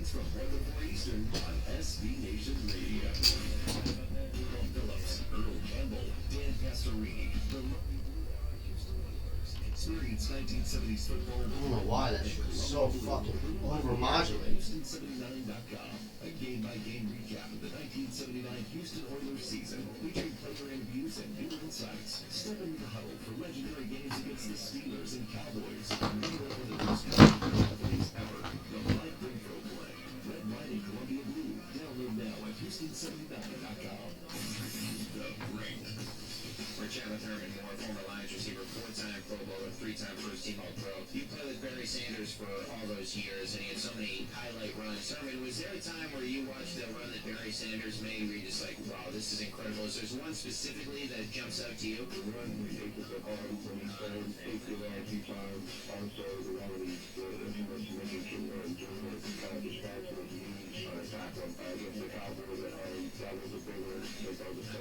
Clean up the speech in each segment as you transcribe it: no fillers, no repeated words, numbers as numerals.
It's from 1 to 4 Eastern on SB Nation Radio. Paul Phillips, Earl Campbell, Dan Pastorini. Experience 1970s football. I don't know why that shit is so fucking overmodulated. Houston79.com. A game-by-game recap of the 1979 Houston Oilers season, featuring player interviews and new insights. Step into the huddle for legendary games against the Steelers and Cowboys. Remember one of the most companies ever. The live intro play. Red, White, and Columbia Blue. Download now at Houston79.com. The Ring. We're chatting with Herman Moore, former Lions receiver, 4-time Pro Bowler, 3-time first-team All-Pro. You played with Barry Sanders for all those years, and he had so many highlight runs. Herman, was there a time where you watched the run that Barry Sanders made where you're just like, wow, this is incredible? Is there one specifically that jumps out to you? The run we take with the arms when he started 8 yards times. Also, the one when he's making run, just kind of responsible to use on a tackle against the Cowboys at home. That was a big one. That was a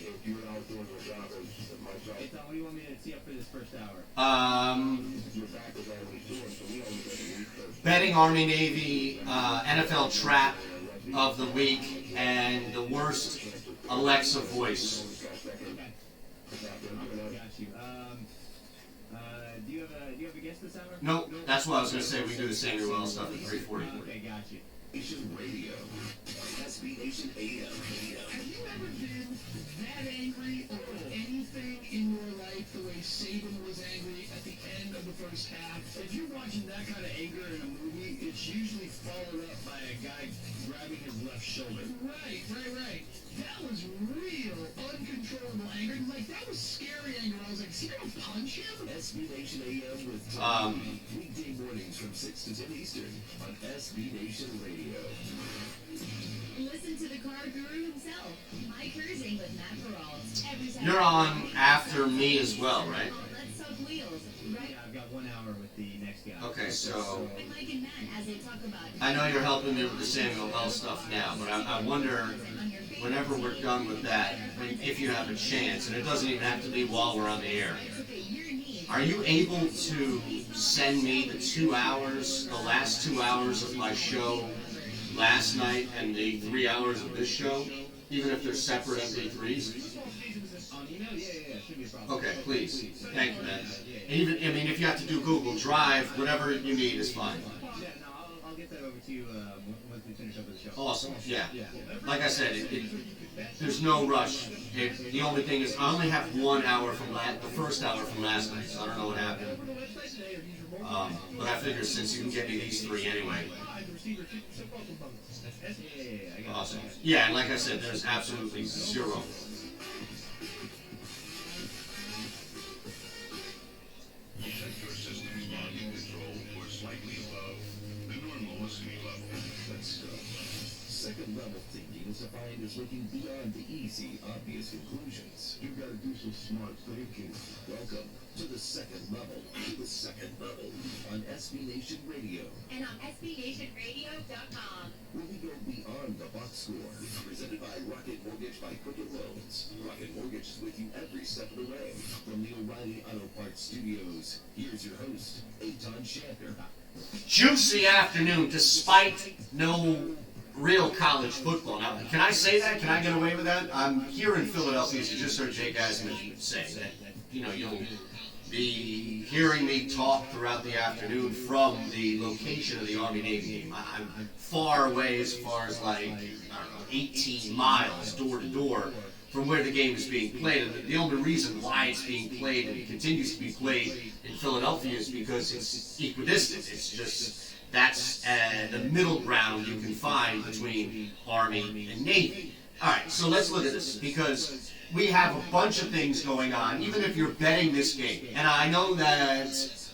if you're out doing your job as myself. Hey, Tom, what do you want me to tee up for this first hour? Betting Army Navy NFL trap of the week and the worst Alexa voice. Got you. Do you have a guest this hour? Nope, that's what I was going to say. We do the Samuel Wells stuff at 3:40. Okay, got you. Nation Radio. SB Nation AM. Have you ever been that angry over anything in your life the way Saban was angry at the end of the first half? If you're watching that kind of anger in a movie, it's usually followed up by a guy grabbing his left shoulder. Right. That was real, uncontrollable anger. Like, that was scary anger. I was like, is he going to punch him? SB Nation AM with Tom. Weekday mornings from 6 to 10 Eastern on SB Nation Radio. Listen to the car guru himself, Mike Herzing with Matt Peralt. Every Saturday You're on after me as well, right? Let's Talk Wheels, right? Yeah, I've got 1 hour with the next guy. Okay, so With Mike and Matt as they talk about. I know you're helping me with the Samuel Wells stuff now, but I wonder, whenever we're done with that, if you have a chance, and it doesn't even have to be while we're on the air, are you able to send me the 2 hours, the last 2 hours of my show last night and the 3 hours of this show, even if they're separate MP3s? On email? Yeah, shouldn't be a problem. Okay, please. Thank you, man. Even, I mean, if you have to do Google Drive, whatever you need is fine. Yeah, no, I'll get that over to you once we finish up with the show. Awesome, yeah. Like I said, there's no rush. The only thing is, I only have 1 hour from the first hour from last night, so I don't know what happened. But I figure since you can get me these 3 anyway. Awesome. Yeah, and like I said, there's absolutely 0. Set your system's volume control for slightly above the normal listening level. Let's go. Second level thinking is defined as looking beyond the easy, obvious conclusions. You gotta do some smart thinking. Welcome to the second level. The second level on SB Nation Radio. And on SBNationRadio.com. Where we go beyond the box score. Presented by Rocket Mortgage by Quicken Loans. Rocket Mortgage is with you every step of the way. From the O'Reilly Auto Parts Studios, here's your host, Eitan Shander. Juicy afternoon, despite no real college football. Now, can I say that? Can I get away with that? I'm here in Philadelphia, as you just heard Jake Asman say, that, you'll be hearing me talk throughout the afternoon from the location of the Army-Navy game. I'm far away, as far as 18 miles door to door from where the game is being played. And the only reason why it's being played and continues to be played in Philadelphia is because it's equidistant. It's just, that's the middle ground you can find between Army and Navy. All right, so let's look at this, because we have a bunch of things going on, even if you're betting this game. And I know that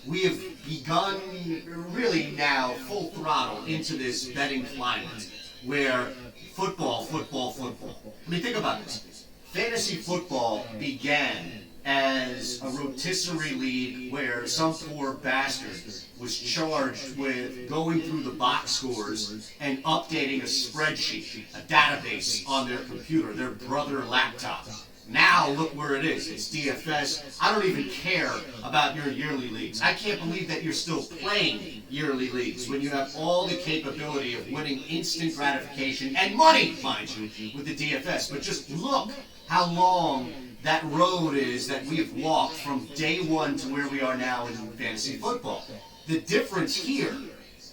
we have begun really now full throttle into this betting climate where football. I mean, think about this. Fantasy football began as a rotisserie league where some poor bastard was charged with going through the box scores and updating a spreadsheet, a database on their computer, their brother laptop. Now look where it is. It's DFS. I don't even care about your yearly leagues. I can't believe that you're still playing yearly leagues when you have all the capability of winning instant gratification and money, mind you, with the DFS. But just look how long that road is that we have walked from day one to where we are now in fantasy football. The difference here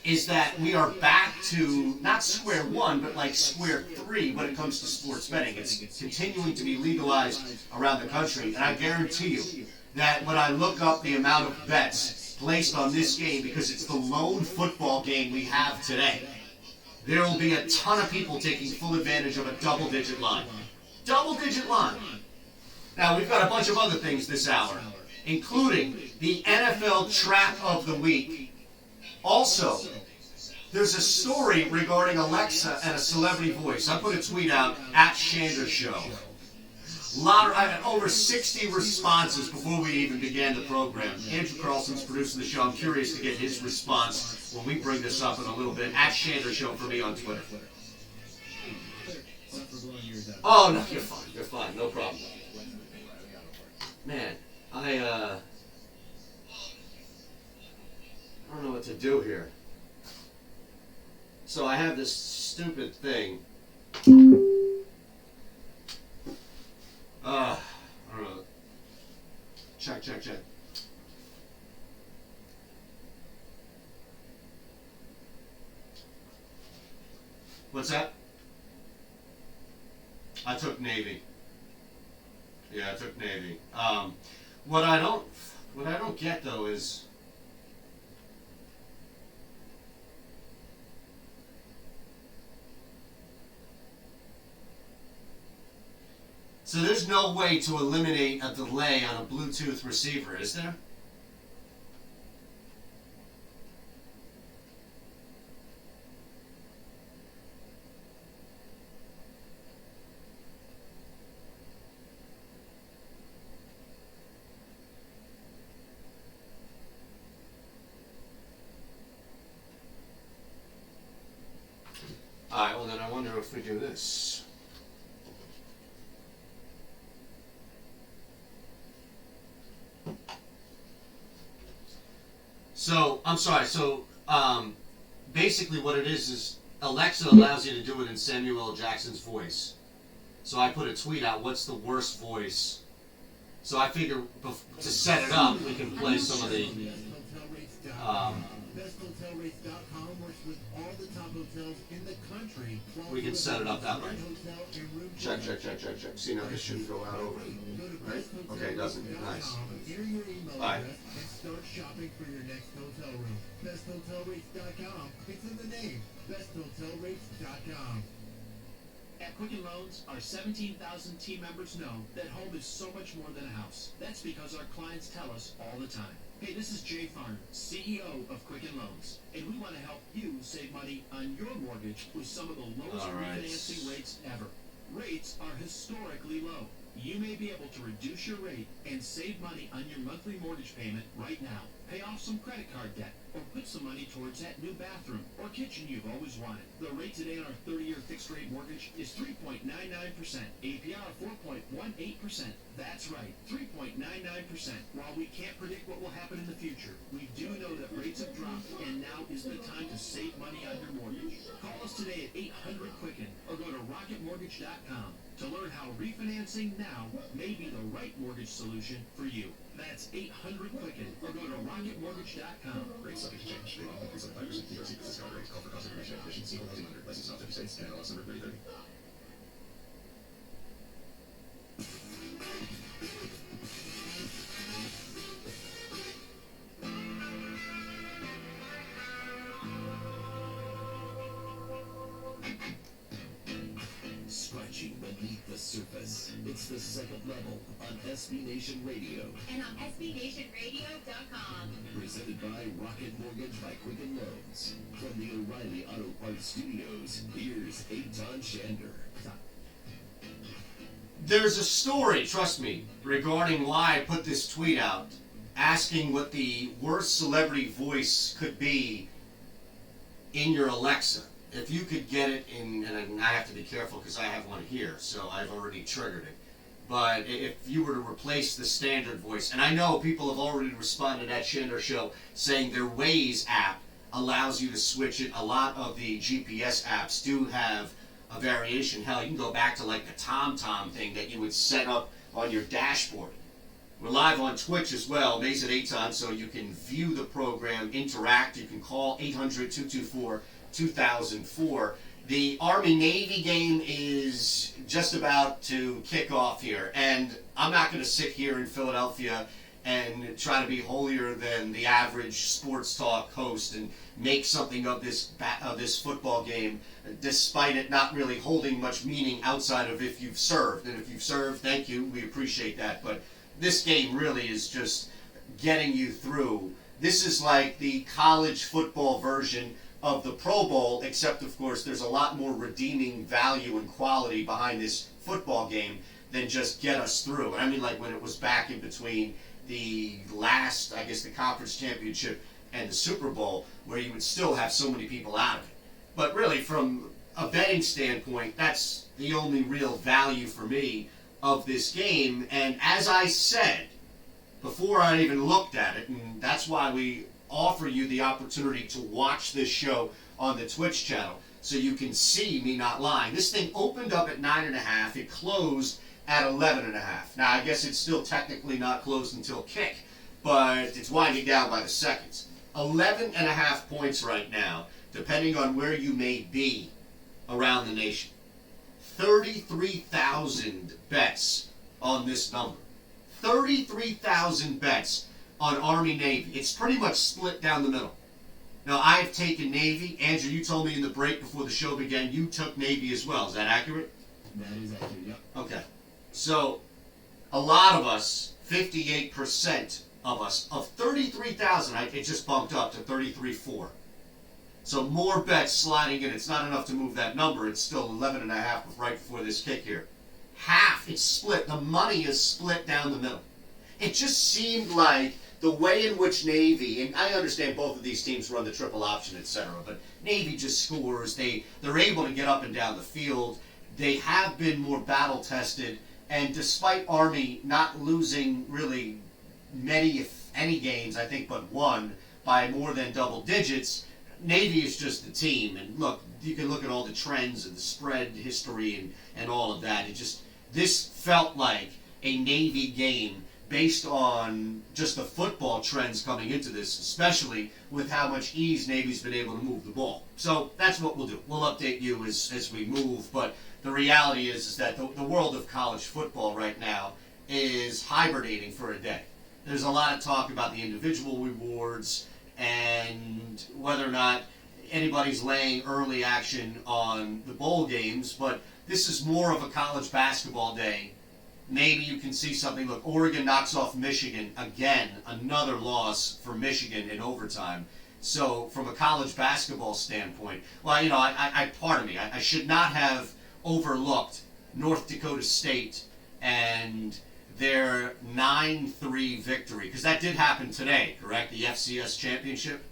is that we are back to not square one, but like square three when it comes to sports betting. It's continuing to be legalized around the country, and I guarantee you that when I look up the amount of bets placed on this game, because it's the lone football game we have today, there will be a ton of people taking full advantage of a double-digit line. Double-digit line. Now, we've got a bunch of other things this hour, including the NFL Trap of the Week. Also, there's a story regarding Alexa and a celebrity voice. I put a tweet out at Shander Show. I had over 60 responses before we even began the program. Andrew Carlson's producing the show. I'm curious to get his response when we bring this up in a little bit. At Shander Show for me on Twitter. Oh, no, you're fine. You're fine. No problem. Man, I don't know what to do here. So I have this stupid thing. I don't know. Check. What's that? I took Navy. Yeah, I took Navy. What I don't get though is so there's no way to eliminate a delay on a Bluetooth receiver, is there? Alright, well then I wonder if we do this. So, I'm sorry, basically what it is Alexa allows you to do it in Samuel L. Jackson's voice. So I put a tweet out, what's the worst voice? So I figure to set it up, we can play some of the... BestHotelRates.com works with all the top hotels in the country. We can set it up that way. Check. See, now this shouldn't go out over. Right? Okay, it doesn't. Nice. Enter your email All right. address and start shopping for your next hotel room. BestHotelRates.com. It's in the name. BestHotelRates.com. At Quicken Loans, our 17,000 team members know that home is so much more than a house. That's because our clients tell us all the time. Hey, this is Jay Farner, CEO of Quicken Loans, and we want to help you save money on your mortgage with some of the lowest refinancing rates ever. Rates are historically low. You may be able to reduce your rate and save money on your monthly mortgage payment right now. Pay off some credit card debt, or put some money towards that new bathroom or kitchen you've always wanted. The rate today on our 30-year fixed-rate mortgage is 3.99%, APR 4.18%. That's right, 3.99%. While we can't predict what will happen in the future, we do know that rates have dropped, and now is the time to save money on your mortgage. Call us today at 800-QUICKEN or go to rocketmortgage.com to learn how refinancing now may be the right mortgage solution for you. That's 800-QUICKEN or go to rocketmortgage.com. Rates subject to change. They offer 3.75% PRC plus discount rate. Call for cost information and conditions. See holding lender. License not 50 states. NMLS number 3030. Scratching beneath the surface. It's the second level on SB Nation Radio. And on SBNationRadio.com. Presented by Rocket Mortgage by Quicken Loans. From the O'Reilly Auto Parts Studios, here's Eitan Shander. There's a story, trust me, regarding why I put this tweet out, asking what the worst celebrity voice could be in your Alexa. If you could get it in, and I have to be careful because I have one here, so I've already triggered it. But if you were to replace the standard voice, and I know people have already responded at Shinder Show saying their Waze app allows you to switch it. A lot of the GPS apps do have a variation. Hell, you can go back to like the TomTom thing that you would set up on your dashboard. We're live on Twitch as well, Maze at Aton, so you can view the program, interact. You can call 800-224-2004. The Army-Navy game is just about to kick off here, and I'm not going to sit here in Philadelphia and try to be holier than the average sports talk host and make something of this football game, despite it not really holding much meaning outside of if you've served. And if you've served, thank you, we appreciate that. But this game really is just getting you through. This is like the college football version of the Pro Bowl, except of course there's a lot more redeeming value and quality behind this football game than just get us through. And I mean, like when it was back in between the last, I guess, the conference championship and the Super Bowl, where you would still have so many people out of it. But really, from a betting standpoint, that's the only real value for me of this game. And as I said before I even looked at it, and that's why we offer you the opportunity to watch this show on the Twitch channel so you can see me not lying. This thing opened up at 9.5. It closed at 11.5. Now, I guess it's still technically not closed until kick, but it's winding down by the seconds. 11.5 points right now, depending on where you may be around the nation. 33,000 bets on this number. 33,000 bets on Army-Navy. It's pretty much split down the middle. Now, I've taken Navy. Andrew, you told me in the break before the show began you took Navy as well. Is that accurate? That is accurate, yep. Okay. So, a lot of us, 58% of us, of 33,000, it just bumped up to 33.4. So more bets sliding in. It's not enough to move that number. It's still 11.5 right before this kick here. Half, it's split. The money is split down the middle. It just seemed like the way in which Navy, and I understand both of these teams run the triple option, etc., but Navy just scores. They're able to get up and down the field. They have been more battle-tested, and despite Army not losing really many, if any, games, I think but one, by more than double digits, Navy is just the team. And look, you can look at all the trends and the spread history and all of that. This felt like a Navy game based on just the football trends coming into this, especially with how much ease Navy's been able to move the ball. So that's what we'll do. We'll update you as we move, but the reality is that the world of college football right now is hibernating for a day. There's a lot of talk about the individual rewards and whether or not anybody's laying early action on the bowl games, but this is more of a college basketball day. Maybe you can see something. Look, Oregon knocks off Michigan. Again, another loss for Michigan in overtime. So from a college basketball standpoint, well, pardon me, I should not have overlooked North Dakota State and their 9-3 victory, because that did happen today, correct? The FCS championship?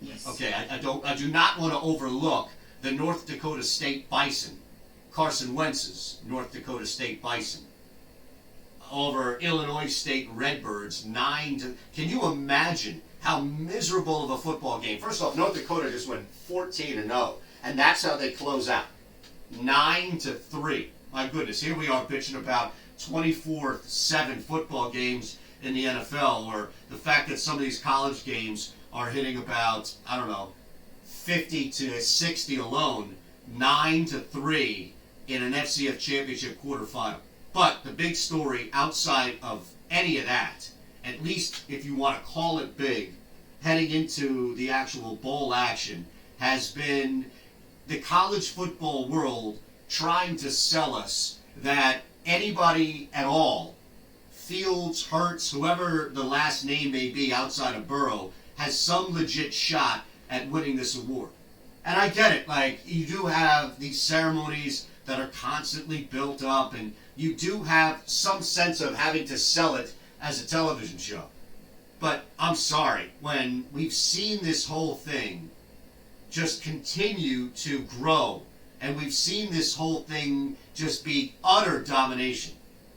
Yes. Okay, I do not want to overlook the North Dakota State Bison, Carson Wentz's North Dakota State Bison, over Illinois State Redbirds, 9-. Can you imagine how miserable of a football game? First off, North Dakota just went 14-0, and that's how they close out. 9-3. My goodness, here we are bitching about 24/7 football games in the NFL, or the fact that some of these college games are hitting about, 50 to 60 alone. 9-3 in an FCS championship quarterfinal. But the big story outside of any of that, at least if you want to call it big, heading into the actual bowl action, has been the college football world trying to sell us that anybody at all, Fields, Hurts, whoever the last name may be outside of Burrow, has some legit shot at winning this award. And I get it, like, you do have these ceremonies that are constantly built up, and you do have some sense of having to sell it as a television show. But I'm sorry, when we've seen this whole thing just continue to grow, and we've seen this whole thing just be utter domination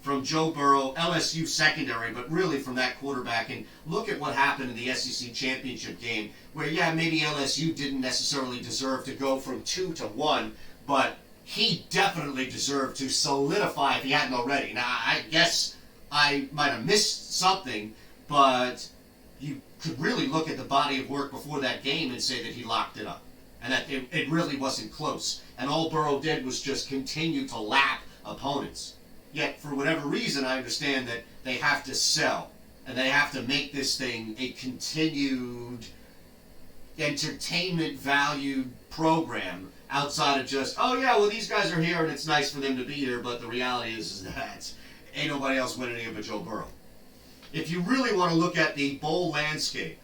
from Joe Burrow, LSU secondary, but really from that quarterback. And look at what happened in the SEC championship game, where, yeah, maybe LSU didn't necessarily deserve to go from 2-1, but he definitely deserved to solidify if he hadn't already. Now, I guess I might have missed something, but you could really look at the body of work before that game and say that he locked it up, and that it really wasn't close. And all Burrow did was just continue to lap opponents. Yet, for whatever reason, I understand that they have to sell, and they have to make this thing a continued entertainment valued program outside of just, oh yeah, well these guys are here and it's nice for them to be here, but the reality is that ain't nobody else winning any of it, Joe Burrow. If you really want to look at the bowl landscape,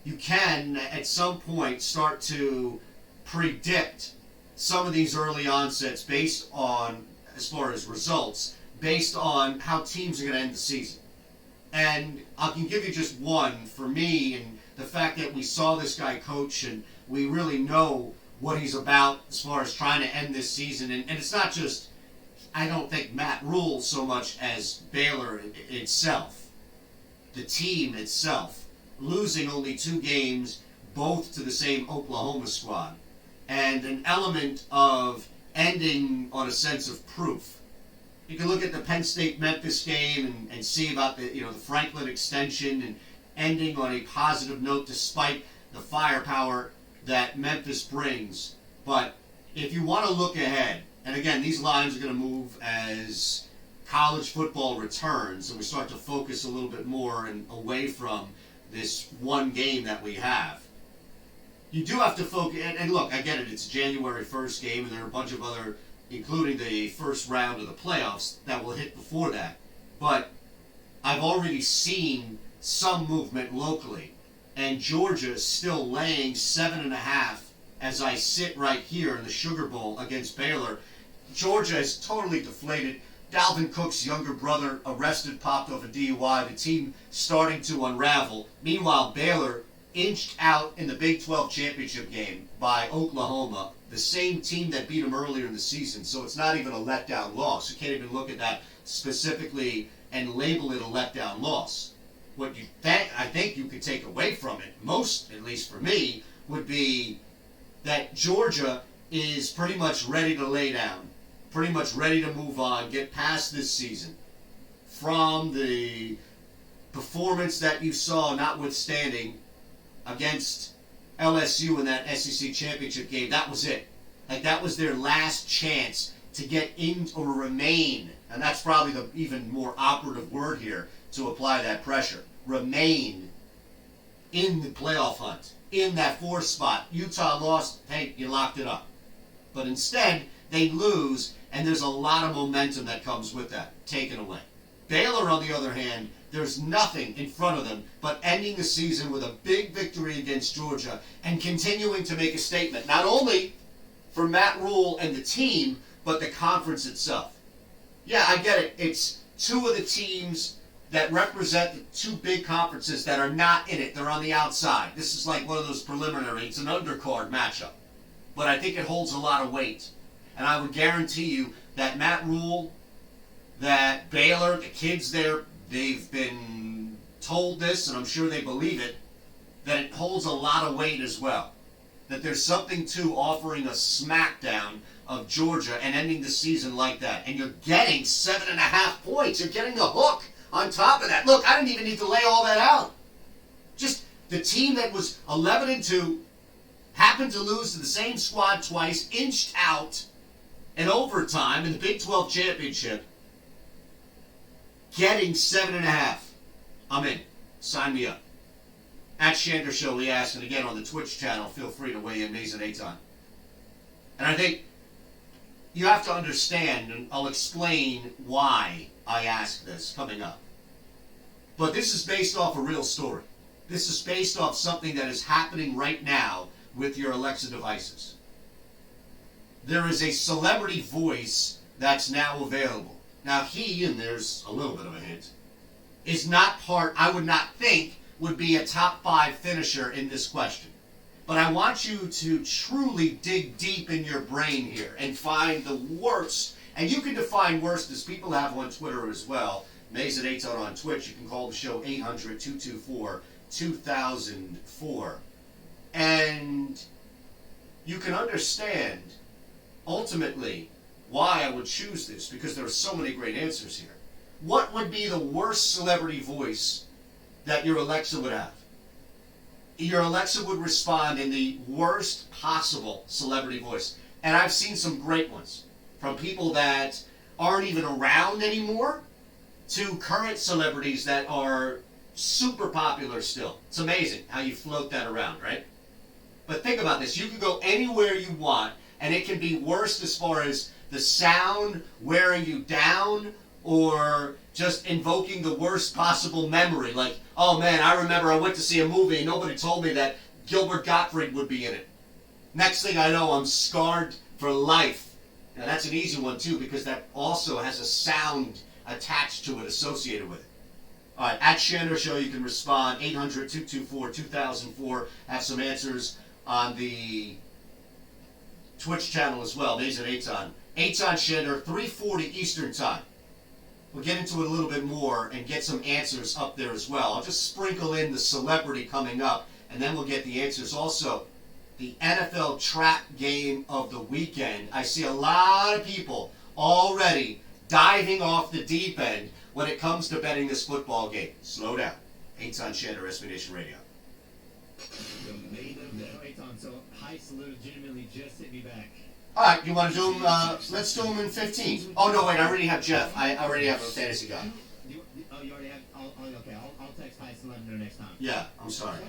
you can at some point start to predict some of these early onsets based on, as far as results, based on how teams are going to end the season. And I can give you just one for me, and the fact that we saw this guy coach and we really know what he's about as far as trying to end this season. And it's not just, I don't think Matt Rule so much as Baylor itself, the team itself, losing only 2 games, both to the same Oklahoma squad, and an element of ending on a sense of proof. You can look at the Penn State-Memphis game and see about the Franklin extension and ending on a positive note despite the firepower that Memphis brings. But if you want to look ahead, and again, these lines are going to move as college football returns and we start to focus a little bit more and away from this one game that we have. You do have to focus, and look, I get it, it's January 1st game, and there are a bunch of other, including the first round of the playoffs, that will hit before that. But I've already seen some movement locally, and Georgia is still laying 7.5 as I sit right here in the Sugar Bowl against Baylor. Georgia is totally deflated. Dalvin Cook's younger brother arrested, popped off a DUI. The team starting to unravel. Meanwhile, Baylor inched out in the Big 12 championship game by Oklahoma, the same team that beat them earlier in the season. So it's not even a letdown loss. You can't even look at that specifically and label it a letdown loss. What I think you could take away from it, most, at least for me, would be that Georgia is pretty much ready to lay down, pretty much ready to move on, get past this season. From the performance that you saw, notwithstanding, against LSU in that SEC championship game, that was it. Like, that was their last chance to get in or remain, and that's probably the even more operative word here to apply that pressure. Remain in the playoff hunt, in that 4th spot. Utah lost, hey, you locked it up. But instead, they lose, and there's a lot of momentum that comes with that, taken away. Baylor, on the other hand, there's nothing in front of them but ending the season with a big victory against Georgia and continuing to make a statement, not only for Matt Rule and the team, but the conference itself. Yeah, I get it. It's 2 of the teams that represent the 2 big conferences that are not in it. They're on the outside. This is like one of those preliminary, it's an undercard matchup. But I think it holds a lot of weight. And I would guarantee you that Matt Rule, that Baylor, the kids there, they've been told this, and I'm sure they believe it, that it holds a lot of weight as well. That there's something to offering a smackdown of Georgia and ending the season like that. And you're getting 7.5 points. You're getting the hook on top of that. Look, I didn't even need to lay all that out. Just the team that was 11-2 happened to lose to the same squad twice, inched out in overtime in the Big 12 championship, getting 7.5. I'm in. Sign me up. At Shander Show, we ask, and again on the Twitch channel, feel free to weigh in, Mason Aton. And I think you have to understand, and I'll explain why I ask this coming up. But this is based off a real story. This is based off something that is happening right now with your Alexa devices. There is a celebrity voice that's now available. Now he, and there's a little bit of a hint, is not part, I would not think, would be a top 5 finisher in this question. But I want you to truly dig deep in your brain here and find the worst And you can define worst as people have on Twitter as well. Maze at 8 on Twitch. You can call the show 800-224-2004. And you can understand, ultimately, why I would choose this, because there are so many great answers here. What would be the worst celebrity voice that your Alexa would have? Your Alexa would respond in the worst possible celebrity voice. And I've seen some great ones, from people that aren't even around anymore to current celebrities that are super popular still. It's amazing how you float that around, right? But think about this. You can go anywhere you want, and it can be worst as far as the sound wearing you down, or just invoking the worst possible memory. Like, oh man, I remember I went to see a movie and nobody told me that Gilbert Gottfried would be in it. Next thing I know, I'm scarred for life. Now that's an easy one too, because that also has a sound attached to it, associated with it. All right, at Shander Show, you can respond, 800-224-2004. Have some answers on the Twitch channel as well. These at 8on. 8on Shander, 3:40 Eastern Time. We'll get into it a little bit more and get some answers up there as well. I'll just sprinkle in the celebrity coming up, and then we'll get the answers. Also, the NFL trap game of the weekend. I see a lot of people already diving off the deep end when it comes to betting this football game. Slow down. 8on Shander, SB Nation Radio. The main event. Wait, Tom, so Heist legitimately just hit me back. All right, you want to do them? Let's do them in 15. Oh, no, wait, I already have Jeff. I already have a fantasy guy. You already have. Okay, I'll text Heist and let him know next time. Yeah, I'm sorry.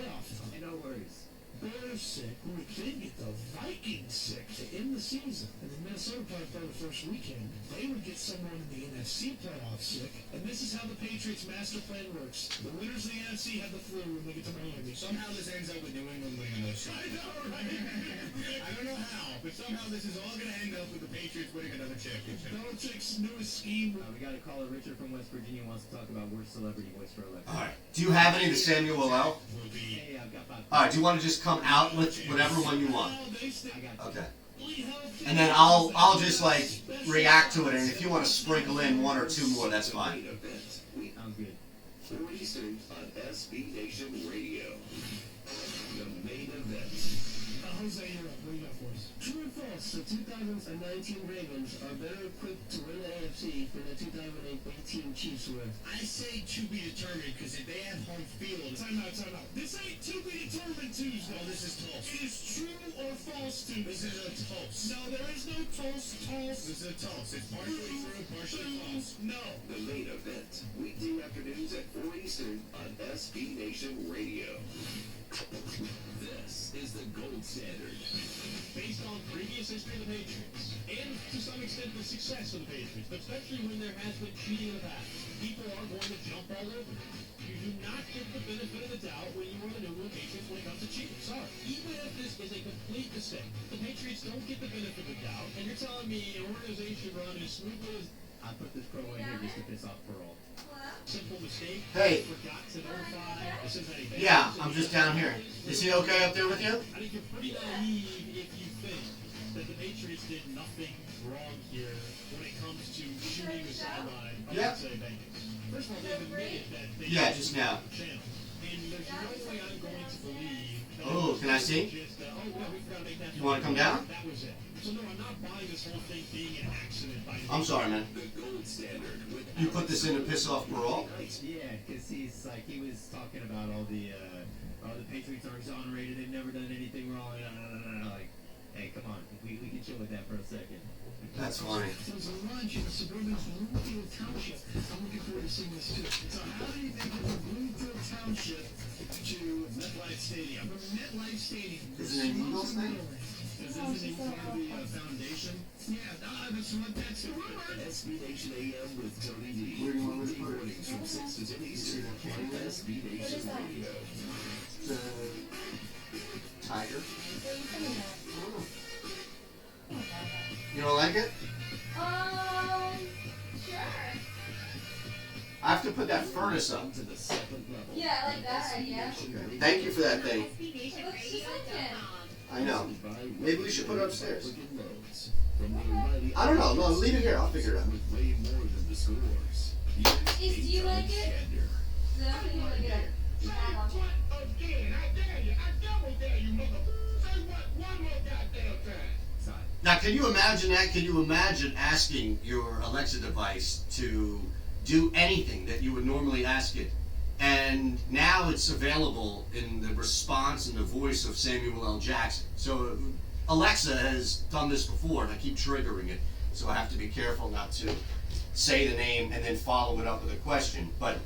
Hey, no worries. Bears sick, we did get the Vikings sick to end the season. And the Minnesota played for the first weekend. They would get someone in the NFC playoffs sick. And this is how the Patriots' master plan works. The winners of the NFC have the flu when they get to Miami. Somehow this ends up with New England winning another Super I Bowl. know, right? I don't know how, but somehow this is all going to end up with the Patriots winning another championship. Belichick's newest scheme. We got a caller. Richard from West Virginia wants to talk about worst celebrity voice for Alexa. All right. Do you have any of the Samuel L? Will be Hey, I've got 5. All right, do you want to just come out with whatever one you want? I got Okay. And then I'll just like react to it, and if you want to sprinkle in one or two more, that's fine. Main event. We Sounds good. 4 Eastern on SB Nation Radio. The main event. Jose, you're up. What do you got for us? True or false? The 2019 Ravens are better equipped to win the AFC than the 2018 Chiefs were. I say to be determined because if they have home field. Time out, time out. This ain't to be determined Tuesday. Oh, this is toast. It is true or false This Tuesday. is a toast. No, there is no toast. This is a toast. It's partially true, partially false. No. The main event. Weekday afternoons at 4 Eastern on SB Nation Radio. This is the gold standard. Based on previous history of the Patriots, and to some extent the success of the Patriots, but especially when there has been cheating in the past, people are going to jump all over it. You do not get the benefit of the doubt when you are the New England Patriots when it comes to cheating. Sorry. Even if this is a complete mistake, the Patriots don't get the benefit of the doubt, and you're telling me an organization run as smoothly as I put this pro in here just to piss off Pearl. simple mistake. Hey. Forgot to notify. This isn't anything. Yeah, I'm just down here. Is he okay up there with you? I think you're pretty naive if you think that the Patriots did nothing wrong here when it comes to shooting the sideline of, Yeah. let's say, Vegas. First of all, they've admitted that they Yeah, just now. channel. And there's no way I'm going to believe that Oh, can I see? just, oh, yeah, we forgot to make that. You wanna come down? That was it. So, no, I'm not buying this whole thing being an accident by I'm sorry, man. The gold standard with You put this in to piss off Pearl? Yeah, because he's like, he was talking about all the Patriots are exonerated, they've never done anything wrong. Like, hey, come on, we can chill with that for a second. That's funny. There's a lunch in the suburban Bloomfield Township. I'm looking forward to seeing this too. So how do you think of the Bloomfield Township to MetLife Stadium? From MetLife Stadium. Is it an Eagles thing? Is this a part of the foundation? Yeah, that's what that's the rumor. SB Nation AM with Tony D. Where do you want me to Weekday put it? mornings from 6 to 10 Eastern on SB Nation Radio. The tiger. You don't like it? Sure. I have to put that furnace up. To the second level. Yeah, I like that idea. Okay. Thank you for that thing. It looks just like it. I know. Maybe we should put it upstairs. From the O'Reilly I don't know. No, leave it here. I'll figure it out. with way more than the scores. Is, do you like it? No, you like it. Say what again? I dare you. I double dare you, motherfucker. Say what one more goddamn time. Sorry. Now, can you imagine that? Can you imagine asking your Alexa device to do anything that you would normally ask it? And now it's available in the response and the voice of Samuel L. Jackson. So Alexa has done this before, and I keep triggering it, so I have to be careful not to say the name and then follow it up with a question. But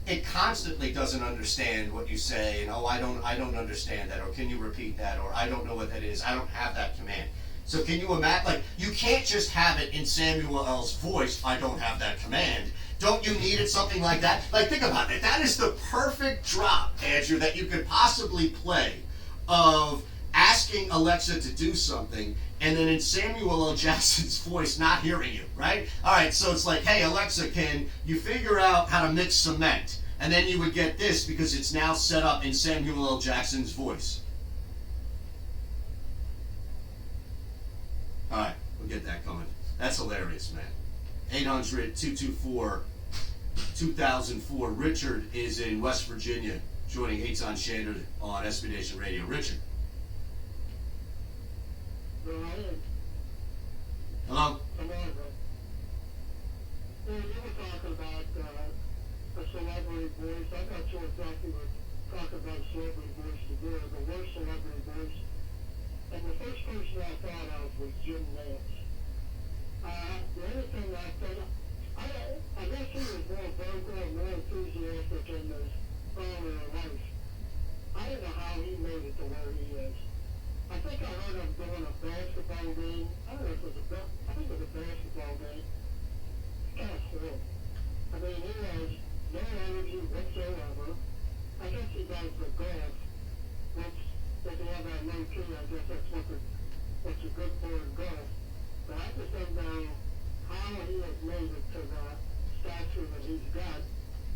it constantly doesn't understand what you say, and I don't understand that, or can you repeat that, or I don't know what that is. I don't have that command. So can you imagine? Like, you can't just have it in Samuel L.'s voice. I don't have that command. Don't you need it something like that? Like, think about it. That is the perfect drop, Andrew, that you could possibly play of asking Alexa to do something, and then in Samuel L. Jackson's voice not hearing you, right? All right, so it's like, hey, Alexa, can you figure out how to mix cement? And then you would get this because it's now set up in Samuel L. Jackson's voice. All right, we'll get that coming. That's hilarious, man. 800-224-2004. Richard is in West Virginia, joining Eitan Shander on SB Nation Radio. Richard. Hello? You were talking about a celebrity voice. I'm not sure exactly what talking about celebrity voice to do. The worst celebrity voice. And the first person I thought of was Jim Nance. The other thing I thought, I guess he was more vocal and more enthusiastic in his earlier life. I don't know how he made it to where he is. I think I heard him doing a basketball game. I don't know if it was I think it was a basketball game. Kind of cool. I mean, he has no energy whatsoever. I guess he does the golf, which, if you have that low key, I guess that's what's a good for in golf. But I just don't know how he has made it to the stature that he's got,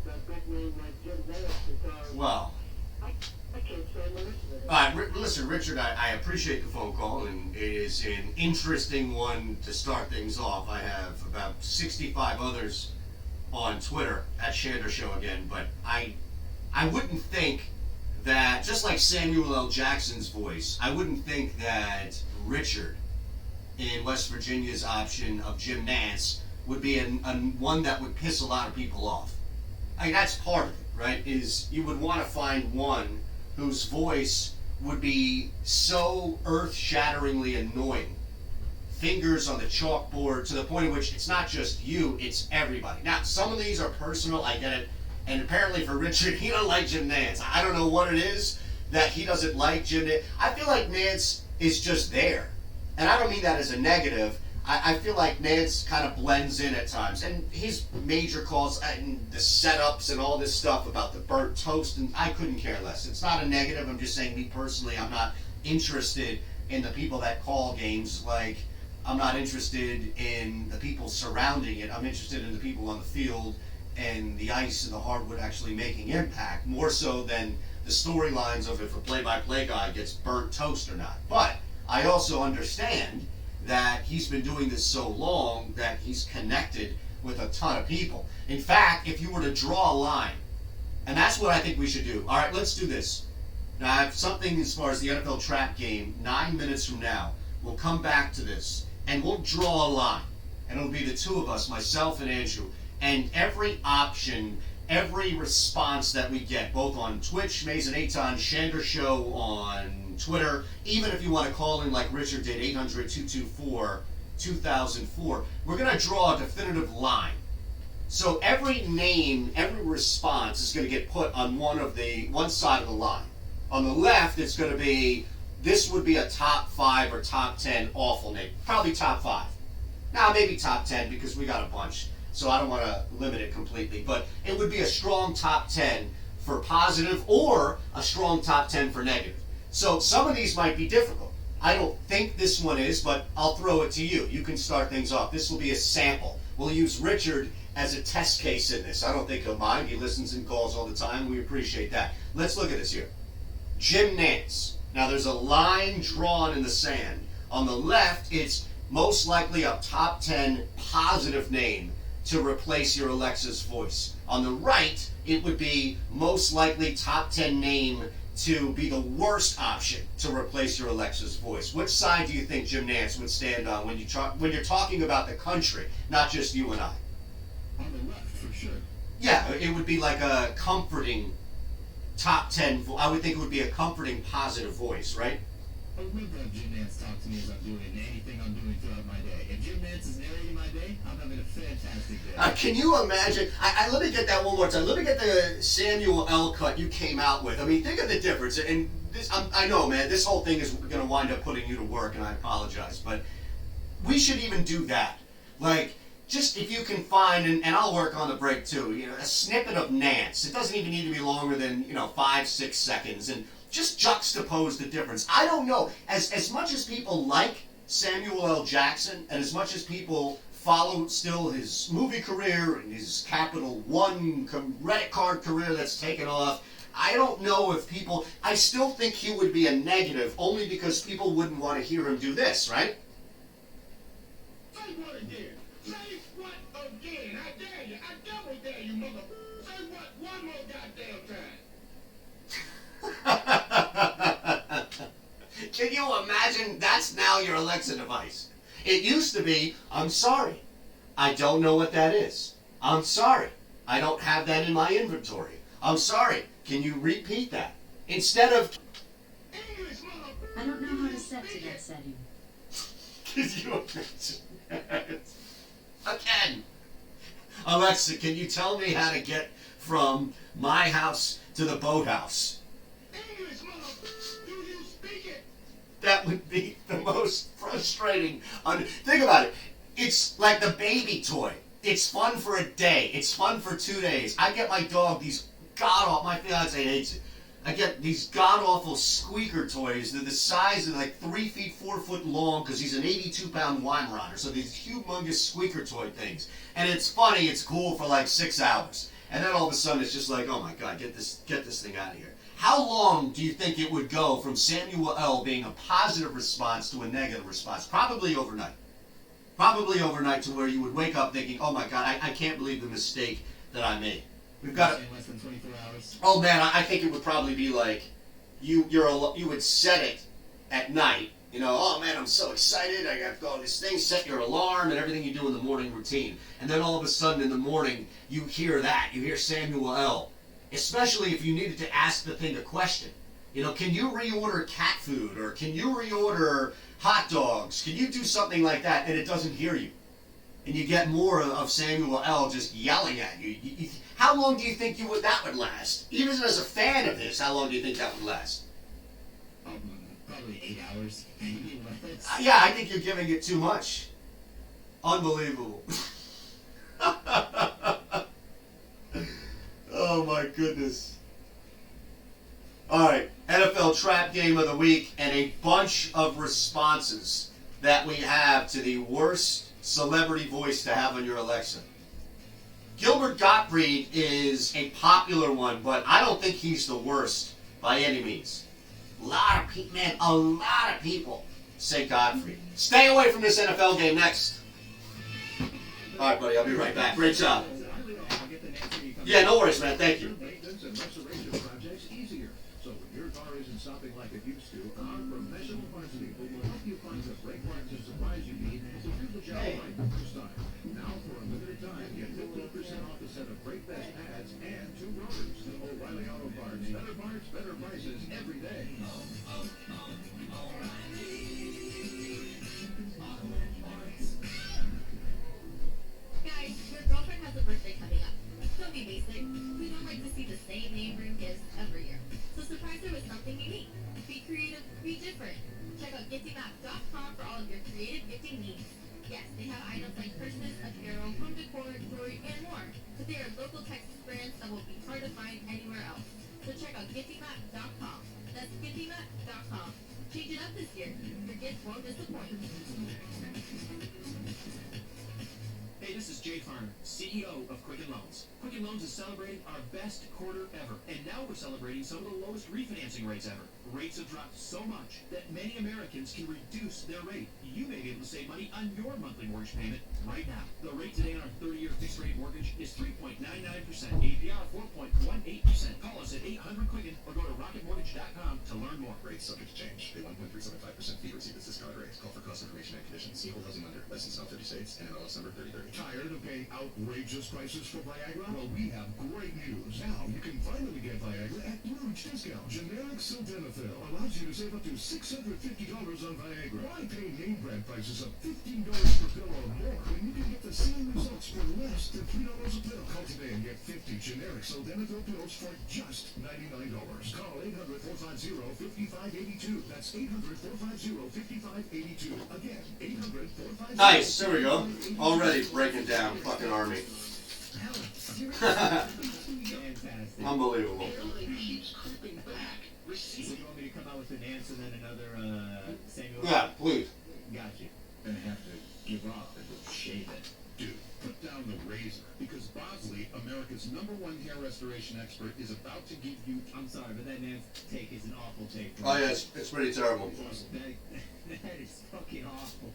that big name like Jim Nance, because Well, I can't say I'm listening. all right, listen, Richard, I appreciate the phone call, and it is an interesting one to start things off. I have about 65 others on Twitter at Shander Show again, but I wouldn't think that, just like Samuel L. Jackson's voice, I wouldn't think that Richard in West Virginia's option of Jim Nance would be one that would piss a lot of people off. I mean, that's part of it, right? Is you would want to find one whose voice would be so earth-shatteringly annoying, fingers on the chalkboard, to the point at which it's not just you, it's everybody. Now, some of these are personal, I get it, and apparently for Richard, he don't like Jim Nance. I don't know what it is that he doesn't like Jim Nance. I feel like Nance is just there, and I don't mean that as a negative. I feel like Nance kind of blends in at times, and his major calls and the setups and all this stuff about the burnt toast, and I couldn't care less. It's not a negative. I'm just saying, me personally, I'm not interested in the people that call games. Like, I'm not interested in the people surrounding it. I'm interested in the people on the field and the ice and the hardwood actually making impact, more so than the storylines of if a play-by-play guy gets burnt toast or not. But I also understand that he's been doing this so long that he's connected with a ton of people. In fact, if you were to draw a line, and that's what I think we should do. All right, let's do this. Now, I have something as far as the NFL trap game, 9 minutes from now. We'll come back to this, and we'll draw a line. And it'll be the two of us, myself and Andrew. And every option, every response that we get, both on Twitch, Mays and Eitan, Shander Show on Twitter, even if you want to call in like Richard did, 800-224-2004, we're going to draw a definitive line. So every name, every response is going to get put on one side of the line. On the left, it's going to be, this would be a top 5 or top 10 awful name. Probably top 5. Now, maybe top 10 because we got a bunch. So I don't want to limit it completely. But it would be a strong top 10 for positive or a strong top 10 for negative. So some of these might be difficult. I don't think this one is, but I'll throw it to you. You can start things off. This will be a sample. We'll use Richard as a test case in this. I don't think he'll mind. He listens and calls all the time. We appreciate that. Let's look at this here. Jim Nance. Now there's a line drawn in the sand. On the left, it's most likely a top 10 positive name to replace your Alexa's voice. On the right, it would be most likely top 10 name to be the worst option to replace your Alexa's voice. Which side do you think Jim Nantz would stand on when you're talking about the country, not just you and I? On the left, for sure. Yeah, it would be like a comforting top 10. I would think it would be a comforting, positive voice, right? I would love to have Jim Nantz talk to me as I'm doing anything I'm doing throughout my day. If Jim Nantz is narrating my day, I'm having a fantastic day. Can you imagine? Let me get that one more time. Let me get the Samuel L. cut you came out with. I mean, think of the difference. And this, I know, man, this whole thing is going to wind up putting you to work, and I apologize. But we should even do that. Like, just if you can find, and I'll work on the break too, a snippet of Nance. It doesn't even need to be longer than, 5-6 seconds. And just juxtapose the difference. I don't know. As much as people like Samuel L. Jackson, and as much as people follow still his movie career and his Capital One credit card career that's taken off, I don't know if people, I still think he would be a negative only because people wouldn't want to hear him do this, right? Say what again? Say what again? I dare you. I double dare you, mother. Say what one more goddamn time. Can you imagine? That's now your Alexa device. It used to be, I'm sorry, I don't know what that is. I'm sorry, I don't have that in my inventory. I'm sorry, can you repeat that? Instead of, English, mother. I don't know how to set to that setting. can you imagine that? Again, Alexa, can you tell me how to get from my house to the boathouse? English, mother. Do you speak it? That would be the most frustrating. Think about it. It's like the baby toy. It's fun for a day. It's fun for 2 days. I get my dog these god-awful, my fiance hates it. I get these god-awful squeaker toys. They're the size of like 3 feet, 4 foot long because he's an 82-pound Weimaraner. So these humongous squeaker toy things. And it's funny, it's cool for like 6 hours. And then all of a sudden it's just like, oh my God, get this thing out of here. How long do you think it would go from Samuel L. being a positive response to a negative response? Probably overnight. Probably overnight to where you would wake up thinking, oh my God, I can't believe the mistake that I made. We've got In less than 24 hours. Oh man, I think it would probably be like you would set it at night. Oh man, I'm so excited. I got all this thing. Set your alarm and everything you do in the morning routine. And then all of a sudden in the morning, you hear that. You hear Samuel L. Especially if you needed to ask the thing a question. Can you reorder cat food? Or can you reorder hot dogs? Can you do something like that? And it doesn't hear you. And you get more of Samuel L. just yelling at you. How long do you think that would last? Even as a fan of this, how long do you think that would last? Probably 8 hours. Yeah, I think you're giving it too much. Unbelievable. Oh my goodness. All right, NFL Trap Game of the Week and a bunch of responses that we have to the worst celebrity voice to have on your Alexa. Gilbert Gottfried is a popular one, but I don't think he's the worst by any means. A lot of people say Gottfried. Stay away from this NFL game next. All right, buddy, I'll be right back. Great job. Yeah, no worries, man. Thank you. Maintenance and restoration projects easier. So when your car isn't stopping like it used to, our professional parts people will help you find the brake parts and supplies you need to do the job right the first time. Now, for a limited time, get 15% off a set of brake vest pads and 2 rotors. O'Reilly Auto Parts. Better prices every day. Guys, your girlfriend has a birthday coming up. Don't be basic. We don't like to see the same name brand gifts every year. So surprise her with something unique. Be creative, be different. Check out giftymap.com for all of your creative gifting needs. Yes, they have items like Christmas, apparel, home decor, jewelry, and more. But they are local Texas brands that will be hard to find anywhere else. So check out giftymap.com. That's giftymap.com. Change it up this year. Your gift won't disappoint. Hey Hey, this is Jay Farner, CEO of Quicken Loans. Quicken Loans is celebrating our best quarter ever, and now we're celebrating some of the lowest refinancing rates ever. Rates have dropped so much that many Americans can reduce their rate. You may be able to save money on your monthly mortgage payment right now. The rate today on our 30-year fixed-rate mortgage is 3.99%, APR 4.18%. Call us at 800-QUICKEN or go to rocketmortgage.com to learn more. Rates subject to change. Pay 1.375% fee. Receive this discounted rate. Call for cost information and conditions. Equal housing lender. Licensed in all 50 states. NMLS number 3030. Tired of paying outrageous prices for Viagra? Well, we have great news. Now you can finally get Viagra at huge discount. Generic sildenafil allows you to save up to $650 on Viagra. Why pay name brand prices of $15 per pill or more when you can get the same results for less than $3 a pill? Call today and get 50 generic sildenafil pills for just $99. Call 800-450-5582. That's 800-450-5582. Again, 800-450. Nice, there we go. Already breaking down fucking Army. Fantastic. Unbelievable. Keeps creeping back. So you want me to come out with an answer, then another Samuel? Yeah, please. Got you. Gonna have to give up and shave it. Dude, put down the razor because Bosley, America's #1 hair restoration expert, is about to give you. I'm sorry, but that man's take is an awful take. Oh yeah, it's pretty terrible. That is fucking awful.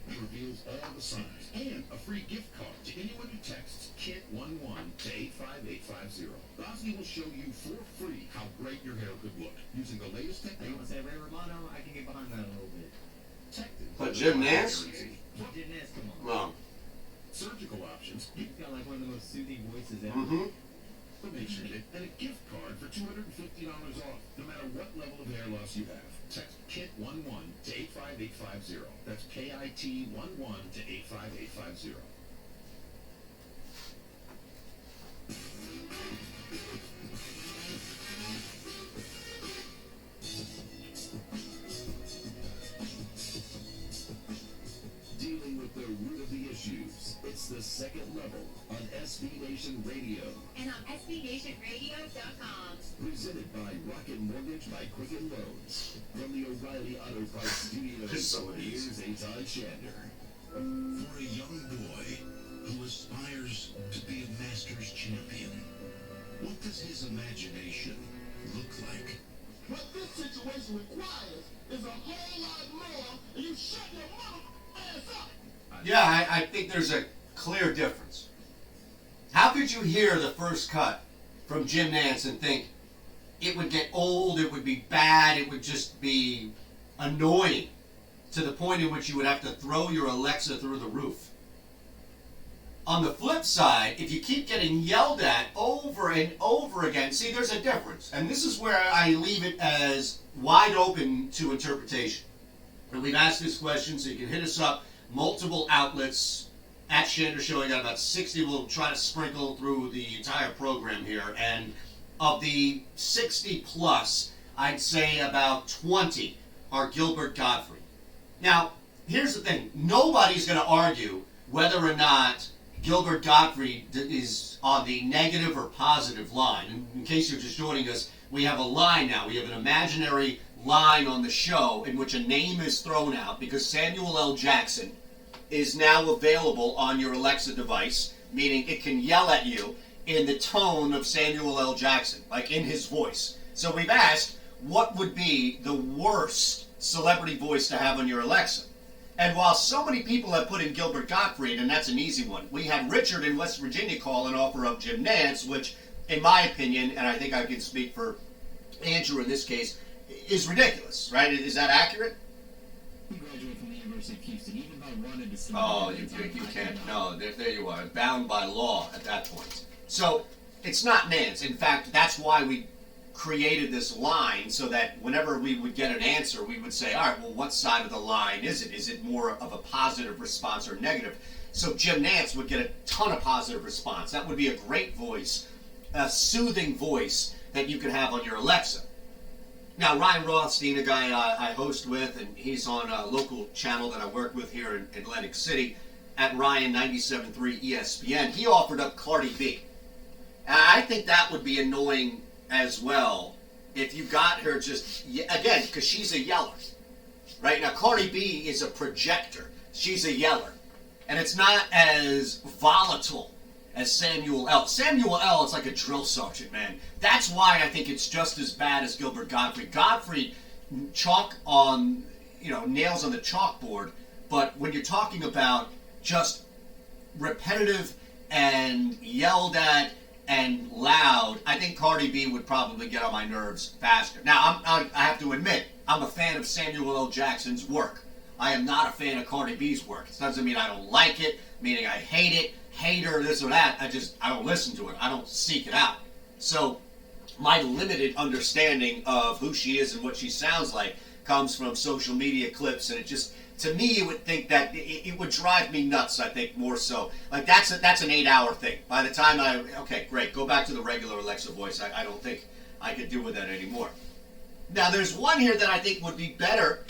Reveals all the signs and a free gift card to anyone who texts KIT11 to 85850. Bosley will show you for free how great your hair could look using the latest You technology. want to say Ray Romano? I can get behind that a little bit. But Jim Nance? Jim Nance, come on. No. Surgical options. He's got like one of the most soothing voices ever. Mm-hmm. But make sure and a gift card for $250 off, no matter what level of hair loss you have. Text KIT11 to 85850. That's KIT11 to 85850. Dealing with the root of the issues. It's the second level on SB Nation Radio. And on SBNationRadio.com. Presented by Rocket Mortgage by Quicken Loans. From the O'Reilly Auto Parts Studios, So it is. here's Eitan Shander. For a young boy who aspires to be a Masters champion, what does his imagination look like? What this situation requires is a whole lot more, and you shut your mouth ass up. Yeah, I think there's a clear difference. How could you hear the first cut from Jim Nance and think it would get old, it would be bad, it would just be annoying to the point in which you would have to throw your Alexa through the roof? On the flip side, if you keep getting yelled at over and over again, see, there's a difference. And this is where I leave it as wide open to interpretation. And we've asked this question, so you can hit us up. Multiple outlets at Shander Show. I got about 60. We'll try to sprinkle through the entire program here. And of the 60 plus, I'd say about 20 are Gilbert Gottfried. Now, here's the thing. Nobody's going to argue whether or not Gilbert Gottfried is on the negative or positive line. And in case you're just joining us, we have a line now. We have an imaginary line on the show in which a name is thrown out because Samuel L. Jackson is now available on your Alexa device, meaning it can yell at you in the tone of Samuel L. Jackson, like in his voice. So we've asked, what would be the worst celebrity voice to have on your Alexa? And while so many people have put in Gilbert Gottfried, and that's an easy one, we had Richard in West Virginia call and offer up Jim Nance, which, in my opinion, and I think I can speak for Andrew in this case, is ridiculous, right? Is that accurate? He graduated from the University of Houston. Even if I wanted to study. Oh, you can't. No, there you are. Bound by law at that point. So, it's not Nance. In fact, that's why we created this line so that whenever we would get an answer, we would say, all right, well, what side of the line is it? Is it more of a positive response or negative? So Jim Nance would get a ton of positive response. That would be a great voice, a soothing voice that you could have on your Alexa. Now, Ryan Rothstein, a guy I host with, and he's on a local channel that I work with here in Atlantic City at Ryan 97.3 ESPN, he offered up Cardi B. And I think that would be annoying as well if you got her just, again, because she's a yeller. Right? Now, Cardi B is a projector. She's a yeller. And it's not as volatile as Samuel L. Samuel L. is like a drill sergeant, man. That's why I think it's just as bad as Gilbert Gottfried. Gottfried, nails on the chalkboard, but when you're talking about just repetitive and yelled at and loud, I think Cardi B would probably get on my nerves faster. Now, I have to admit, I'm a fan of Samuel L. Jackson's work. I am not a fan of Cardi B's work. It doesn't mean I don't like it, meaning I hate it, hate her, this or that. I don't listen to it. I don't seek it out. So my limited understanding of who she is and what she sounds like comes from social media clips, and it just, to me, you would think that it would drive me nuts, I think, more so. Like, that's an 8-hour thing. By the time okay, great, go back to the regular Alexa voice. I don't think I could deal with that anymore. Now, there's one here that I think would be better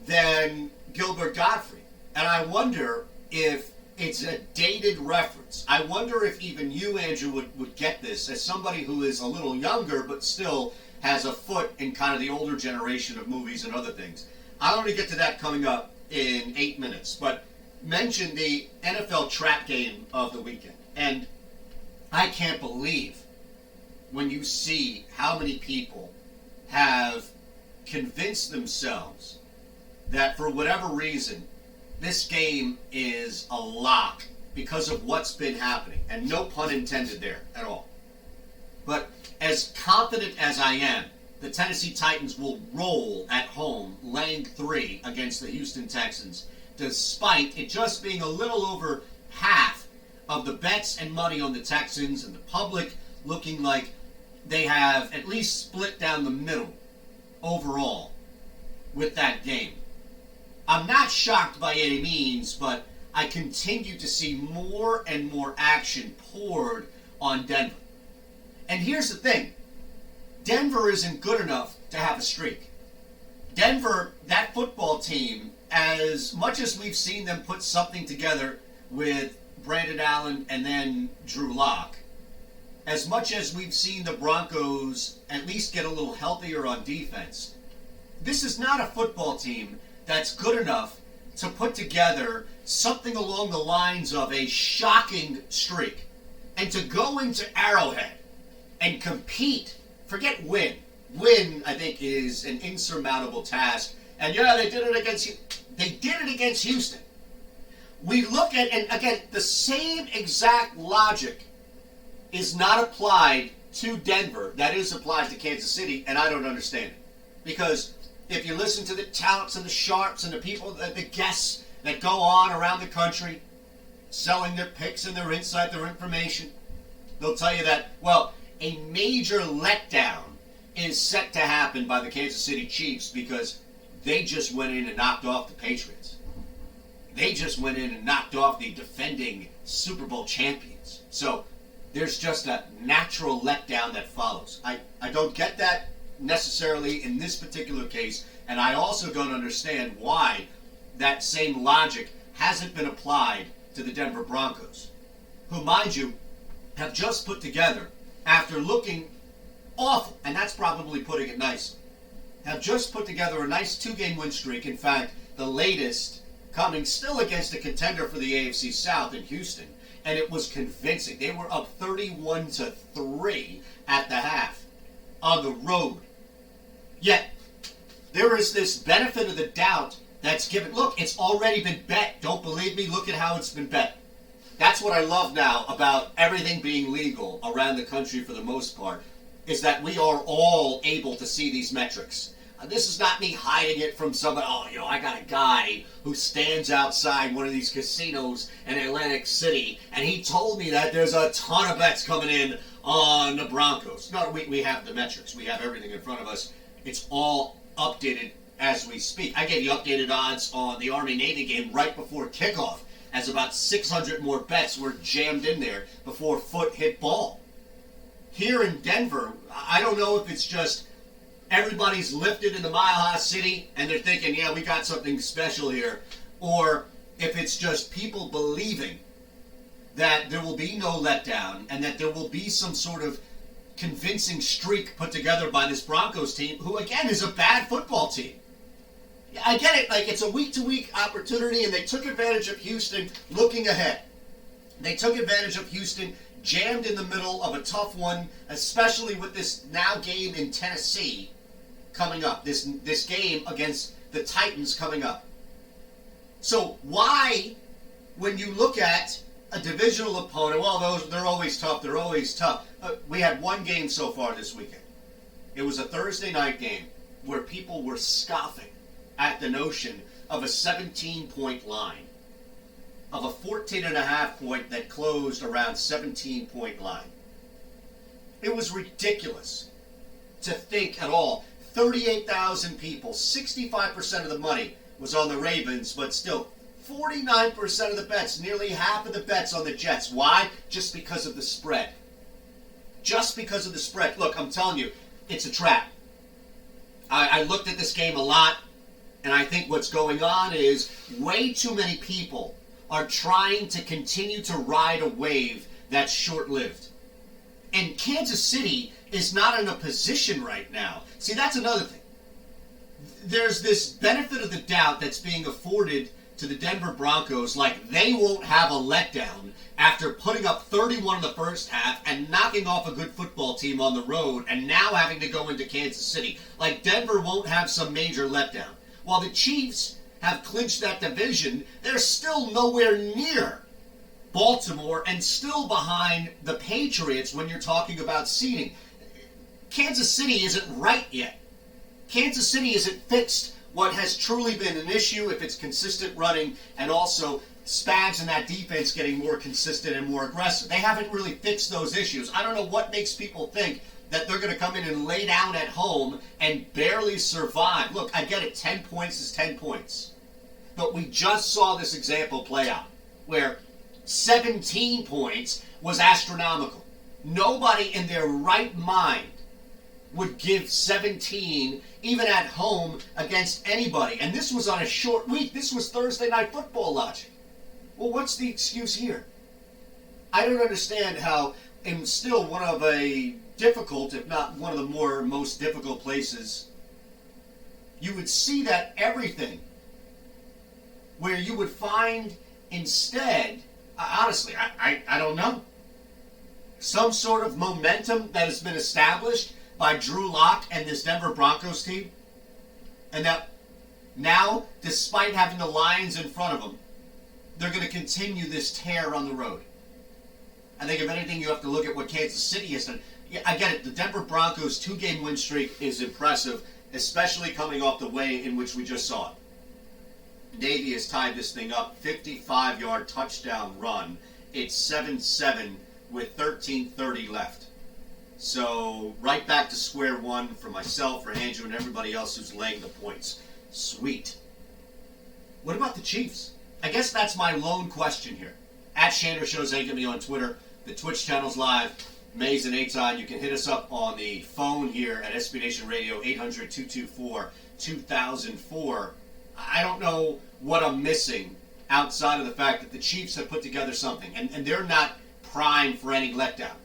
than Gilbert Gottfried, and I wonder if it's a dated reference. I wonder if even you, Andrew, would get this as somebody who is a little younger but still has a foot in kind of the older generation of movies and other things. I'll only get to that coming up in 8 minutes, but mention the NFL trap game of the weekend. And I can't believe when you see how many people have convinced themselves that for whatever reason, this game is a lock because of what's been happening. And no pun intended there at all. But as confident as I am, the Tennessee Titans will roll at home, laying 3 against the Houston Texans, despite it just being a little over half of the bets and money on the Texans and the public looking like they have at least split down the middle overall with that game. I'm not shocked by any means, but I continue to see more and more action poured on Denver. And here's the thing. Denver isn't good enough to have a streak. Denver, that football team, as much as we've seen them put something together with Brandon Allen and then Drew Lock, as much as we've seen the Broncos at least get a little healthier on defense, this is not a football team that's good enough to put together something along the lines of a shocking streak. And to go into Arrowhead and compete, forget win. Win, I think, is an insurmountable task. And yeah, they did it against Houston. We look at, and again, the same exact logic is not applied to Denver that is applied to Kansas City, and I don't understand it. Because if you listen to the touts and the sharps and the people, the guests that go on around the country selling their picks and their insight, their information, they'll tell you that, well, a major letdown is set to happen by the Kansas City Chiefs because they just went in and knocked off the Patriots. They just went in and knocked off the defending Super Bowl champions. So there's just a natural letdown that follows. I don't get that necessarily in this particular case, and I also don't understand why that same logic hasn't been applied to the Denver Broncos, who, mind you, have just put together, after looking awful, and that's probably putting it nicely, have just put together a nice 2-game win streak. In fact, the latest coming still against a contender for the AFC South in Houston, and it was convincing. They were up 31-3 at the half on the road. Yet, there is this benefit of the doubt that's given. Look, it's already been bet. Don't believe me? Look at how it's been bet. That's what I love now about everything being legal around the country for the most part, is that we are all able to see these metrics. This is not me hiding it from somebody. Oh, I got a guy who stands outside one of these casinos in Atlantic City, and he told me that there's a ton of bets coming in on the Broncos. No, we have the metrics. We have everything in front of us. It's all updated as we speak. I gave you updated odds on the Army-Navy game right before kickoff, as about 600 more bets were jammed in there before foot hit ball. Here in Denver, I don't know if it's just everybody's lifted in the Mile High City and they're thinking, yeah, we got something special here, or if it's just people believing that there will be no letdown and that there will be some sort of convincing streak put together by this Broncos team, who, again, is a bad football team. I get it. Like, it's a week-to-week opportunity, and they took advantage of Houston looking ahead. They took advantage of Houston jammed in the middle of a tough one, especially with this now game in Tennessee coming up. This game against the Titans coming up. So why, when you look at a divisional opponent, well, they're always tough. They're always tough. We had one game so far this weekend. It was a Thursday night game where people were scoffing at the notion of a 17-point line, of a 14.5 point that closed around 17-point line. It was ridiculous to think at all. 38,000 people, 65% of the money was on the Ravens, but still 49% of the bets, nearly half of the bets on the Jets. Why? Just because of the spread. Just because of the spread. Look, I'm telling you, it's a trap. I looked at this game a lot, and I think what's going on is way too many people are trying to continue to ride a wave that's short-lived. And Kansas City is not in a position right now. See, that's another thing. There's this benefit of the doubt that's being afforded to the Denver Broncos, like they won't have a letdown after putting up 31 in the first half and knocking off a good football team on the road and now having to go into Kansas City. Like Denver won't have some major letdown. While the Chiefs have clinched that division, they're still nowhere near Baltimore and still behind the Patriots when you're talking about seeding. Kansas City isn't right yet. Kansas City isn't fixed what has truly been an issue if it's consistent running and also Spags and that defense getting more consistent and more aggressive. They haven't really fixed those issues. I don't know what makes people think that they're going to come in and lay down at home and barely survive. Look, I get it, 10 points is 10 points. But we just saw this example play out where 17 points was astronomical. Nobody in their right mind would give 17 even at home against anybody. And this was on a short week. This was Thursday Night Football logic. Well, what's the excuse here? I don't understand how, in still one of a difficult, if not one of the most difficult places, you would see that everything where you would find instead, honestly, I don't know, some sort of momentum that has been established by Drew Lock and this Denver Broncos team, and that now, despite having the Lions in front of them, they're going to continue this tear on the road. I think if anything, you have to look at what Kansas City has done. Yeah, I get it. The Denver Broncos 2-game win streak is impressive, especially coming off the way in which we just saw it. Navy has tied this thing up, 55-yard touchdown run. It's 7-7 with 13:30 left. So right back to square one for myself, for Andrew, and everybody else who's laying the points. Sweet. What about the Chiefs? I guess that's my lone question here. At Shander Shows, get me on Twitter. The Twitch channel's live. Maze and Eitan. You can hit us up on the phone here at SB Nation Radio, 800-224-2004. I don't know what I'm missing outside of the fact that the Chiefs have put together something, and they're not primed for any letdown.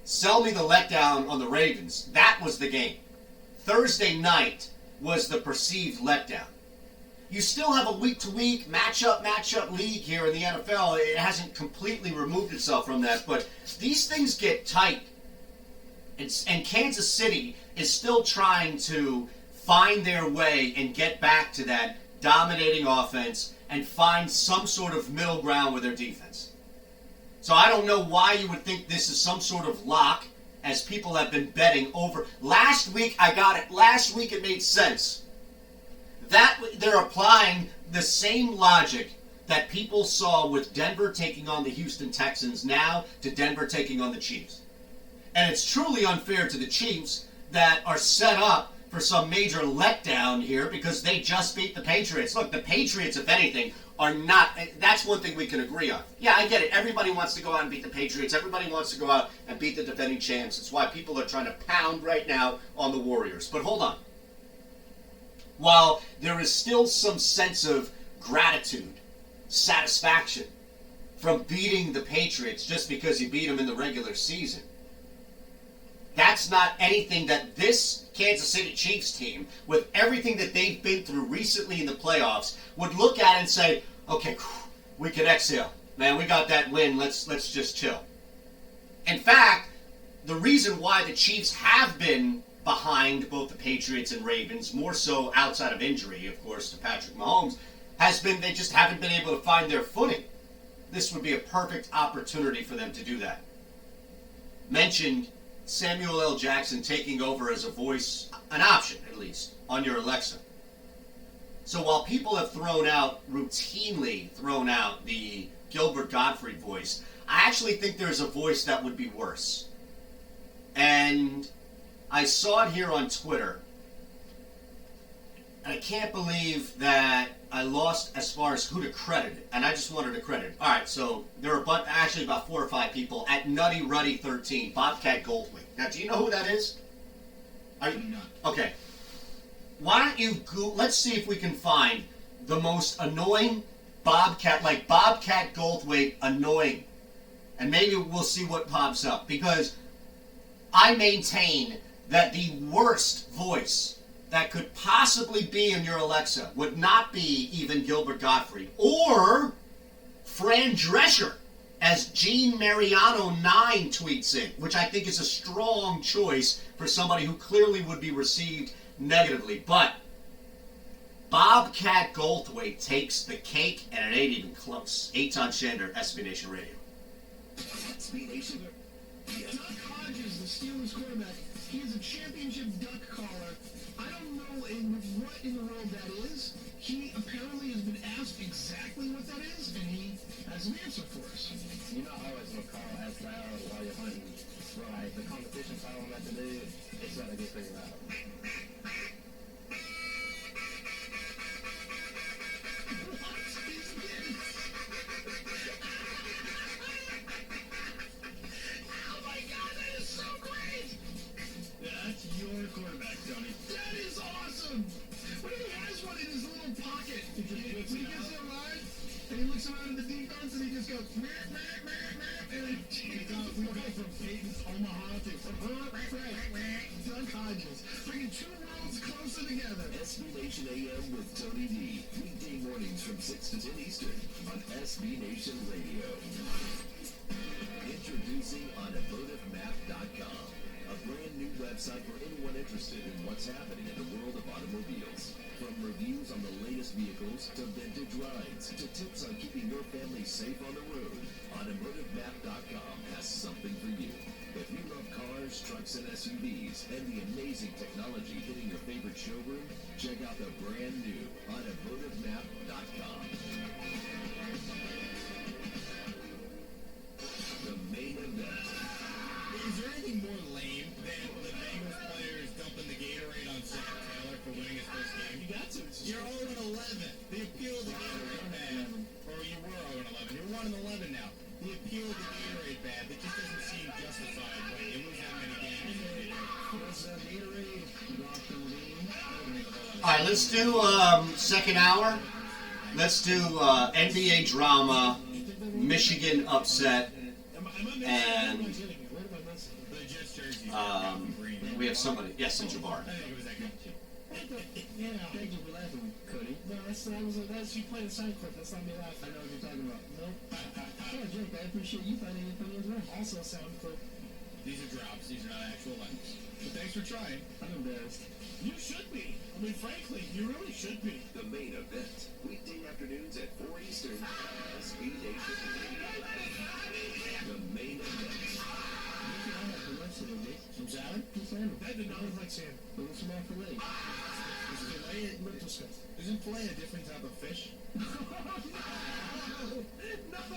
Sell me the letdown on the Ravens. That was the game. Thursday night was the perceived letdown. You still have a week-to-week matchup league here in the NFL. It hasn't completely removed itself from that, but these things get tight. And Kansas City is still trying to find their way and get back to that dominating offense and find some sort of middle ground with their defense. So I don't know why you would think this is some sort of lock, as people have been betting over. Last week, I got it. Last week, it made sense. That they're applying the same logic that people saw with Denver taking on the Houston Texans now to Denver taking on the Chiefs. And it's truly unfair to the Chiefs that are set up for some major letdown here because they just beat the Patriots. Look, the Patriots, if anything, are not, that's one thing we can agree on. Yeah, I get it. Everybody wants to go out and beat the Patriots. Everybody wants to go out and beat the defending champs. It's why people are trying to pound right now on the Warriors. But hold on. While there is still some sense of gratitude, satisfaction from beating the Patriots just because you beat them in the regular season, That's not anything that this Kansas City Chiefs team, with everything that they've been through recently in the playoffs, would look at and say, okay, we can exhale. Man, we got that win. Let's just chill. In fact, the reason why the Chiefs have been behind both the Patriots and Ravens, more so outside of injury, of course, to Patrick Mahomes, has been they just haven't been able to find their footing. This would be a perfect opportunity for them to do that. Mentioned Samuel L. Jackson taking over as a voice, an option at least, on your Alexa. So while people have routinely thrown out the Gilbert Gottfried voice, I actually think there's a voice that would be worse. And I saw it here on Twitter, and I can't believe that I lost as far as who to credit, and I just wanted to credit. All right, so there are actually about 4 or 5 people at Nutty Ruddy 13, Bobcat Goldthwait. Now, do you know who that is? Are you not? Okay. Why don't you let's see if we can find the most annoying Bobcat, like Bobcat Goldthwait annoying, and maybe we'll see what pops up, because I maintain that the worst voice that could possibly be in your Alexa would not be even Gilbert Gottfried or Fran Drescher, as Gene Mariano 9 tweets in, which I think is a strong choice for somebody who clearly would be received negatively. But Bobcat Goldthwait takes the cake, and it ain't even close. Eitan Shander, SB Nation Radio. SB Nation. Duck Hodges, the Steelers quarterback, he is a championship duck caller. I don't know what in the world that is. He apparently has been asked exactly what that is, and he has an answer for us. You know, I always look Carl as loud while you're hunting. Right, the competition foul him at the dude, it's gotta get pretty loud. Your quarterback, Tony. That is awesome! What if he has one in his little pocket? He gets so loud, and he looks around at the defense, and he just goes, meh, meh, meh, meh, and we go from Peyton's Omaha to Doug Hodges, bringing 2 worlds closer together. SB Nation AM with Tony D. Weekday mornings from 6 to 10 Eastern on SB Nation Radio. Introducing automotivemap.com. A brand new website for anyone interested in what's happening in the world of automobiles. From reviews on the latest vehicles to vintage rides to tips on keeping your family safe on the road, automotivemap.com has something for you. If you love cars, trucks, and SUVs and the amazing technology hitting your favorite showroom, check out the brand new automotivemap.com. The main event. Is there anything more lame than the Bengals players dumping the Gatorade on Sam Taylor for winning his first game? You got to. You're 0-11. The appeal of the Gatorade ban, or you were 0-11. You're 1-11 now. The appeal of the Gatorade ban, that just doesn't seem justified when you lose that many games. All right, let's do second hour. Let's do NBA drama, Michigan upset, and we have somebody. Yes, in Jabbar. Yeah, thank you for laughing, Cody. No, that's you playing a sound clip. That's not me laughing. I know what you're talking about. No? Yeah, Jake, I appreciate you finding it funny as well. Also a sound clip. These are drops. These are not actual lines. But thanks for trying. I'm embarrassed. You should be. I mean, frankly, you really should be. The main event. Weekday afternoons at 4 Eastern. SB Nation Radio. The main event. Some salad? Some salmon. That did not look like salmon. It was some filet. Is filet or lentil stuff? Isn't filet a different type of fish? No,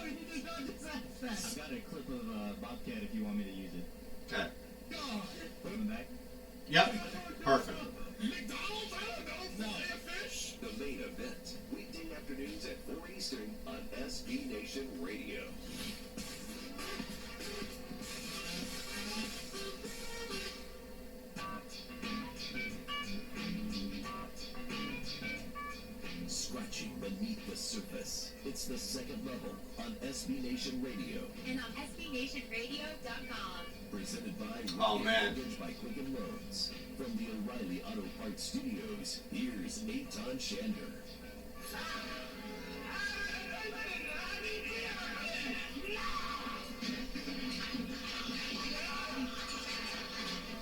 you did not decide that. I've got a clip of Bobcat if you want me to use it. Okay. God. Put him back. Yep. Perfect. McDonald's? I don't know. Filet of fish? The main event. Weekday afternoons at 4 Eastern on SB Nation Radio. Scratching beneath the surface. It's the second level on SB Nation Radio. And on SBNationRadio.com. Presented by Oh, man. by Quicken Loans. From the O'Reilly Auto Parts Studios, here's Eitan Shander.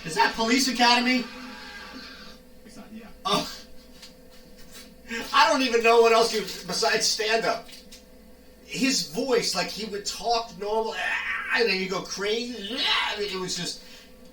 Is that Police Academy? Yeah. Oh. I don't even know what else you besides stand-up. His voice, like he would talk normal, and then you go crazy. It was just,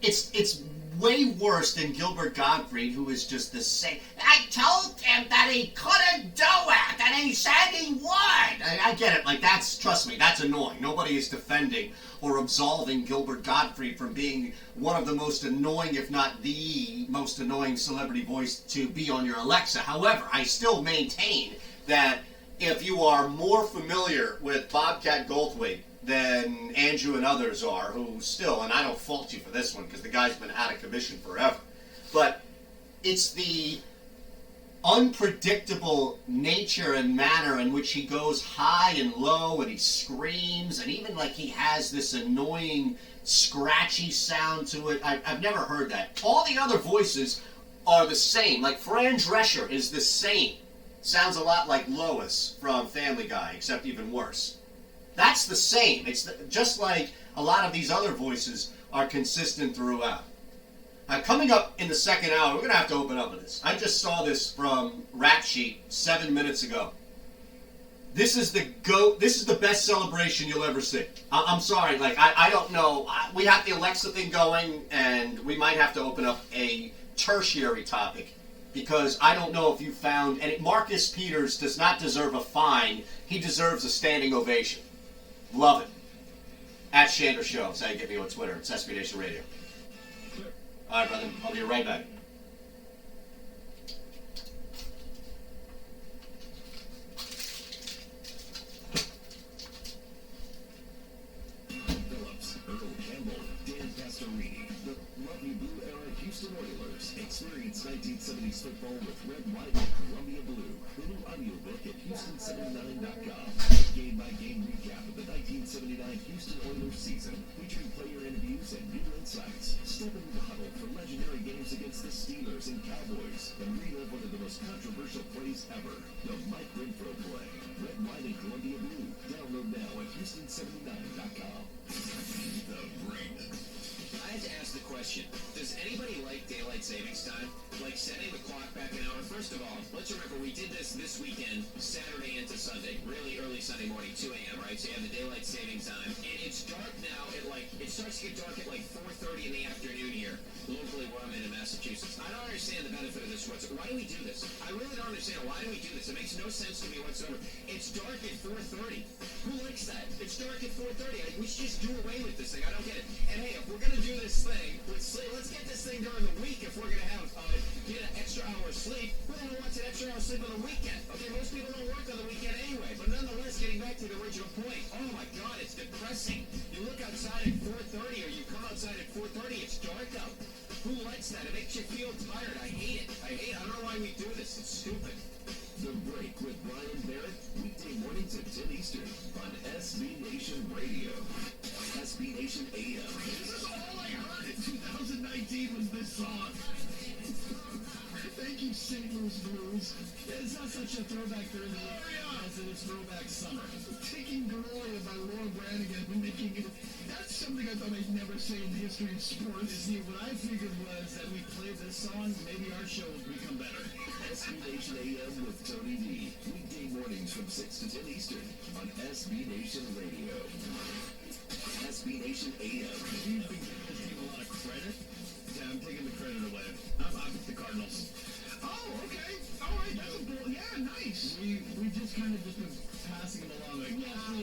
it's way worse than Gilbert Gottfried, who is just the same. I told him that he couldn't do it, and he said he would. I get it. Like trust me, that's annoying. Nobody is defending or absolving Gilbert Gottfried from being one of the most annoying, if not the most annoying celebrity voice to be on your Alexa. However, I still maintain that if you are more familiar with Bobcat Goldthwait than Andrew and others are, who still, and I don't fault you for this one because the guy's been out of commission forever, but it's the unpredictable nature and manner in which he goes high and low and he screams, and even like he has this annoying scratchy sound to it. I've never heard that. All the other voices are the same. Like Fran Drescher is the same. Sounds a lot like Lois from Family Guy, except even worse. That's the same. It's just like a lot of these other voices are consistent throughout. Coming up in the second hour, we're going to have to open up with this. I just saw this from Rap Sheet 7 minutes ago. This is the best celebration you'll ever see. I'm sorry, like, I don't know. We have the Alexa thing going, and we might have to open up a tertiary topic, because I don't know if you found, and Marcus Peters does not deserve a fine. He deserves a standing ovation. Love it. At Shander Show. That's how you get me on Twitter. It's SB Nation Radio. All right, brother. I'll be right back. Phillips, Earl Campbell, Dan Pastorini, the lovely Blue Era Houston Oilers. Experience 1970s football with Red, White, and Columbia Blue. The new audiobook at Houston79.com. Game-by-game recap of the 1979 Houston Oilers season, featuring player interviews and new insights. Step into the huddle for legendary games against the Steelers and Cowboys, and relive one of the most controversial plays ever, the Mike Renfro play. Red, White, and Columbia Blue. Download now at Houston79.com. The Break. I had to ask the question, does anybody like daylight savings time? Like setting the clock back an hour? First of all, let's remember we did this weekend, Saturday into Sunday, really early Sunday morning, 2 a.m., right? So you have the daylight savings time. And it's dark now at it starts to get dark at 4:30 in the afternoon here, locally where I'm in Massachusetts. I don't understand the benefit of this whatsoever. Why do we do this? I really don't understand. Why do we do this? It makes no sense to me whatsoever. It's dark at 4:30. Who likes that? It's dark at 4:30. We should just do away with this thing. I don't get it. And hey, if we're going to do this thing, let's get this thing during the week. If we're going to have get an extra hour of sleep, who the hell wants an extra hour of sleep on the weekend? Okay, most people don't work on the weekend anyway. But nonetheless, getting back to the original point, oh my God, it's depressing. You look outside at 4:30, or you come outside at 4:30, it's dark out. Who likes that? It makes you feel tired. I hate it. I don't know why we do this. It's stupid. The Break with Brian Barrett, weekday mornings at 10 Eastern on SB Nation Radio. SB Nation AM. This is all I heard in 2019 was this song. Thank you, St. Louis Blues. It's not such a throwback Thursday as it is throwback summer. Taking Gloria by Laura Branigan and making it. That's something I thought I'd never say in the history of sports. See, what I figured was that we played this song, maybe our show would become better. SB Nation AM with Tony D. Weekday mornings from 6 to 10 Eastern on SB Nation Radio. SB Nation AM. You think this team a lot of credit? Yeah, I'm taking the credit away. I'm with the Cardinals. Oh, okay. All right, that's a bull. Yeah, nice. We just kind of just been passing them along like,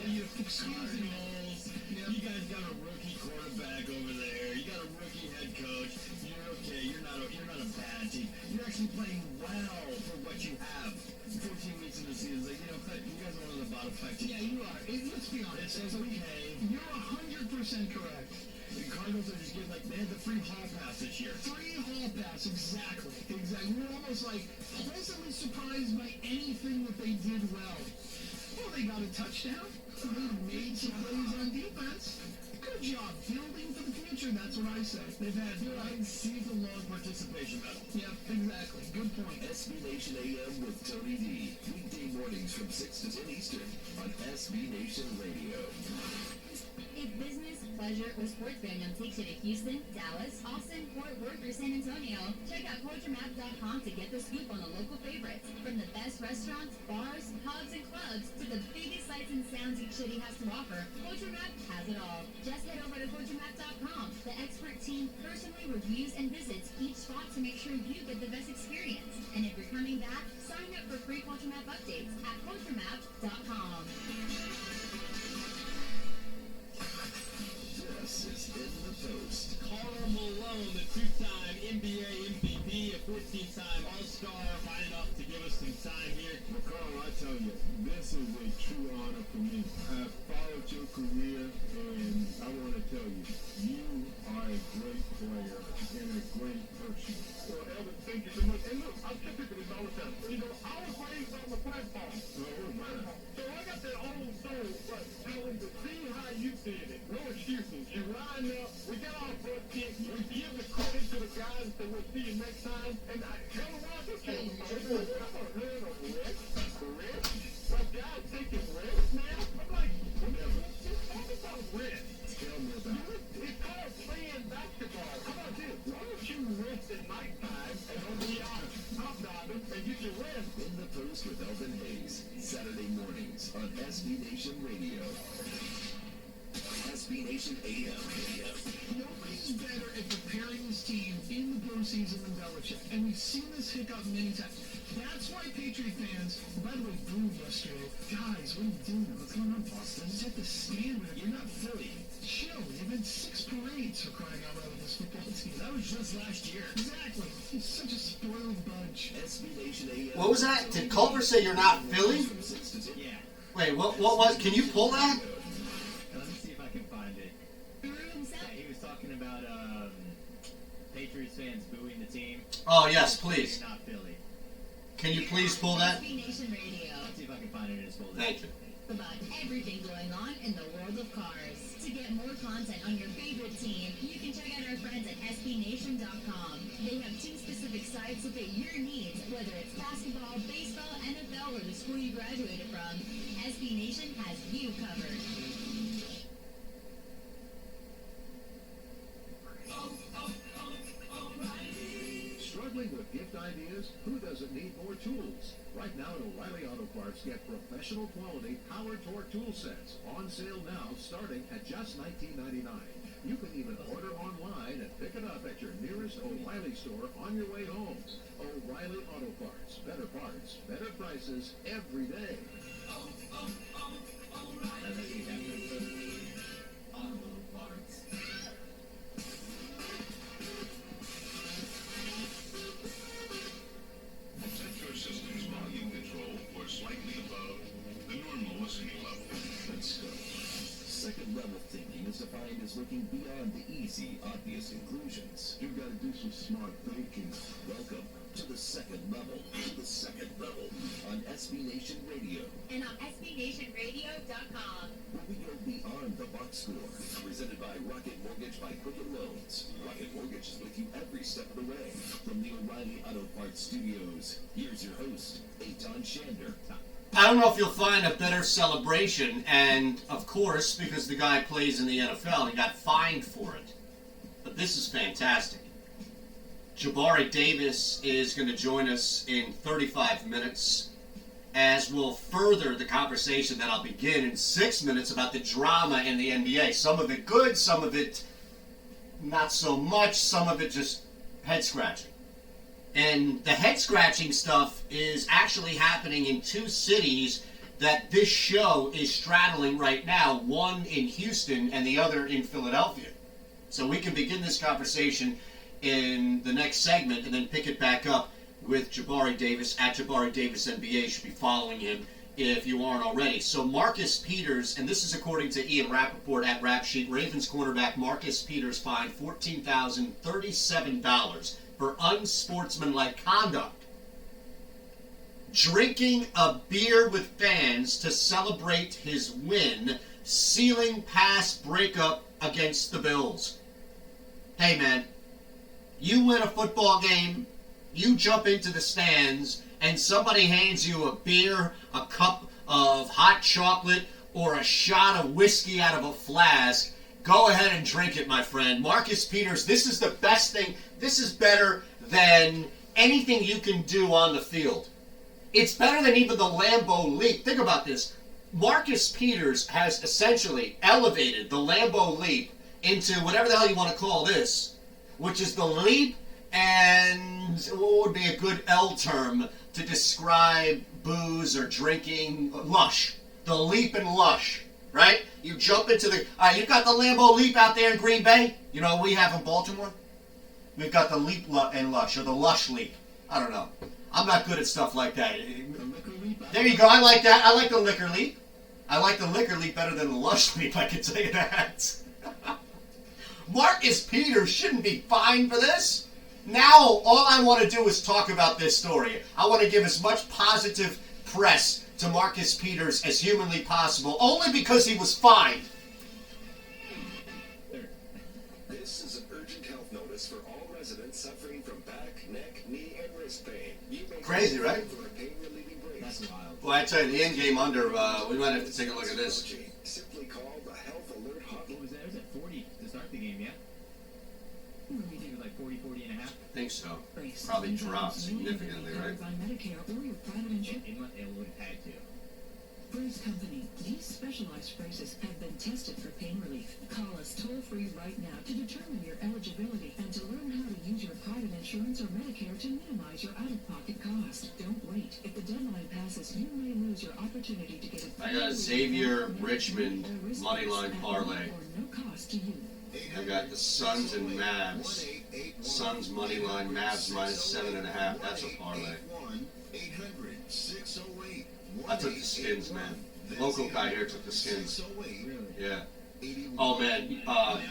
you excusing holes. You guys got a rookie quarterback over there. You got a rookie head coach. You're okay. You're not a bad team. You're actually playing well for what you have. 14 weeks into the season, like, you guys are one of the bottom 5 teams. Yeah, you are. Let's be honest. It's okay. You're 100% correct. Cardinals are just getting they had the free hall pass this year. Free hall pass, exactly. We're almost pleasantly surprised by anything that they did well. Well, they got a touchdown. They made some plays on defense. Good job building for the future, that's what I say. They've had season-long participation medal. Yep, exactly. Good point. SB Nation AM with Tony D. Weekday mornings from 6 to 10 Eastern on SB Nation Radio. If business, pleasure, or sports fandom takes you to Houston, Dallas, Austin, Fort Worth, or San Antonio, check out CultureMap.com to get the scoop on the local favorites. From the best restaurants, bars, pubs, and clubs to the biggest sights and sounds each city has to offer, CultureMap has it all. Just head over to CultureMap.com. The expert team personally reviews and visits each spot to make sure you get the best experience. And if you're coming back, sign up for free CultureMap updates at CultureMap.com. This is In the Post. Karl Malone, the two-time NBA MVP, a 14-time All-Star, fine enough to give us some time here. Well, Carl, I tell you, this is a true honor for me. I've followed your career, and I want to tell you, you are a great player and a great person. Well, Elvis, thank you so much. And look, I tell people this all the time. You know, I was raised on the platform. Oh, man. So I got that old soul, but telling to see how you did it. No excuses. You line up. We got our butt kicked. We give the credit to the guys that we'll see you next time. And I tell them why this came. I've never heard of rest. Rest? Like guys taking rest now? I'm like, never. Just talk about rest. Tell me about it. It's called playing basketball. How about this? Why don't you rest at nighttime and on the top diving and get your rest? In the Post with Elvin Hayes. Saturday mornings on SB Nation Radio. SB Nation AM. Nobody's better at preparing this team in the postseason than Belichick. And we've seen this hiccup many times. That's why Patriot fans, by the way, booed yesterday. Guys, what are you doing? What's going on, Boston? Just have to stand with it. You're not Philly. Chill. You've had 6 parades for crying out loud with this football team. That was just last year. Exactly. He's such a spoiled bunch. SB Nation AM. What was that? Did Culver say you're not Philly? From 6 to 10. Yeah. Wait, what was? Can you pull that? Let me see if I can find it. Yeah, he was talking about Patriots fans booing the team. Oh, yes, please. They're not Philly. Can you please pull that? SB Nation Radio. Let's see if I can find it in his folder. Thank you. About everything going on in the world of cars. To get more content on your favorite team, you can check out our friends at SBNation.com. They have team-specific sites to fit your needs, whether it's basketball, baseball, NFL, or the school you graduated from. SB Nation has you covered. Struggling with gift ideas? Who doesn't need more tools? Right now at O'Reilly Auto Parts, get professional quality power torque tool sets on sale now, starting at just $19.99. You can even order online and pick it up at your nearest O'Reilly store on your way home. O'Reilly Auto Parts. Better parts, better prices every day. Set your system's volume control for slightly above the normal listening level. Let's go. Second level thinking is defined as looking beyond the easy, obvious conclusions. You got to do some smart thinking. Welcome to the second level. The second level on SB Nation Radio, And on SBNationRadio.com. where we go beyond the box score. Presented by Rocket Mortgage by Quicken Loans. Rocket Mortgage is with you every step of the way. From the O'Reilly Auto Parts Studios, here's your host, Eitan Shander. I don't know if you'll find a better celebration, and of course, because the guy plays in the NFL, he got fined for it. But this is fantastic. Jabari Davis is going to join us in 35 minutes, as we'll further the conversation that I'll begin in 6 minutes about the drama in the NBA. Some of it good, some of it not so much, some of it just head-scratching. And the head-scratching stuff is actually happening in 2 cities that this show is straddling right now, one in Houston and the other in Philadelphia. So we can begin this conversation in the next segment and then pick it back up with Jabari Davis at Jabari Davis NBA. Should be following him if you aren't already. So Marcus Peters, and this is according to Ian Rappaport at Rap Sheet, Ravens cornerback Marcus Peters fined $14,037 for unsportsmanlike conduct. Drinking a beer with fans to celebrate his win, sealing past breakup against the Bills. Hey man, you win a football game, you jump into the stands, and somebody hands you a beer, a cup of hot chocolate, or a shot of whiskey out of a flask, go ahead and drink it, my friend. Marcus Peters, this is the best thing. This is better than anything you can do on the field. It's better than even the Lambeau Leap. Think about this. Marcus Peters has essentially elevated the Lambeau Leap into whatever the hell you want to call this, which is the leap and what would be a good L term to describe booze or drinking? Lush. The leap and lush, right? You jump into the... you've got the Lambeau Leap out there in Green Bay. You know what we have in Baltimore? We've got the leap and lush, or the lush leap. I don't know. I'm not good at stuff like that. There you go. I like that. I like the liquor leap. I like the liquor leap better than the lush leap, I can tell you that. Marcus Peters shouldn't be fined for this. Now, all I want to do is talk about this story. I want to give as much positive press to Marcus Peters as humanly possible, only because he was fined. This is an urgent health notice for all residents suffering from back, neck, knee, and wrist pain. You may Crazy, right? For a pain-relieving brace. That's wild. Well, I tell you, the end game under, we might have to take a look at this. Simply call the Health Alert Hotline. What was that? It was at 40 to start the game, yeah? What do you think it was like 40, 40 and a half? I think so. Probably dropped significantly, right? By Medicare or your private insurance. It would have had to. Brace Company. These specialized braces have been tested for pain relief. Call us toll-free right now to determine your eligibility and to learn how to use your private insurance or Medicare to minimize your out-of-pocket cost. Don't wait. If the deadline passes, you may lose your opportunity to get a I got Xavier Richmond moneyline parlay. or no cost to you. I got the Suns and Mavs. Suns moneyline, Mavs minus 7.5. That's a parlay. 800-608. I took the Skins, man. The local guy here took the Skins. Really? Yeah. Oh man,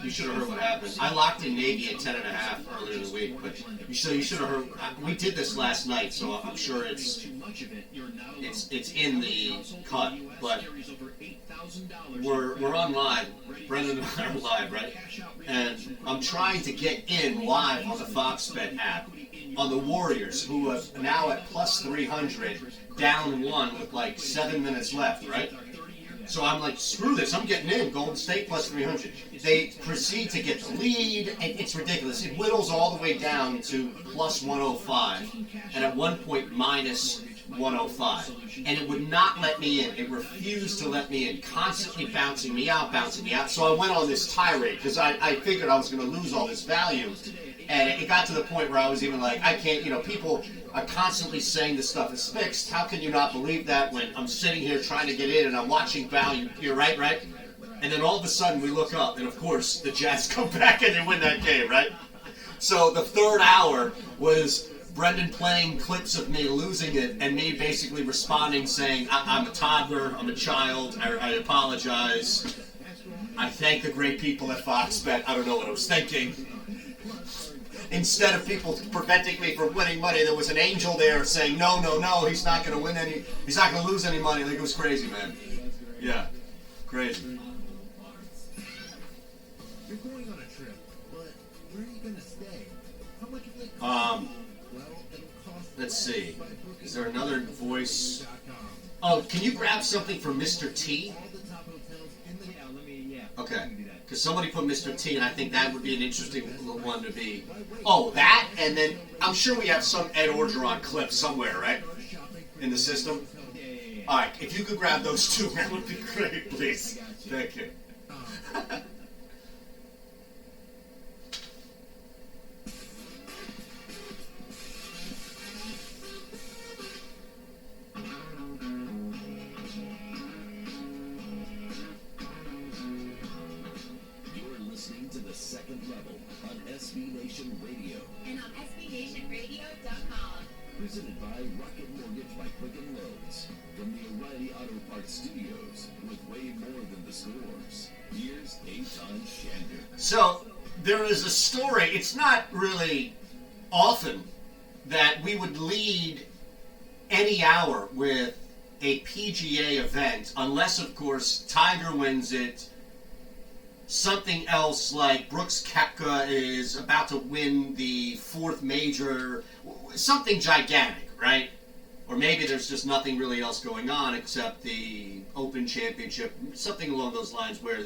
you should have heard what happened. I locked in Navy at 10.5 earlier in the week, but you should have heard. We did this last night, so I'm sure it's in the cut. But we're on live. Brendan and I are live, right? And I'm trying to get in live on the Fox Bet app on the Warriors, who are now at plus 300, down 1 with like 7 minutes left, right? So I'm like, screw this, I'm getting in, Golden State plus 300. They proceed to get the lead, and it's ridiculous. It whittles all the way down to plus 105, and at one point minus 105. And it would not let me in. It refused to let me in, constantly bouncing me out. So I went on this tirade, because I figured I was going to lose all this value. And it got to the point where I was even like, I can't, people are constantly saying this stuff is fixed. How can you not believe that when I'm sitting here trying to get in and I'm watching value here, right? And then all of a sudden we look up, and of course the Jazz come back and they win that game, right? So the third hour was Brendan playing clips of me losing it and me basically responding saying, I'm a toddler, I'm a child, I apologize. I thank the great people at Fox Bet. I don't know what I was thinking. Instead of people preventing me from winning money, there was an angel there saying, no, he's not going to win any, he's not going to lose any money. Like, it was crazy, man. Yeah, crazy. You're going on a trip, but where are you going to stay? How much will it cost? Um, Well, it'll cost let's see. by booking Is there another voice? .com. Oh, can you grab something from Mr. T? All the top hotels in the... Yeah, let me... Yeah. Okay. I can do that. Because somebody put Mr. T, and I think that would be an interesting one to be. Oh, that, and then I'm sure we have some Ed Orgeron clip somewhere, right? In the system? All right, if you could grab those two, that would be great, please. Thank you. You're listening to The Second Level on SB Nation Radio. And on SBNationRadio.com. Presented by Rocket Mortgage by Quicken Loans. From the O'Reilly Art Studios with way more than the scores. Here's Eitan Shander. So there is a story. It's not really often that we would lead any hour with a PGA event, unless, of course, Tiger wins it. Something else like Brooks Koepka is about to win the 4th major. Something gigantic, right? Or maybe there's just nothing really else going on except the Open Championship, something along those lines where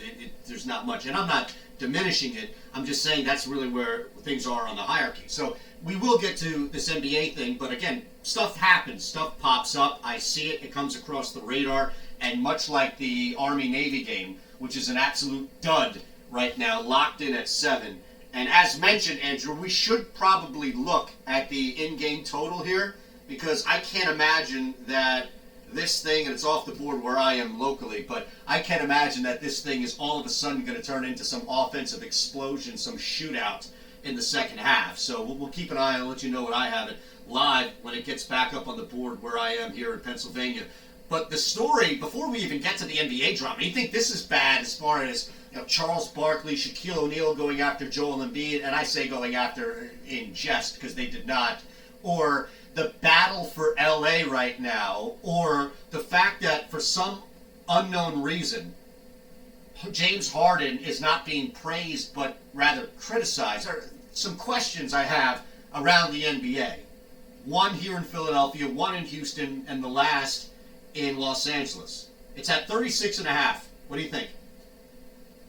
there's not much. And I'm not diminishing it. I'm just saying that's really where things are on the hierarchy. So we will get to this NBA thing, but again, stuff happens. Stuff pops up. I see it. It comes across the radar. And much like the Army-Navy game, which is an absolute dud right now, locked in at 7. And as mentioned, Andrew, we should probably look at the in-game total here, because I can't imagine that this thing, and it's off the board where I am locally, but I can't imagine that this thing is all of a sudden going to turn into some offensive explosion, some shootout in the second half. So we'll keep an eye. I'll let you know what I have it live when it gets back up on the board where I am here in Pennsylvania. But the story, before we even get to the NBA drama, you think this is bad as far as Charles Barkley, Shaquille O'Neal going after Joel Embiid, and I say going after in jest because they did not, or the battle for LA right now, or the fact that for some unknown reason, James Harden is not being praised but rather criticized, are some questions I have around the NBA. One here in Philadelphia, one in Houston, and the last in Los Angeles. It's at 36.5. What do you think?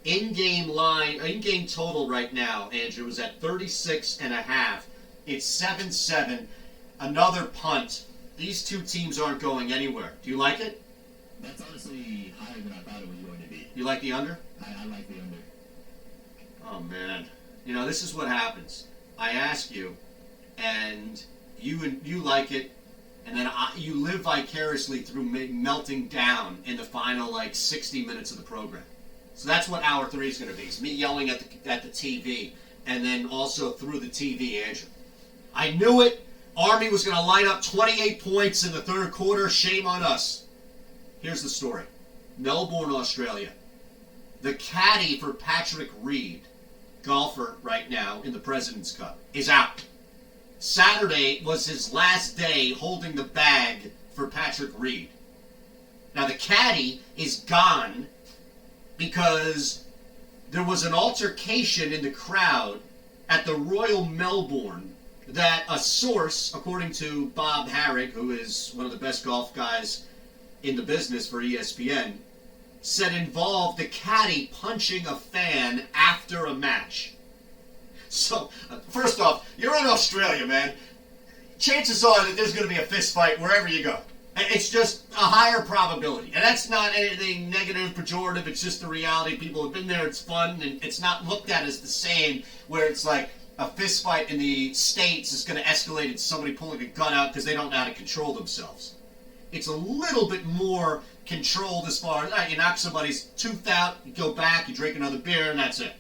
In-game line, in-game total right now, Andrew, is at 36.5. It's 7-7. Another punt. These two teams aren't going anywhere. Do you like it? That's honestly higher than I thought it was going to be. You like the under? I like the under. Oh, man. This is what happens. I ask you, and you like it, and then you live vicariously through melting down in the final, 60 minutes of the program. So that's what hour 3 is going to be. It's me yelling at the TV, and then also through the TV, Andrew. I knew it. Army was going to light up 28 points in the third quarter. Shame on us. Here's the story. Melbourne, Australia. The caddy for Patrick Reed, golfer right now in the President's Cup, is out. Saturday was his last day holding the bag for Patrick Reed. Now the caddy is gone because there was an altercation in the crowd at the Royal Melbourne that a source, according to Bob Harrig, who is one of the best golf guys in the business for ESPN, said involved the caddy punching a fan after a match. So, first off, you're in Australia, man. Chances are that there's going to be a fist fight wherever you go. It's just a higher probability. And that's not anything negative, pejorative. It's just the reality. People have been there. It's fun. And it's not looked at as the same where it's like a fist fight in the States is going to escalate into somebody pulling a gun out because they don't know how to control themselves. It's a little bit more controlled as far as you knock somebody's tooth out, you go back, you drink another beer, and that's it.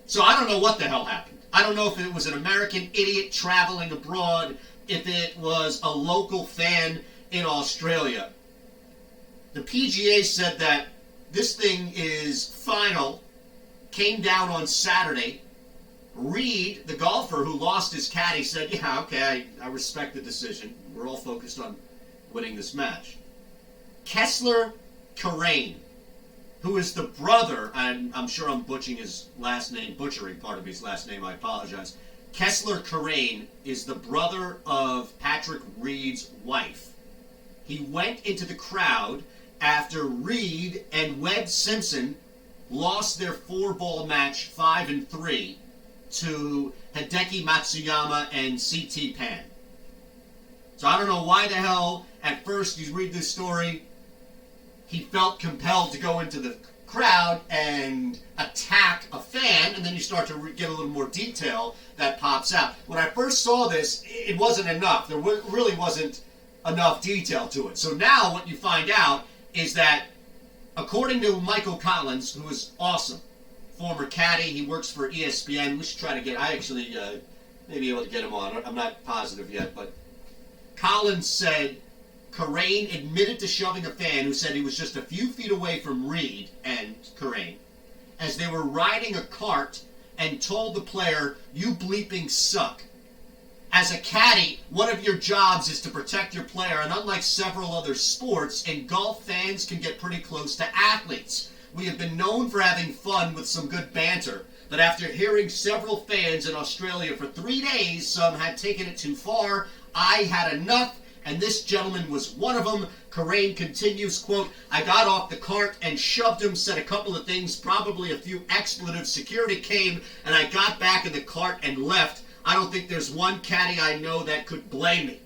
So I don't know what the hell happened. I don't know if it was an American idiot traveling abroad, if it was a local fan in Australia. The PGA said that this thing is final, came down on Saturday. Reed, the golfer who lost his caddy, said, yeah, okay, I respect the decision. We're all focused on winning this match. Kessler Kerrane, who is the brother, and I'm sure I'm butchering part of his last name, I apologize. Kessler Kerrane is the brother of Patrick Reed's wife. He went into the crowd after Reed and Webb Simpson lost their 4-ball match 5-3 to Hideki Matsuyama and C.T. Pan. So I don't know why the hell, at first you read this story, he felt compelled to go into the crowd and attack a fan, and then you start to get a little more detail that pops out. When I first saw this, it wasn't enough. There really wasn't enough detail to it. So now what you find out is that, according to Michael Collins, who is awesome, former caddy, he works for ESPN. We should try to get, I actually may be able to get him on. I'm not positive yet, but Collins said Corain admitted to shoving a fan who said he was just a few feet away from Reed and Corain as they were riding a cart and told the player, "You bleeping suck." As a caddy, one of your jobs is to protect your player, and unlike several other sports, in golf, fans can get pretty close to athletes. We have been known for having fun with some good banter, but after hearing several fans in Australia for 3 days, some had taken it too far. I had enough, and this gentleman was one of them. Corain continues, quote, "I got off the cart and shoved him, said a couple of things, probably a few expletives. Security came, and I got back in the cart and left. I don't think there's one caddy I know that could blame me."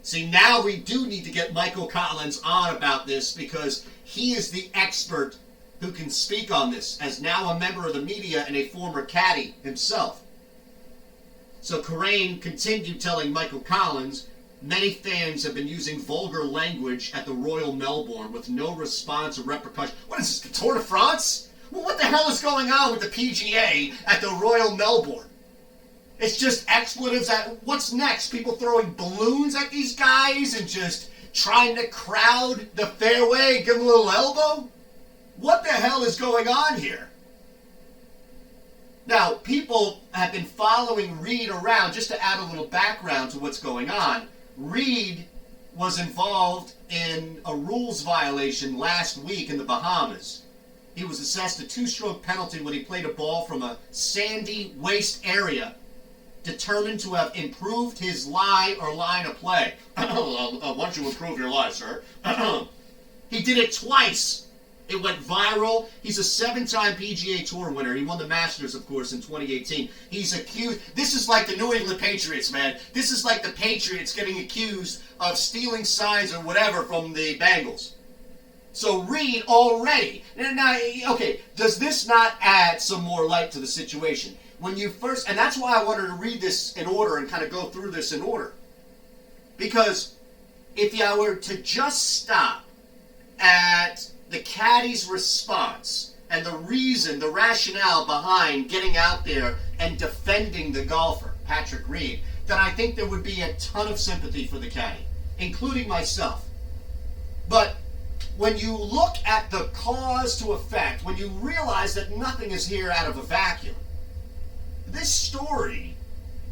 See, now we do need to get Michael Collins on about this because he is the expert who can speak on this, as now a member of the media and a former caddy himself. So Corain continued telling Michael Collins, "Many fans have been using vulgar language at the Royal Melbourne with no response or repercussion." What is this, the Tour de France? Well, what the hell is going on with the PGA at the Royal Melbourne? It's just expletives. What's next? People throwing balloons at these guys and just trying to crowd the fairway, give them a little elbow? What the hell is going on here? Now, people have been following Reed around. Just to add a little background to what's going on, Reed was involved in a rules violation last week in the Bahamas. He was assessed a 2-stroke penalty when he played a ball from a sandy waste area, determined to have improved his lie or line of play. Why don't you improve your lie, sir? He did it twice. It went viral. He's a 7-time PGA Tour winner. He won the Masters, of course, in 2018. He's accused. This is like the New England Patriots, man. This is like the Patriots getting accused of stealing signs or whatever from the Bengals. So Reed already. Now, okay, does this not add some more light to the situation? When you first, and that's why I wanted to read this in order and kind of go through this in order. Because if you were to just stop at the caddy's response and the reason, the rationale behind getting out there and defending the golfer, Patrick Reed, then I think there would be a ton of sympathy for the caddy, including myself. But when you look at the cause to effect, when you realize that nothing is here out of a vacuum, this story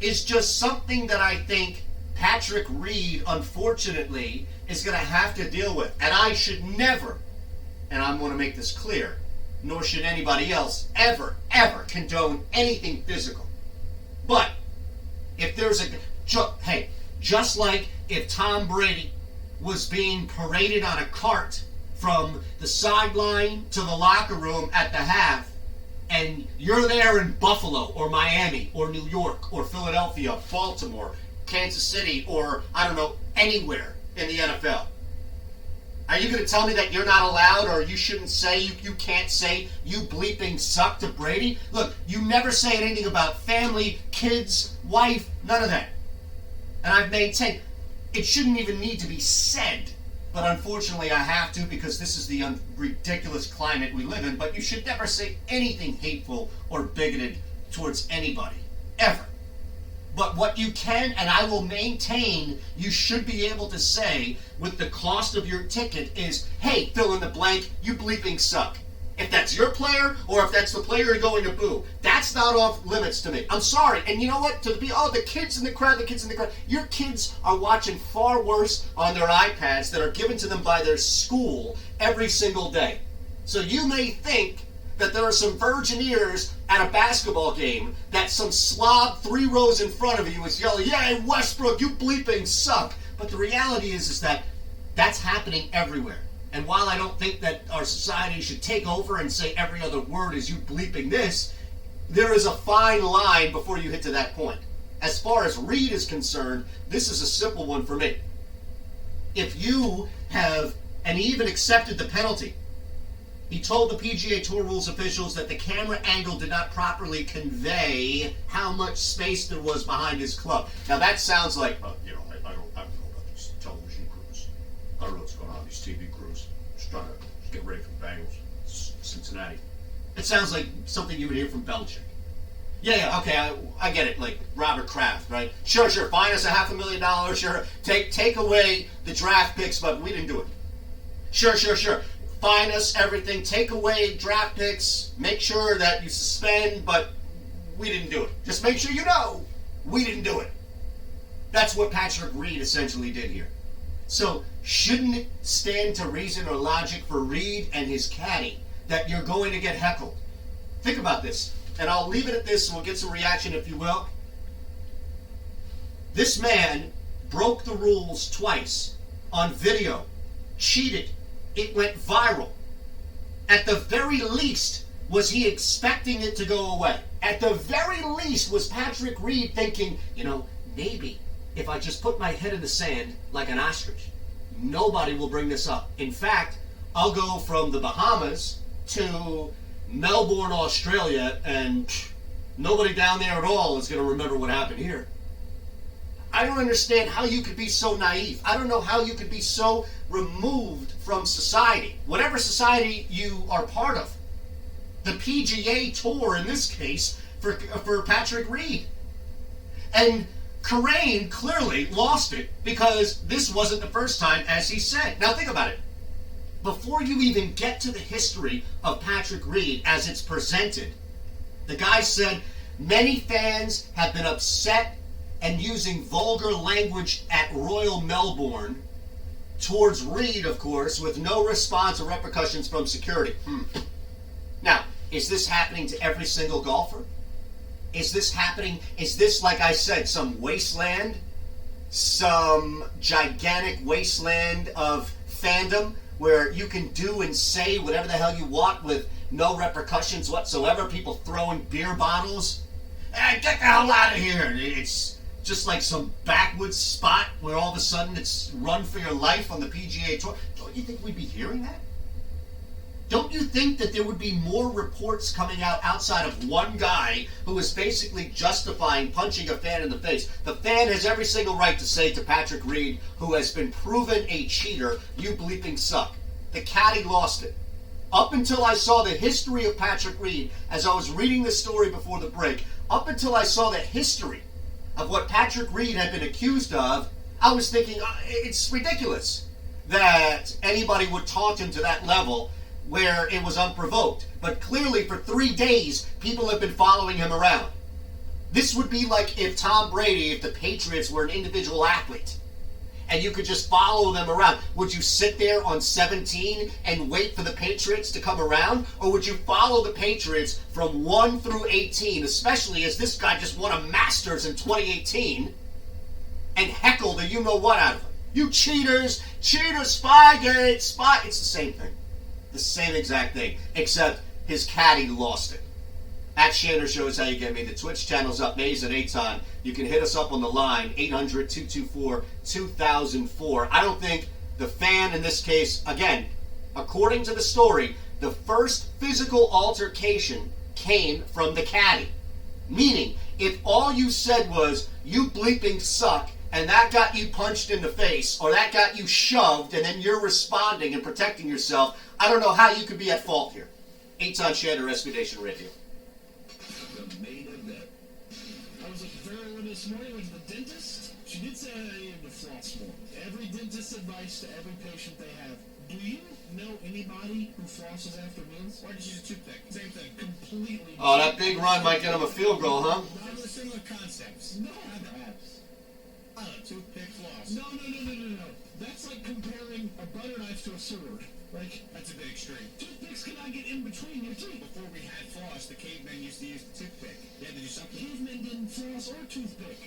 is just something that I think Patrick Reed, unfortunately, is going to have to deal with. And I should never, and I'm going to make this clear, nor should anybody else ever condone anything physical. But if there's just like if Tom Brady was being paraded on a cart from the sideline to the locker room at the half, and you're there in Buffalo or Miami or New York or Philadelphia, Baltimore, Kansas City, or I don't know, anywhere in the NFL. Are you going to tell me that you're not allowed, or you shouldn't say, you can't say, "You bleeping suck" to Brady? Look, you never say anything about family, kids, wife, none of that. And I've maintained, it shouldn't even need to be said. But unfortunately I have to, because this is the ridiculous climate we live in. But you should never say anything hateful or bigoted towards anybody, ever. But what you can, and I will maintain, you should be able to say with the cost of your ticket is, "Hey, fill in the blank, you bleeping suck." If that's your player, or if that's the player you're going to boo, that's not off limits to me. I'm sorry. And you know what? The kids in the crowd, your kids are watching far worse on their iPads that are given to them by their school every single day. So you may think that there are some virgin ears at a basketball game, that some slob 3 rows in front of you is yelling, "Yeah, Westbrook, you bleeping suck." But the reality is that that's happening everywhere. And while I don't think that our society should take over and say every other word is "you bleeping this," there is a fine line before you hit to that point. As far as Reed is concerned, this is a simple one for me. If you have, and he even accepted the penalty, he told the PGA Tour rules officials that the camera angle did not properly convey how much space there was behind his club. Now that sounds like, I don't know about these television crews. I don't know what's going on, these TV crews. Just trying to get ready for the Bengals, Cincinnati. It sounds like something you would hear from Belichick. Yeah, okay, I get it. Like Robert Kraft, right? Sure, fine us $500,000. Sure, take away the draft picks, but we didn't do it. Sure. Fine us everything. Take away draft picks. Make sure that you suspend, but we didn't do it. Just make sure you know we didn't do it. That's what Patrick Reed essentially did here. So shouldn't it stand to reason or logic for Reed and his caddy that you're going to get heckled? Think about this. And I'll leave it at this, and we'll get some reaction, if you will. This man broke the rules twice on video, cheated. It went viral. At the very least, was he expecting it to go away? At the very least, was Patrick Reed thinking, maybe if I just put my head in the sand like an ostrich, nobody will bring this up. In fact, I'll go from the Bahamas to Melbourne, Australia, and nobody down there at all is going to remember what happened here. I don't understand how you could be so naive. I don't know how you could be so removed from society, whatever society you are part of. The PGA Tour, in this case, for Patrick Reed. And Corraine clearly lost it because this wasn't the first time, as he said. Now think about it. Before you even get to the history of Patrick Reed as it's presented, the guy said many fans have been upset and using vulgar language at Royal Melbourne towards Reed, of course, with no response or repercussions from security. Now, is this happening to every single golfer? Is this happening? Is this, like I said, some wasteland? Some gigantic wasteland of fandom where you can do and say whatever the hell you want with no repercussions whatsoever? People throwing beer bottles? Get the hell out of here! It's just like some backwoods spot where all of a sudden it's run for your life on the PGA Tour. Don't you think we'd be hearing that? Don't you think that there would be more reports coming out outside of one guy who is basically justifying punching a fan in the face? The fan has every single right to say to Patrick Reed, who has been proven a cheater, you bleeping suck. The caddy lost it. Up until I saw the history of Patrick Reed, as I was reading the story before the break, up until I saw the history of what Patrick Reed had been accused of, I was thinking, it's ridiculous that anybody would taunt him to that level where it was unprovoked. But clearly for 3 days, people have been following him around. This would be like if Tom Brady, if the Patriots were an individual athlete, and you could just follow them around. Would you sit there on 17 and wait for the Patriots to come around? Or would you follow the Patriots from 1 through 18, especially as this guy just won a Masters in 2018, and heckle the you-know-what out of him? You cheaters, Spygate, spy. It's the same thing. The same exact thing, except his caddy lost it. At Shander Show is how you get me. The Twitch channel's up, Maze at Aton. You can hit us up on the line, 800-224-2004. I don't think the fan in this case, again, according to the story, the first physical altercation came from the caddy. Meaning, if all you said was, you bleeping suck, and that got you punched in the face, or that got you shoved, and then you're responding and protecting yourself, I don't know how you could be at fault here. Aton Shander, SB Nation Radio. I was at the Derailed this morning, went to the dentist. She did say I needed to floss more. Every dentist's advice to every patient they have. Do you know anybody who flosses after meals? Why did you use a toothpick? Same thing. Completely. Oh, that big run might get him a field goal, huh? Similar concepts. No, perhaps. A toothpick floss. No. That's like comparing a butter knife to a sword. Like, that's a bit extreme. Toothpicks cannot get in between your teeth. Before we had floss, the cavemen used to use the toothpick. They had to do something. Cavemen didn't floss or toothpick.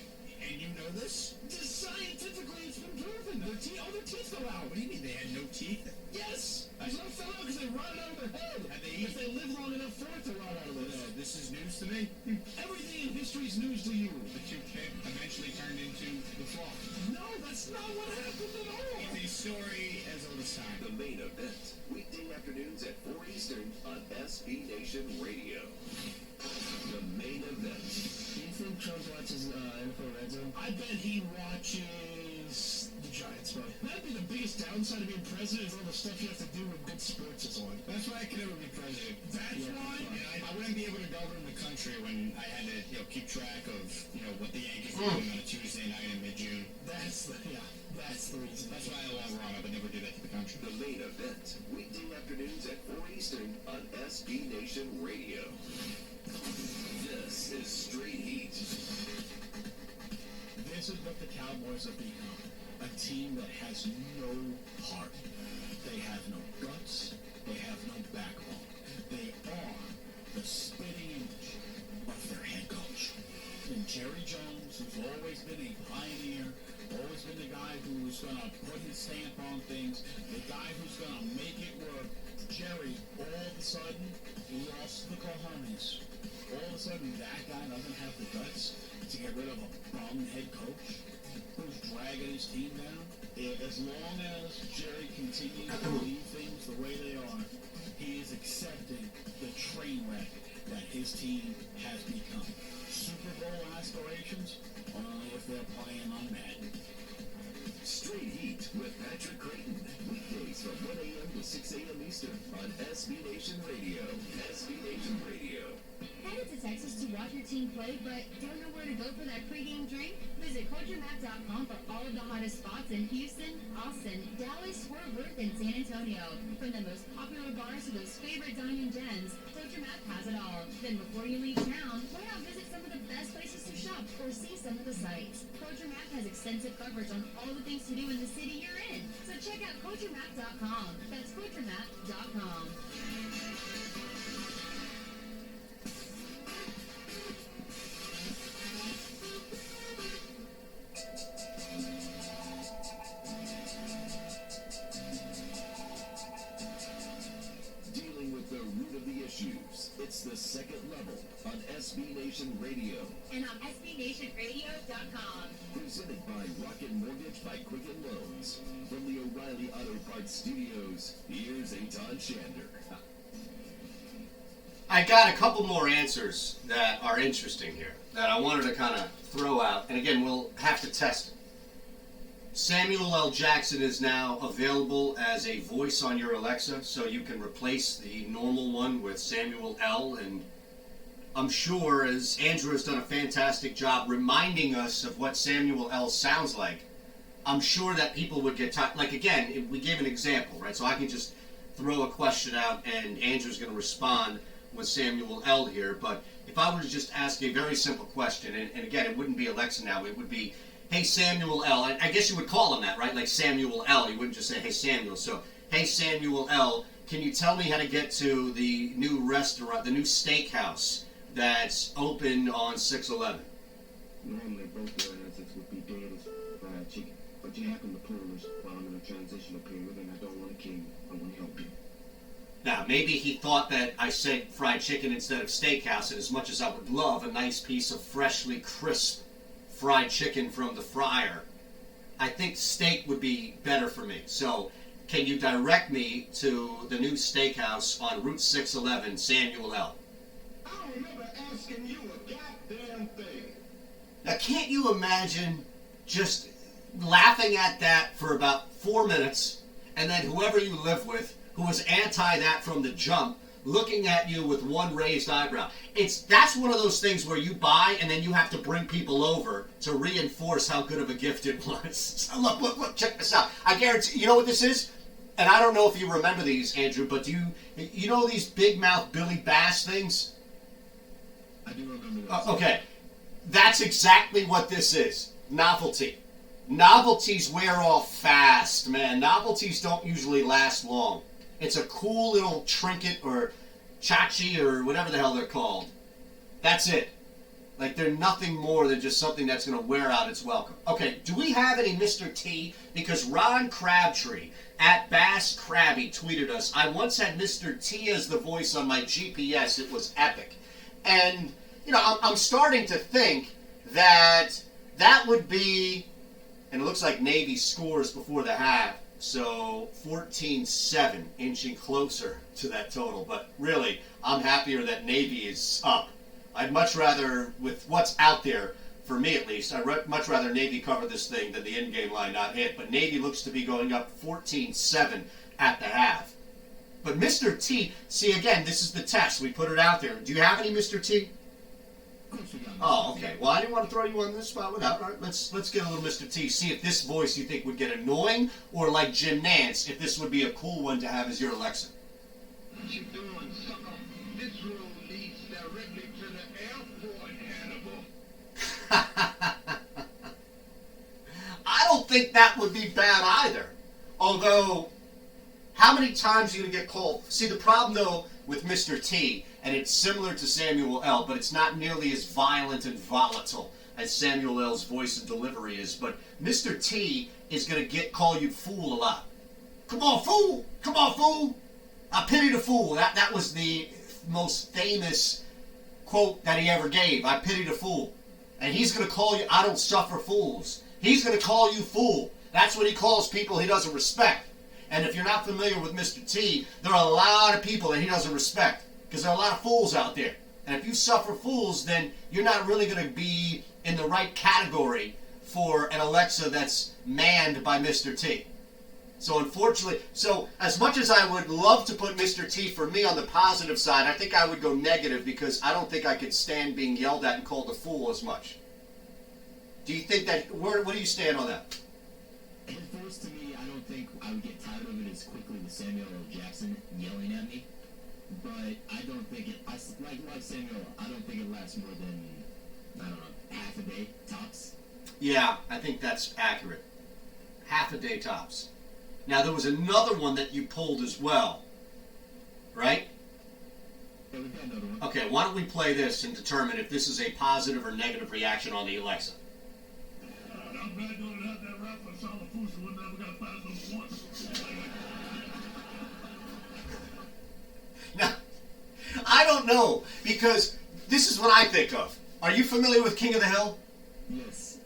And you know this? Just scientifically, it's been proven. All their teeth fell out. What do you mean they had no teeth? Yes! They all fell out because they rotted out of their head. If they live long enough for it to rot out of their head. This is news to me. Everything in history is news to you. The toothpick eventually turned into the floss. No, that's not what happened at all. It's a story as old as time. The main event, weekday afternoons at 4 Eastern on SB Nation Radio. The main event. Do you think Trump watches NFL Red Zone? I bet he watches the Giants, bro. That'd be the biggest downgrade downside of being president is all the stuff you have to do when good sports is on. That's why I could never be president. That's why I wouldn't be able to govern the country when I had to, keep track of, what the Yankees were doing on a Tuesday night in mid-June. That's the reason. That's why I went wrong. I would never do that to the country. The main event, weekday afternoons at 4 Eastern on SB Nation Radio. This is Straight Heat. This is what the Cowboys have become. A team that has no heart. They have no guts. They have no backbone. They are the spitting image of their head coach. And Jerry Jones, who's always been a pioneer, always been the guy who's going to put his stamp on things, the guy who's going to make it work. Jerry, all of a sudden, lost the cojones. All of a sudden, that guy doesn't have the guts to get rid of a bum head coach who's dragging his team down. As long as Jerry continues to leave things the way they are, he is accepting the train wreck that his team has become. Super Bowl aspirations, only if they're playing on Madden. Straight Heat with Patrick Creighton. Weekdays from 1 a.m. to 6 a.m. Eastern on SB Nation Radio. SB Nation Radio. Headed to Texas to watch your team play, but don't know where to go for that pregame drink? Visit CultureMap.com for all of the hottest spots in Houston, Austin, Dallas, Fort Worth, and San Antonio. From the most popular bars to those favorite dining gems, CultureMap has it all. Then before you leave town, why not visit some of the best places to shop or see some of the sights? CultureMap has extensive coverage on all the things to do in the city you're in. So check out CultureMap.com. That's CultureMap.com. Dealing with the root of the issues. It's the second level on SB Nation Radio. And on SBNationRadio.com. Presented by Rocket Mortgage by Quicken Loans. From the O'Reilly Auto Parts Studios, here's Eitan Shander. I got a couple more answers that are interesting here that I wanted to kind of throw out. And again, we'll have to test it. Samuel L. Jackson is now available as a voice on your Alexa, so you can replace the normal one with Samuel L. And I'm sure, as Andrew has done a fantastic job reminding us of what Samuel L. sounds like, I'm sure that people would get tired. Like, again, we gave an example, right? So I can just throw a question out and Andrew's going to respond with Samuel L. here. But if I were to just ask a very simple question, and again, it wouldn't be Alexa now, it would be, hey, Samuel L. I guess you would call him that, right? Like Samuel L. You wouldn't just say, hey, Samuel. So, hey, Samuel L., can you tell me how to get to the new restaurant, the new steakhouse that's open on 611? Normally, both your answers would be dead as fried chicken. But you happen to pull this while I'm in a transitional period, and I don't want to kill you. I want to help you. Now, maybe he thought that I said fried chicken instead of steakhouse, and as much as I would love a nice piece of freshly crisp fried chicken from the fryer, I think steak would be better for me. So, can you direct me to the new steakhouse on Route 611, Samuel L.? I don't remember asking you a goddamn thing. Now, can't you imagine just laughing at that for about 4 minutes, and then whoever you live with, who was anti that from the jump, looking at you with one raised eyebrow? That's one of those things where you buy and then you have to bring people over to reinforce how good of a gift it was. So look, check this out. I guarantee, you know what this is? And I don't know if you remember these, Andrew, but do you know these big mouth Billy Bass things? I do remember that. Okay. That's exactly what this is. Novelty. Novelties wear off fast, man. Novelties don't usually last long. It's a cool little trinket or chachi or whatever the hell they're called. That's it. Like, they're nothing more than just something that's going to wear out its welcome. Okay, do we have any Mr. T? Because Ron Crabtree at Bass Krabby tweeted us, I once had Mr. T as the voice on my GPS. It was epic. And, I'm starting to think that would be, and it looks like Navy scores before the half. So 14-7, inching closer to that total. But really, I'm happier that Navy is up. I'd much rather, with what's out there, for me at least. I'd much rather Navy cover this thing than the in-game line not hit. But Navy looks to be going up 14-7 at the half. But Mr. T, see again, this is the test. We put it out there. Do you have any Mr. T? Of course we got Oh, okay. Well, I didn't want to throw you on this spot without. All right, let's get a little Mr. T. See if this voice you think would get annoying, or like Jim Nance, if this would be a cool one to have as your Alexa. What you doing, sucker? This road leads directly to the airport, Hannibal. I don't think that would be bad either. Although, how many times are you going to get called? See, the problem, though, with Mr. T, and it's similar to Samuel L., but it's not nearly as violent and volatile as Samuel L.'s voice and delivery is. But Mr. T is going to call you fool a lot. Come on, fool! Come on, fool! I pity the fool. That was the most famous quote that he ever gave. I pity the fool. And he's going to call you, I don't suffer fools. He's going to call you fool. That's what he calls people he doesn't respect. And if you're not familiar with Mr. T, there are a lot of people that he doesn't respect. Because there are a lot of fools out there. And if you suffer fools, then you're not really going to be in the right category for an Alexa that's manned by Mr. T. So unfortunately, as much as I would love to put Mr. T for me on the positive side, I think I would go negative because I don't think I could stand being yelled at and called a fool as much. Do you think that, where do you stand on that? His voice to me, I don't think I would get tired of it as quickly with Samuel L. Jackson yelling at me. But I don't think it, like Samuel, I don't think it lasts more than, I don't know, half a day, tops. Yeah, I think that's accurate. Half a day tops. Now, there was another one that you pulled as well, right? Yeah, we've got another one. Okay, why don't we play this and determine if this is a positive or negative reaction on the Alexa. I'm glad you don't have that reference on the fools who never got past number one. Now, I don't know, because this is what I think of. Are you familiar with King of the Hill? Yes.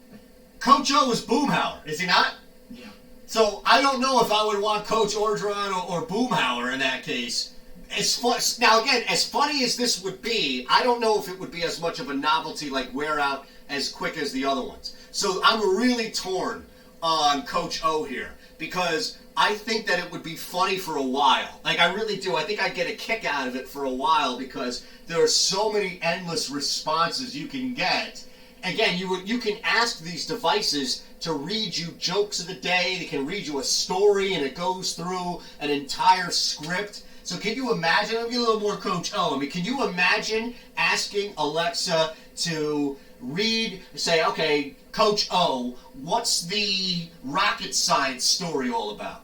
Coach O is Boomhauer, is he not? Yeah. So I don't know if I would want Coach Orgeron or Boomhauer in that case. Now again, as funny as this would be, I don't know if it would be as much of a novelty, like wear out as quick as the other ones. So I'm really torn on Coach O here, because I think that it would be funny for a while. Like, I really do. I think I'd get a kick out of it for a while because there are so many endless responses you can get. Again, you can ask these devices to read you jokes of the day. They can read you a story, and it goes through an entire script. So can you imagine? I'll get a little more Coach O. I mean, can you imagine asking Alexa to read, say, okay, Coach O, what's the rocket science story all about?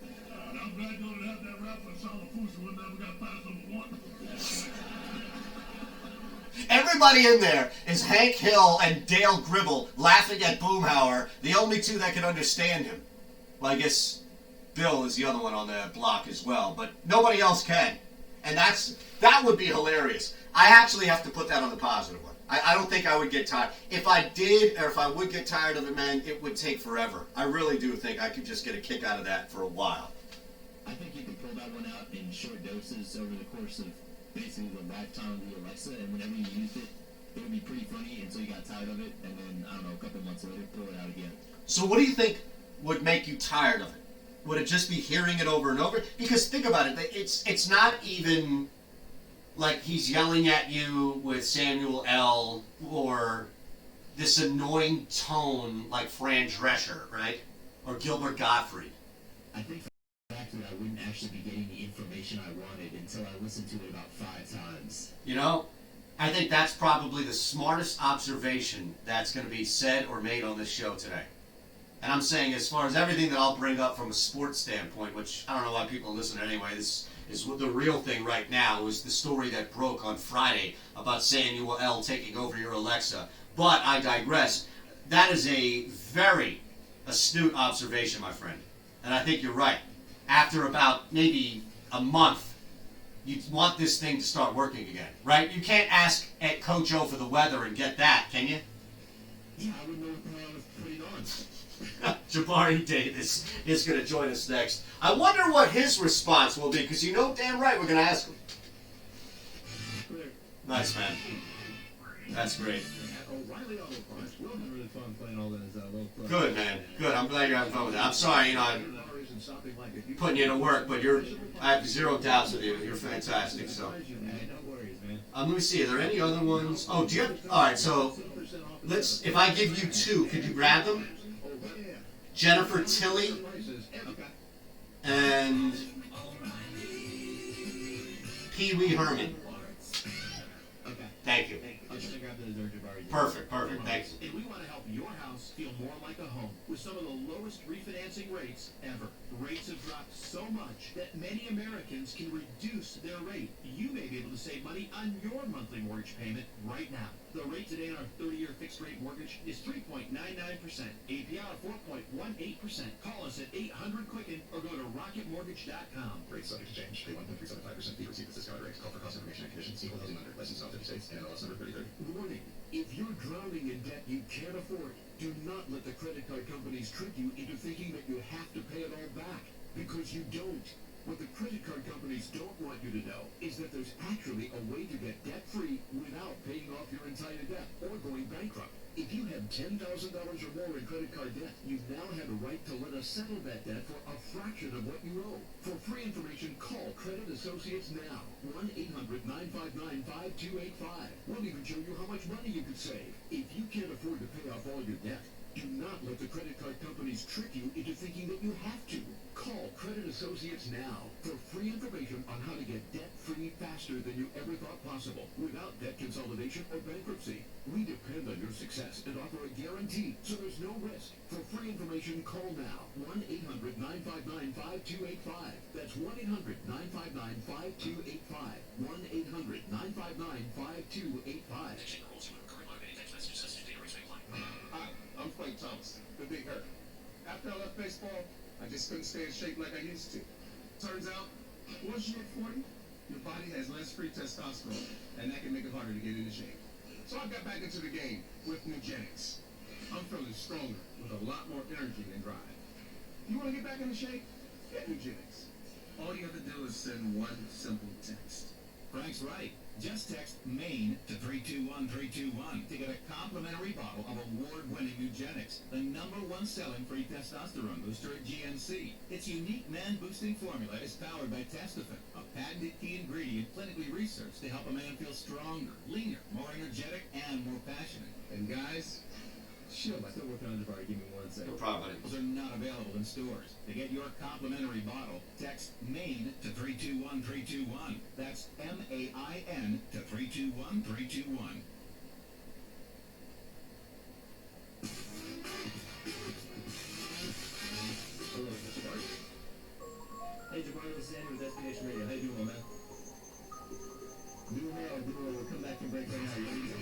I'm glad you don't have that reference on the fools who never got past number one. Everybody in there is Hank Hill and Dale Gribble laughing at Boomhauer, the only two that can understand him. Well, I guess Bill is the other one on the block as well, but nobody else can. And that would be hilarious. I actually have to put that on the positive one. I don't think I would get tired. If I did, or if I would get tired of it, man, it would take forever. I really do think I could just get a kick out of that for a while. I think you could pull that one out in short doses over the course of basically the lifetime of the Alexa, and whenever you used it, it would be pretty funny until you got tired of it, and then, I don't know, a couple months later, pull it out again. So what do you think would make you tired of it? Would it just be hearing it over and over? Because think about it, it's not even like he's yelling at you with Samuel L. or this annoying tone like Fran Drescher, right? Or Gilbert Gottfried. I think for the fact that I wouldn't actually be getting the information I wanted until I listened to it about 5 times. You know, I think that's probably the smartest observation that's going to be said or made on this show today. And I'm saying, as far as everything that I'll bring up from a sports standpoint, which I don't know why people listen anyway, this is what the real thing right now is the story that broke on Friday about Samuel L. taking over your Alexa. But I digress. That is a very astute observation, my friend. And I think you're right. After about maybe a month, you want this thing to start working again, right? You can't ask at Coach O for the weather and get that, can you? Yeah, I wouldn't know what the hell I was putting on. Jabari Davis is going to join us next. I wonder what his response will be, because you know damn right we're going to ask him. Nice, man. That's great. O'Reilly Auto Parts will It's really fun playing all those little clubs. Good, man. Good. I'm glad you're having fun with it. I'm sorry, I'm putting you to work, but I have zero doubts with you. You're fantastic. So, Hey, no worries, man. let me see. Are there any other ones? Oh, do you have? All right. So, if I give you two, could you grab them? Jennifer Tilly and Pee Wee Herman. Okay. Thank you. I'll try to grab those there, Jabari. Perfect. Thanks. And we want to help your house feel more like a home with some of the lowest refinancing rates ever. Rates have dropped so much that many Americans can reduce their rate. You may be able to save money on your monthly mortgage payment right now. The rate today on our 30-year fixed-rate mortgage is 3.99%. APR 4.18%. Call us at 800-QUICKEN or go to rocketmortgage.com. Rates subject to change. Pay 1.375% fee. Receive this discount rate. Call for cost information and conditions. Equal housing lender. Licensed in all 50 states. NMLS number 3030. Warning, if you're drowning in debt you can't afford, do not let the credit card companies trick you into thinking that you have to pay it all back, because you don't. What the credit card companies don't want you to know is that there's actually a way to get debt-free without paying off your entire debt or going bankrupt. If you have $10,000 or more in credit card debt, you now have a right to let us settle that debt for a fraction of what you owe. For free information, call Credit Associates now. 1-800-959-5285. We'll even show you how much money you could save. If you can't afford to pay off all your debt, do not let the credit card companies trick you into thinking that you have to. Call Credit Associates now for free information on how to get debt-free faster than you ever thought possible without debt consolidation or bankruptcy. We depend on your success and offer a guarantee, so there's no risk. For free information, call now. 1-800-959-5285. That's 1-800-959-5285. 1-800-959-5285. Hi, I'm Frank Thomas, the Big Hurt. After I left baseball, I just couldn't stay in shape like I used to. Turns out, once you hit 40, your body has less free testosterone, and that can make it harder to get into shape. So I got back into the game with Nugenics. I'm feeling stronger with a lot more energy and drive. You want to get back into shape? Get Nugenics. All you have to do is send one simple text. Frank's right. Just text MAIN to 321321 to get a complimentary bottle of award-winning Nugenics, the #1 selling free testosterone booster at GNC. Its unique man-boosting formula is powered by Testofen, a patented key ingredient clinically researched to help a man feel stronger, leaner, more energetic, and more passionate. And guys, Sure, I'm still working on Jabari. Give me 1 second. No problem. Those are not available in stores. To get your complimentary bottle, text MAIN to 321321. That's MAIN to 321321. Hello, Jabari. Hey, Jabari, this is Andrew with Destination Radio. How you doing, man? Doing well. We'll come back from break right now. You ready to go?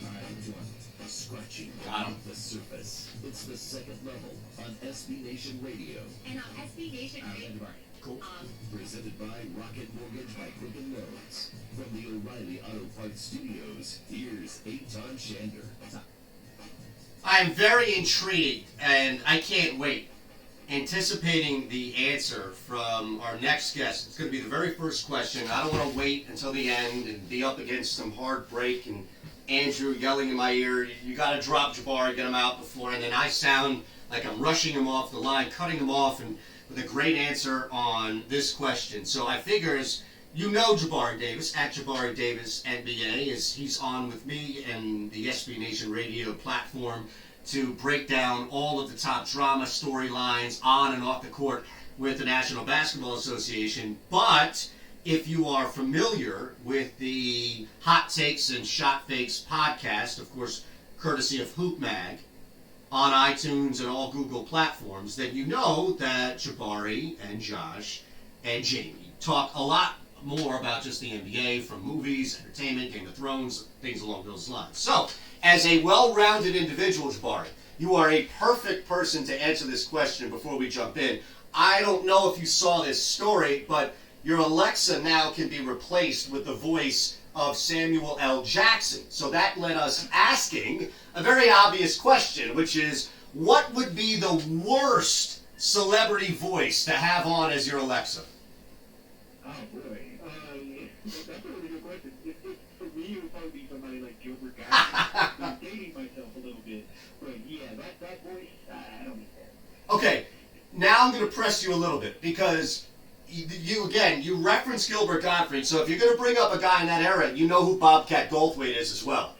All right, let's go on. Scratching Got 'em. the surface. It's the second level on SB Nation Radio. And on SB Nation All right, Radio, Jabari. Cool. Presented by Rocket Mortgage by Quicken Loans. From the O'Reilly Auto Parts Studios, here's Eitan Shander. I'm very intrigued, and I can't wait. Anticipating the answer from our next guest. It's going to be the very first question. I don't want to wait until the end and be up against some heartbreak and Andrew yelling in my ear, you got to drop Jabari, get him out before, and then I sound like I'm rushing him off the line, cutting him off, and with a great answer on this question. So I figures, you know Jabari Davis, at Jabari Davis NBA, as he's on with me and the SB Nation Radio platform to break down all of the top drama storylines on and off the court with the National Basketball Association. But if you are familiar with the Hot Takes and Shot Fakes podcast, of course, courtesy of Hoop Mag, on iTunes and all Google platforms, then you know that Jabari and Josh and Jamie talk a lot more about just the NBA, from movies, entertainment, Game of Thrones, things along those lines. So, as a well-rounded individual, Jabari, you are a perfect person to answer this question before we jump in. I don't know if you saw this story, but your Alexa now can be replaced with the voice of Samuel L. Jackson. So that led us asking a very obvious question, which is, what would be the worst celebrity voice to have on as your Alexa? Oh boy, that's a really good question. For me, it would probably be somebody like Gilbert guy. I'm dating myself a little bit, but yeah, that voice, I don't need that. Okay, now I'm going to press you a little bit because you reference Gilbert Gottfried, so if you're going to bring up a guy in that era, you know who Bobcat Goldthwait is as well.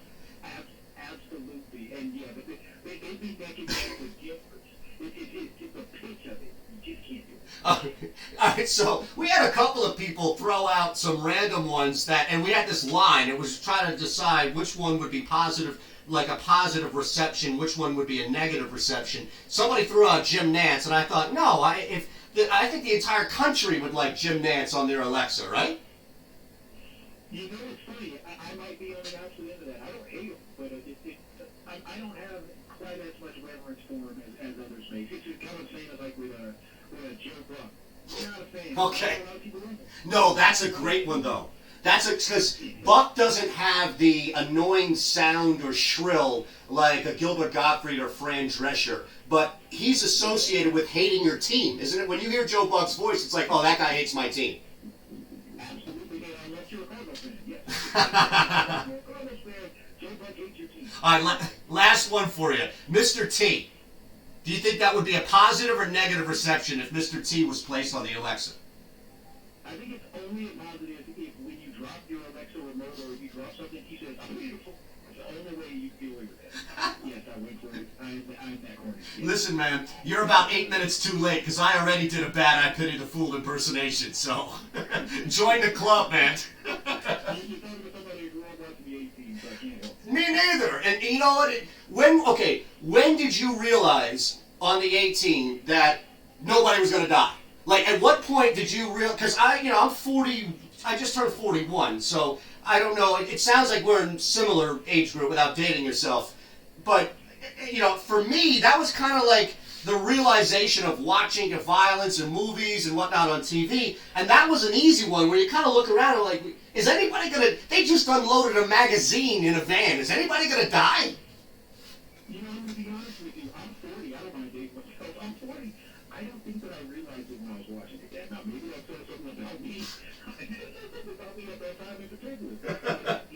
Absolutely, and yeah, but they be back in there with Gilbert. It's a pitch of it. You just can't do it. All right, so we had a couple of people throw out some random ones and we had this line. It was trying to decide which one would be positive, like a positive reception, which one would be a negative reception. Somebody threw out Jim Nantz, and I thought, no, I think the entire country would like Jim Nantz on their Alexa, right? You know, it's funny. I might be on the opposite end of that. I don't hate him, but I don't have quite as much reverence for him as others may. It's just kind of the same as like with Joe Buck. I'm not a fan. Okay. No, that's a great one though. Because Buck doesn't have the annoying sound or shrill like a Gilbert Gottfried or Fran Drescher, but he's associated with hating your team, isn't it? When you hear Joe Buck's voice, it's like, oh, that guy hates my team. Absolutely, unless you're a Cardinals fan, yes. If you're a Cardinals fan, Joe Buck hates your team. All right, last one for you. Mr. T. Do you think that would be a positive or negative reception if Mr. T was placed on the Alexa? I think it's only a positive if when you drop your Alexa remote or if you drop something, he says, I'm beautiful. It's the only way you can deal with that. Yes, I went for it. I'm that corny. Listen, man, you're about 8 minutes too late because I already did a bad I Pity the Fool impersonation, so join the club, man. You're talking to somebody who grew up watching the 18, so I can't help it. Me neither. And you know what? When did you realize on the 18 that nobody was going to die? Like, at what point did you realize? Because I'm 40. I just turned 41, so I don't know. It sounds like we're in similar age group without dating yourself. But for me, that was kind of like the realization of watching the violence and movies and whatnot on TV, and that was an easy one where you kind of look around and like, is anybody gonna? They just unloaded a magazine in a van. Is anybody gonna die? You know, to be honest with you, I'm 40. I don't mind dating myself. I'm 40. I don't think that I realized it when I was watching it. Now, maybe that says something about me. About me at that time in particular.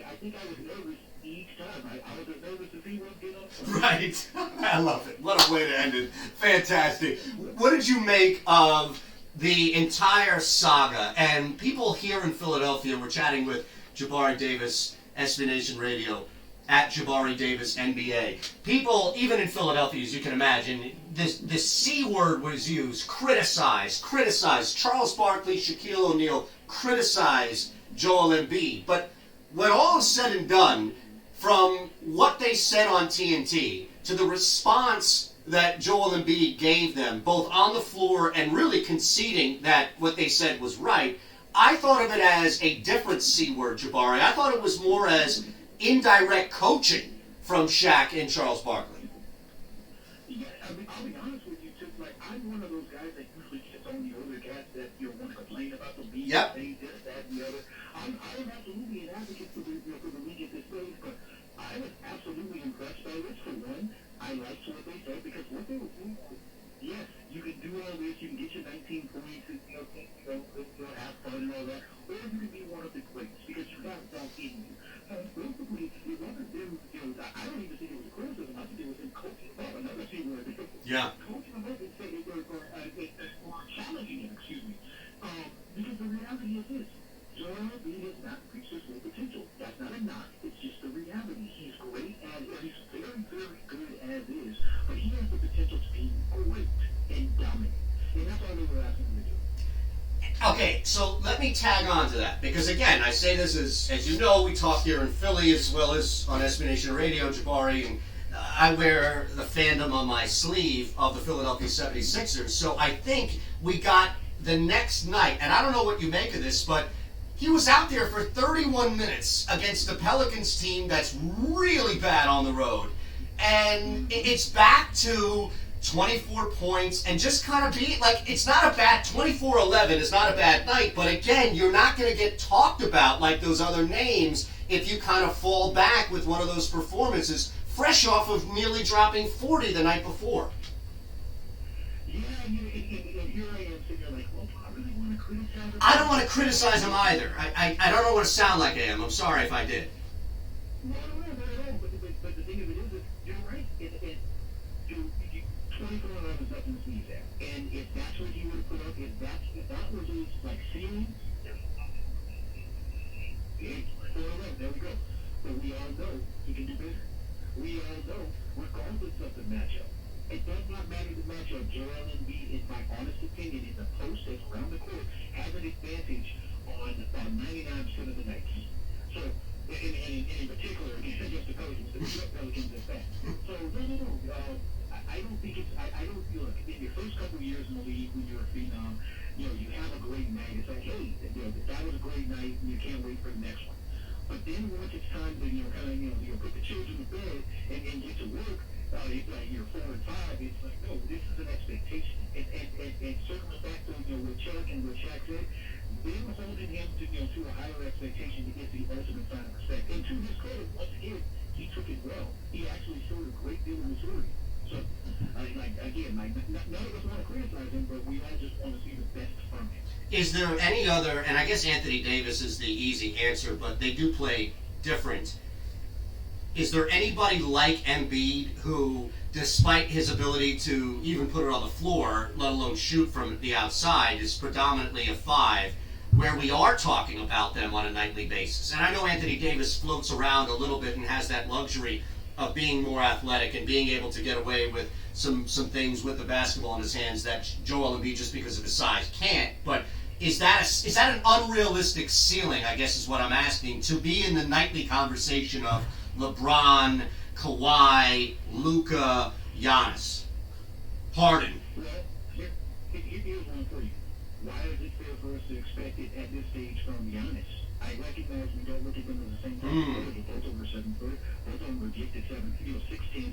I think I was nervous each time. I was nervous to see what get up. Right. I love it. What a way to end it. Fantastic. What did you make of the entire saga? And people here in Philadelphia, we're chatting with Jabari Davis, SB Nation Radio, at Jabari Davis NBA. People, even in Philadelphia, as you can imagine, this C word was used. Criticize. Charles Barkley, Shaquille O'Neal, criticize Joel Embiid. But when all is said and done, from what they said on TNT to the response that Joel Embiid gave them, both on the floor and really conceding that what they said was right, I thought of it as a different C word, Jabari. I thought it was more as indirect coaching from Shaq and Charles Barkley. Yeah, I'll be honest with you, too. Like, I'm one of those guys that usually gets on the older cats that want to complain about the league. Yep. They this, that, and the other. I'm absolutely an advocate for the league at this stage, but I was absolutely impressed by this. For one, I liked what they said because what they were doing was, yes, you can do all this, you can get your 19 points, and have fun and all that, or you can be one of the greats because you have that in you. Basically, it wasn't them. I don't even think it was a criticism. I think it was them coaching them up. Another thing where Yeah. coaching them up and saying or challenging him. Excuse me. Because the reality is this: Joel Embiid has not reached his full potential. That's not a knock. It's just the reality. He's great he's very, very good as is, but he has the potential to be great and dominant. And that's all they were asking him to do. Okay, so let me tag on to that, because again, I say this as you know, we talk here in Philly as well as on SB Nation Radio, Jabari, and I wear the fandom on my sleeve of the Philadelphia 76ers, so I think we got the next night, and I don't know what you make of this, but he was out there for 31 minutes against the Pelicans team that's really bad on the road, and it's back to 24 points, and just kind of be like, it's not a bad 24-11 is not a bad night, but again, you're not going to get talked about like those other names if you kind of fall back with one of those performances fresh off of nearly dropping 40 the night before. Yeah, and here I am sitting there like, well, I really want to criticize him. I don't want to criticize him either. I don't know what to sound like I am. I'm sorry if I did. No, if that's what he would have put up, if that was his like ceiling, there we go. But we all know he can do better. We all know, regardless of the matchup, it does not matter the matchup. Joel Embiid, in my honest opinion, in the post that's around the court, has an advantage on 99% of the nights. So, in particular, against the Pelicans, the New York Pelicans at that. So, no. I don't think it's, I don't feel like in your first couple of years in the league when you're a phenom, you have a great night. It's like, hey, that was a great night, and you can't wait for the next one. But then once it's time to, put the children to bed and get to work, it's like year 4 and 5, it's like, no, this is an expectation. And circling back to, what Chuck and what Shaq said, them holding him to a higher expectation is the ultimate sign of respect. And to his credit, once again, he took it well. He actually showed a great deal of maturity. So, none of us want to criticize him, but we all just want to see the best from him. Is there any other, and I guess Anthony Davis is the easy answer, but they do play different. Is there anybody like Embiid who, despite his ability to even put it on the floor, let alone shoot from the outside, is predominantly a 5, where we are talking about them on a nightly basis? And I know Anthony Davis floats around a little bit and has that luxury of being more athletic and being able to get away with some things with the basketball in his hands that Joel Embiid, just because of his size, can't. But is that an unrealistic ceiling, I guess is what I'm asking, to be in the nightly conversation of LeBron, Kawhi, Luka, Giannis, Harden? Well, here's one for you. Why is it fair for us to expect it at this stage from Giannis? I recognize we don't look at them as the same type of players. They're both over 7 foot. Both of them were gifted 6'10",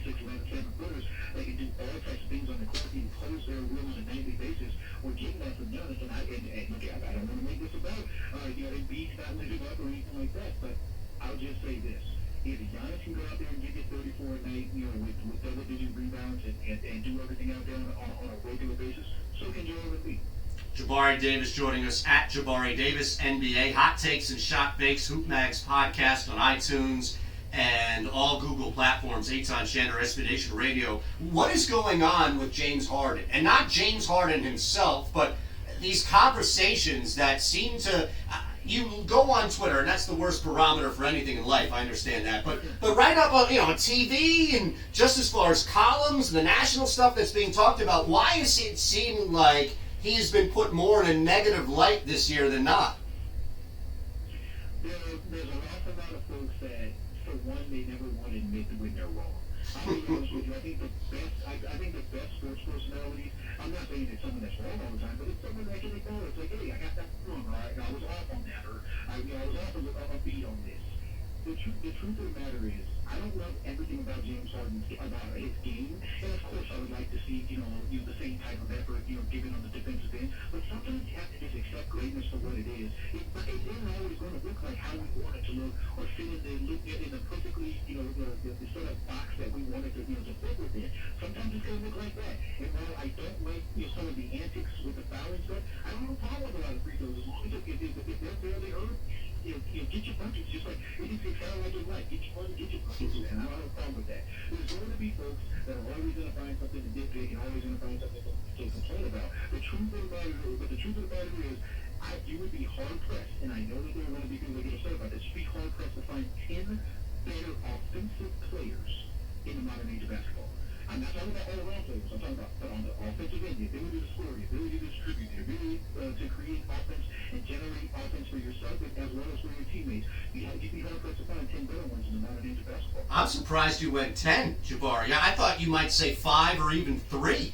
6'11", 7 footers. They can do all types of things on the court, impose their will on a nightly basis. We're getting that from Giannis, and look, I don't want to make this about Embiid's not living up or anything like that, but I'll just say this. If Giannis can go out there and give you 34 a night, with double-digit rebounds and do everything out there on a regular basis, so can Joel Embiid. Jabari Davis joining us at Jabari Davis NBA. Hot Takes and Shot Fakes, Hoop Mags podcast on iTunes and all Google platforms, Eitan Shander, Expedition Radio. What is going on with James Harden? And not James Harden himself, but these conversations that seem to... you go on Twitter, and that's the worst barometer for anything in life. I understand that, but right up on on TV and just as far as columns and the national stuff that's being talked about, why does it seem like he's been put more in a negative light this year than not? There's an awful lot of folks that, for one, they never want to admit when they're wrong. I'll be honest with you. I think the best sports personalities. I'm not saying it's someone that's wrong all the time, but it's someone that can acknowledge, like, hey, I got that wrong, or I was off on that, or I was off a beat on this. The truth of the matter is, I don't love everything about James Harden, about his game, and of course I would like to see, the same type of effort, given on the defensive end, but sometimes you have to just accept greatness for what it is. It isn't always going to look like how we want it to look, or fit in the perfectly, the sort of box that we want it to fit within. Sometimes it's going to look like that, and while I don't like, some of the antics with the fouling stuff, I don't have a problem with a lot of free throws, as long as if they're fairly earned, get your buckets, just like it's kind of like in life. Get your money, get your buckets, and I don't have a problem with that. There's going to be folks that are always going to find something to nitpick and always going to find something to complain about. The truth of the matter is, you would be hard pressed, and I know that there are going to be people that get upset about this. You'd be hard pressed to find 10 better offensive players in the modern age of basketball. I'm not talking about all around players. I'm talking about on the offensive end, the ability to score, the ability to distribute, the ability to create offense and generate offense for yourself as well as for your teammates. You'd be hard pressed to find 10 better ones in the modern age of basketball. I'm surprised you went 10, Jabari. I thought you might say 5 or even 3.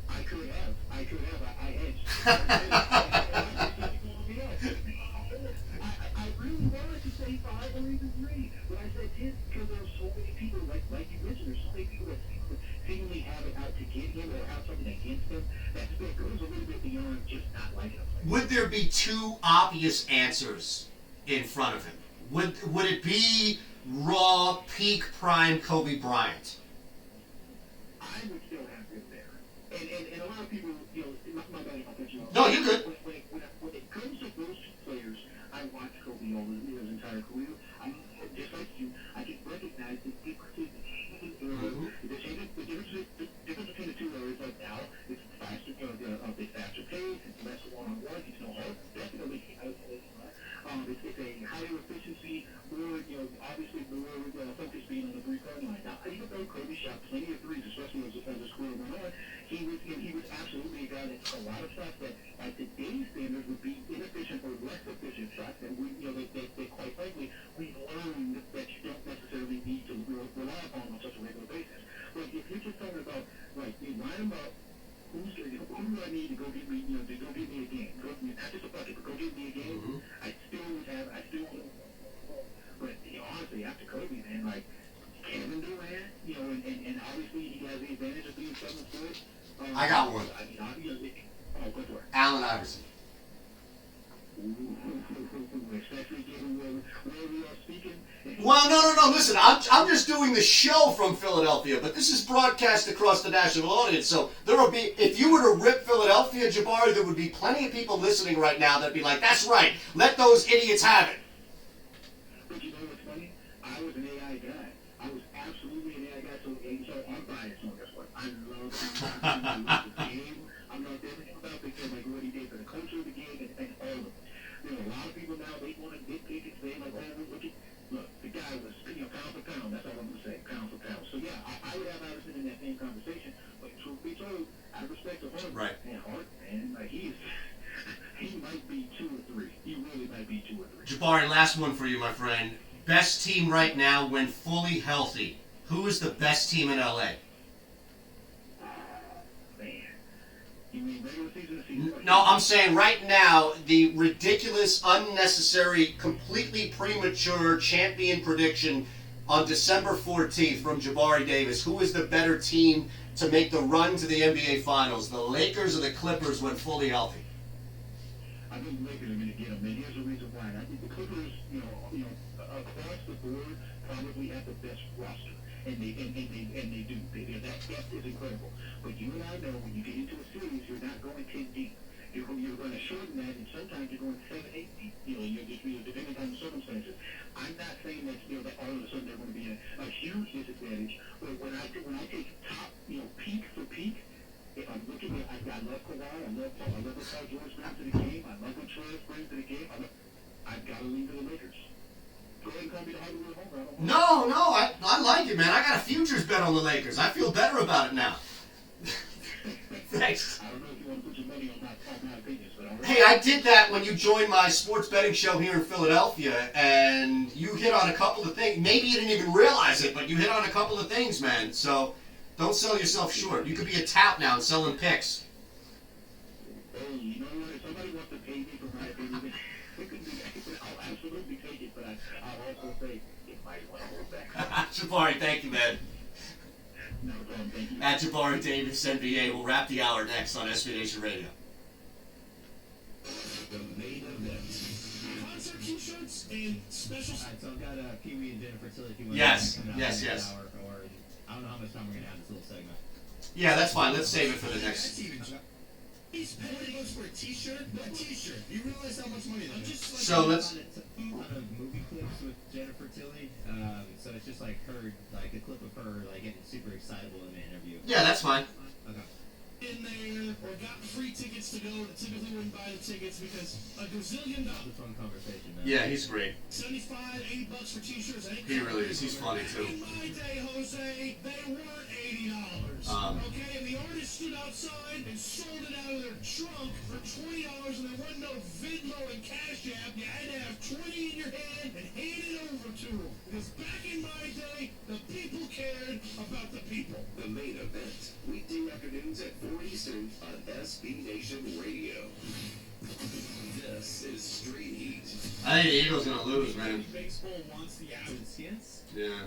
I could have. I edged. I really wanted to say 5 or even 3, but I said 10 because there are so many people, like you mentioned, there's so many people that seemingly have it out to get him or have something against him. That goes a little bit beyond just not liking him. Would there be 2 obvious answers in front of him? Would it be raw, peak prime Kobe Bryant? I would still have him there. And a lot of people, my bad if I cut you off. No, you're good. When it comes to those 2 players, I watched Kobe over his entire career. Just like you, I can recognize the differences in the difference between the 2 areas. Like now, it's faster, lot of shots that at today's standards would be inefficient or less efficient shots, and they quite frankly, we've learned that you don't necessarily need to rely upon on such a regular basis. But if you're just talking about, like, you line them up, who do I need to go get me, to go get me a game? Not just a bucket, but go get me a game. I still, but honestly, after Kobe, man, like Kevin Durant, and obviously he has the advantage of being 7 foot. I got one. Go for it. Allen Iverson. Especially given where we are speaking. Well, no. Listen, I'm just doing the show from Philadelphia, but this is broadcast across the national audience. So there will be, if you were to rip Philadelphia, Jabari, there would be plenty of people listening right now that'd be like, "That's right, let those idiots have it." But you know what's funny? I was an AI guy. I was absolutely an AI guy. So I'm biased on this one. I love the game. I love everything about the game, like what he did for the culture of the game and all of it. A lot of people now, they want to nitpick and say, like, look, the guy was, pound for pound. That's all I'm going to say, pound for pound. So, yeah, I would have Iverson in that same conversation. But truth be told, out of respect to Hart, right. Man, like, he might be 2 or 3. He really might be 2 or 3. Jabari, last one for you, my friend. Best team right now when fully healthy. Who is the best team in LA? No, I'm saying right now, the ridiculous, unnecessary, completely premature champion prediction on December 14th from Jabari Davis. Who is the better team to make the run to the NBA Finals, the Lakers or the Clippers when fully healthy? I think the Lakers are going to get them, and here's the reason why. I think the Clippers, across the board, probably have the best roster. And they do. That depth is incredible. But you and I know when you get into a series, you're not going 10 deep. You're going to shorten that, and sometimes you're going 7, 8 deep. Depending on the circumstances. I'm not saying that that all of a sudden they're going to be a huge disadvantage. But when I take top peak for peak, if I'm looking at, I love Kawhi, I love Paul, I love what Paul George brings to the game, I love what Travis brings to the game. I've got to lean to the Lakers. Go ahead and call me the Hollywood Homer. No, I like it, man. I got a futures bet on the Lakers. I feel better about it now. Thanks. I don't know if you want to put your money on my opinions, but all right. Hey, I did that when you joined my sports betting show here in Philadelphia, and you hit on a couple of things. Maybe you didn't even realize it, but you hit on a couple of things, man. So don't sell yourself short. You could be a tout now and selling picks. Oh, you know what? If somebody wants to pay me for my opinion, I'll absolutely take it, but I'll also say it might want to hold back. Jabari, thank you, man. No problem, thank you. At Jabari Davis, NBA. We'll wrap the hour next on SB Nation Radio. The main event. Concert t-shirts and special. All right, so I've got Pee Wee and Jennifer Tilly. If you want Yes, to come out yes, in this yes. hour, or I don't know how much time we're gonna have this little segment. Yeah, that's fine. Let's save it for the next. He's $40 for a t-shirt? A t-shirt. You realize how much money that is? So let's. A lot of movie clips with Jennifer Tilly. So it's just like her, like a clip of her, like getting super excitable in the interview. Yeah, that's fine. Okay. In there, or got free tickets to go, that typically wouldn't buy the tickets because a gazillion It's dollars. a fun conversation, man. Yeah, he's great. 75, $80 for t-shirts. He really is. He's funny too. In my day, Jose, they weren't $80. Okay, and the artist stood outside and sold it out of their trunk for $20, and there wasn't no Venmo and Cash App. You had to have 20 in your hand and hand it over to them. Because back in my day, the people cared about the people. The main event. Weekday afternoons at 4 Eastern on SB Nation Radio. This is Street Heat. I think the Eagles gonna lose, man. Baseball wants the To the Skins? Yeah.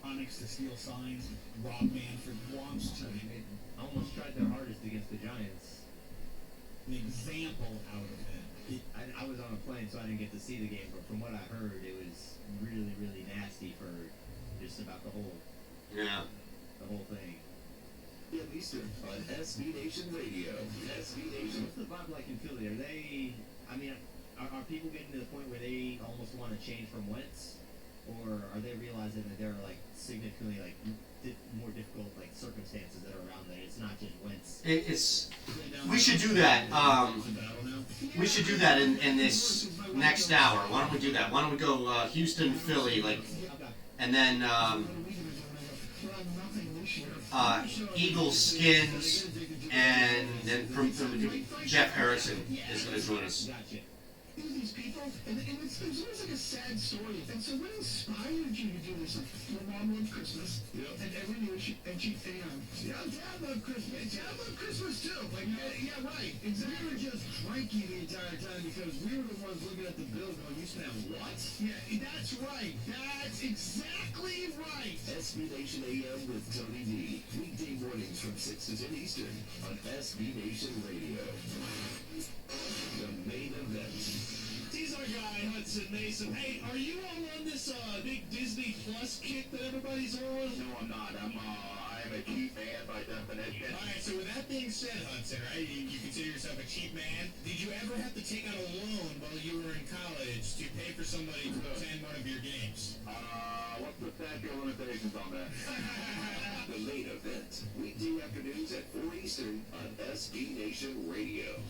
Onyx to steal signs. Rob Manfred wants to. They almost tried their hardest against the Giants. An example out of it. I was on a plane, so I didn't get to see the game, but from what I heard, it was really, really nasty for just about the whole thing. P.M. Eastern on SB Nation Radio. SB Nation. What's the vibe like in Philly? Are they, I mean, are people getting to the point where they almost want to change from Wentz? Or are they realizing that there are like significantly like more difficult like circumstances that are around that it's not just Wentz? It's. We should do that. We should do that in this next hour. Why don't we do that? Why don't we go Houston, Philly, like, and then Eagles, Skins, and then from Jeff Erickson is going to join us. These people, and it's always like a sad story. And so what inspired you to do this? My mom loved Christmas, and every year she Dad loved Christmas. Dad loved Christmas too. Like, yeah, right. Exactly. We were just cranky the entire time because we were the ones looking at the bill going, you spent what? Yeah, that's right. That's exactly right. SB Nation AM with Tony D. Weekday mornings from 6 to 10 Eastern on SB Nation Radio. The main event. He's our guy, Hudson Mason. Hey, are you all on this big Disney Plus kick that everybody's on? No, I'm not. I'm a cheap man by definition. All right, so with that being said, Hudson, right, you consider yourself a cheap man. Did you ever have to take out a loan while you were in college to pay for somebody to attend one of your games? What's the statute of limitations on that? The main event. Weekday afternoons at 4 Eastern on SB Nation Radio.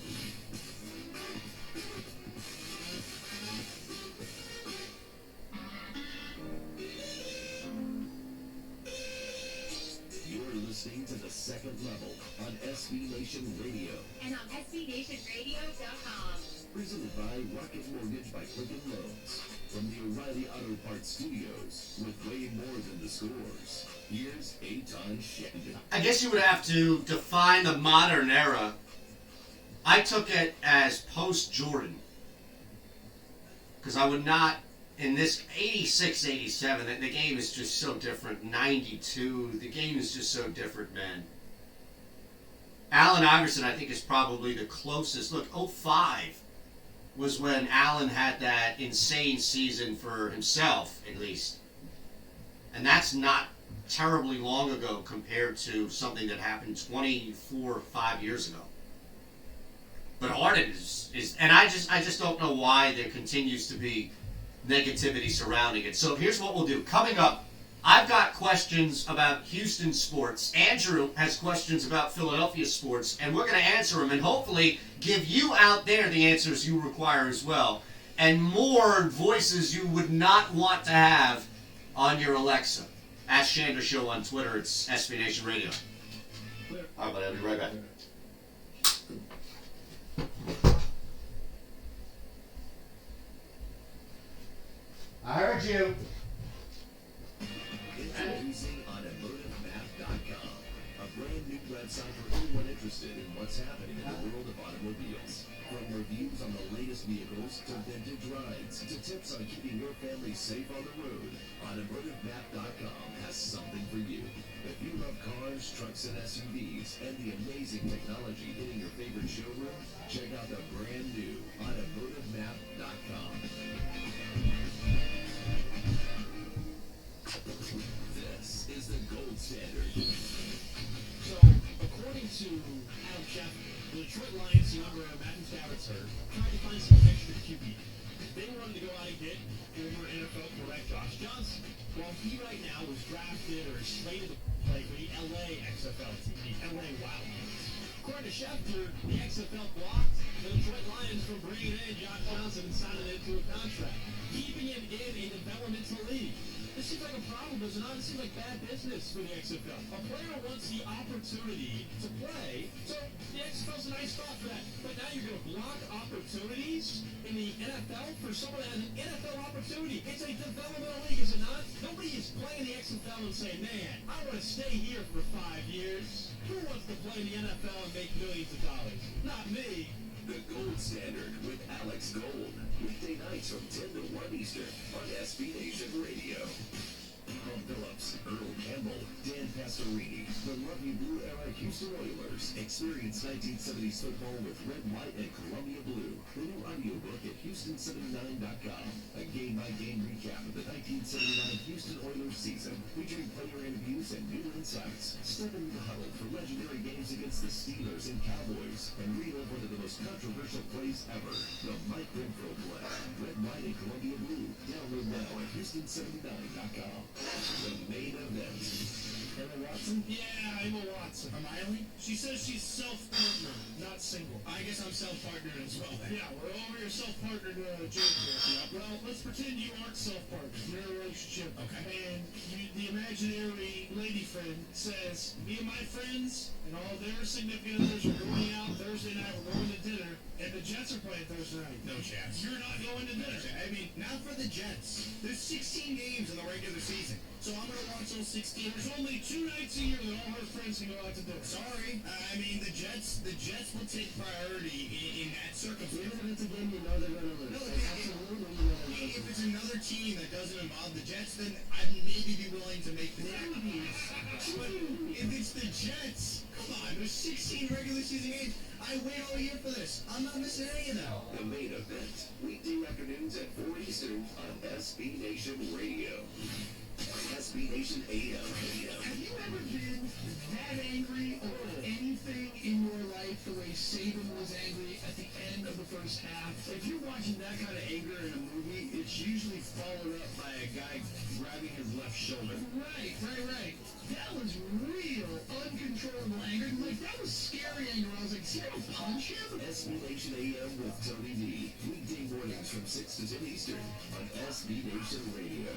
You're listening to The Second Level on SB Nation Radio. And on SBNationRadio.com. Presented by Rocket Mortgage by Quicken Loans. From the O'Reilly Auto Parts Studios, with way more than the scores. Here's Eitan Shetty. I guess you would have to define the modern era. I took it as post-Jordan. Because I would not, in this 86, 87, the game is just so different. 92, the game is just so different, man. Allen Iverson, I think, is probably the closest. Look, 05 was when Allen had that insane season for himself, at least. And that's not terribly long ago compared to something that happened 24, 5 years ago. But Harden is and I just don't know why there continues to be negativity surrounding it. So here's what we'll do. Coming up, I've got questions about Houston sports. Andrew has questions about Philadelphia sports, and we're going to answer them and hopefully give you out there the answers you require as well, and more voices you would not want to have on your Alexa. Ask Shander Show on Twitter. It's SB Nation Radio. All right, buddy, I'll be right back. I heard you. Introducing automotivemap.com, a brand new website for anyone interested in what's happening in the world of automobiles. From reviews on the latest vehicles to vintage rides to tips on keeping your family safe on the road, automotivemap.com has something for you. If you love cars, trucks, and SUVs, and the amazing technology hitting your favorite showroom, check out the brand new automotivemap.com. This is the gold standard. So, according to Adam Schefter, the Detroit Lions, younger Matthew Stafford's hurt, tried to find some extra QB. They wanted to go out and get former NFL quarterback Josh Johnson. Well, he right now was drafted or is slated to play for the LA XFL team, the LA Wildcats. According to Schefter, the XFL blocked the Detroit Lions from bringing in Josh Johnson and signing him to a contract, keeping him in a developmental league. This seems like a problem, does it not? It seems like bad business for the XFL. A player wants the opportunity to play, so the XFL's a nice spot for that. But now you're going to block opportunities in the NFL for someone that has an NFL opportunity. It's a developmental league, is it not? Nobody is playing the XFL and saying, man, I want to stay here for 5 years. Who wants to play in the NFL and make millions of dollars? Not me. The Gold Standard with Alex Gold. Weekday nights from 10 to 1 Eastern on SB Nation Radio. Tom Phillips, Earl Campbell, Dan Pastorini, the Lovely Blue Era Houston Oilers. Experience 1970s football with red, white, and Columbia Blue. The new audiobook at Houston79.com. A game-by-game recap of the 1979 Houston Oilers season, featuring player interviews and new insights. Step into the huddle for legendary games against the Steelers and Cowboys, and relive one of the most controversial plays ever, the Mike Renfro play. Red, white, and Columbia Blue. Download now at Houston79.com. The main event. Emma Watson? Yeah, Emma Watson. Hermione? She says she's self-partnered, not single. I guess I'm self-partnered as well. Yeah, we're over your self-partnered joke here. Yeah. Well, let's pretend you aren't self-partnered. You're in a relationship. Okay. And the imaginary lady friend says, me and my friends, and all their significant others are going out Thursday night. We're going to dinner, and the Jets are playing Thursday night. No chance. You're not going to dinner. I mean, not for the Jets. There's 16 games in the regular season, so I'm going to watch those 16. There's only 2 nights a year that all her friends can go out to dinner. Sorry. I mean, the Jets will take priority in that circumstance. Even if it's a game you know they're going to lose. No, absolutely, you know they're going to lose. If it's another team that doesn't involve the Jets, then I'd maybe be willing to make the sacrifice. But if it's the Jets, come on, there's 16 regular season games. I wait all year for this. I'm not missing any of them. The main event, weekday afternoons at 4 Eastern on SB Nation Radio. SB Nation AM. Have you ever been that angry over anything in your life the way Saban was angry at the end of the first half? If you're watching that kind of anger in a movie, it's usually followed up by a guy grabbing his left shoulder. Right. That was real, uncontrollable anger. Like, that was scary anger. I was like, is he gonna punch him? SB Nation AM with Tony D. Weekday mornings from 6 to 10 Eastern on SB Nation Radio.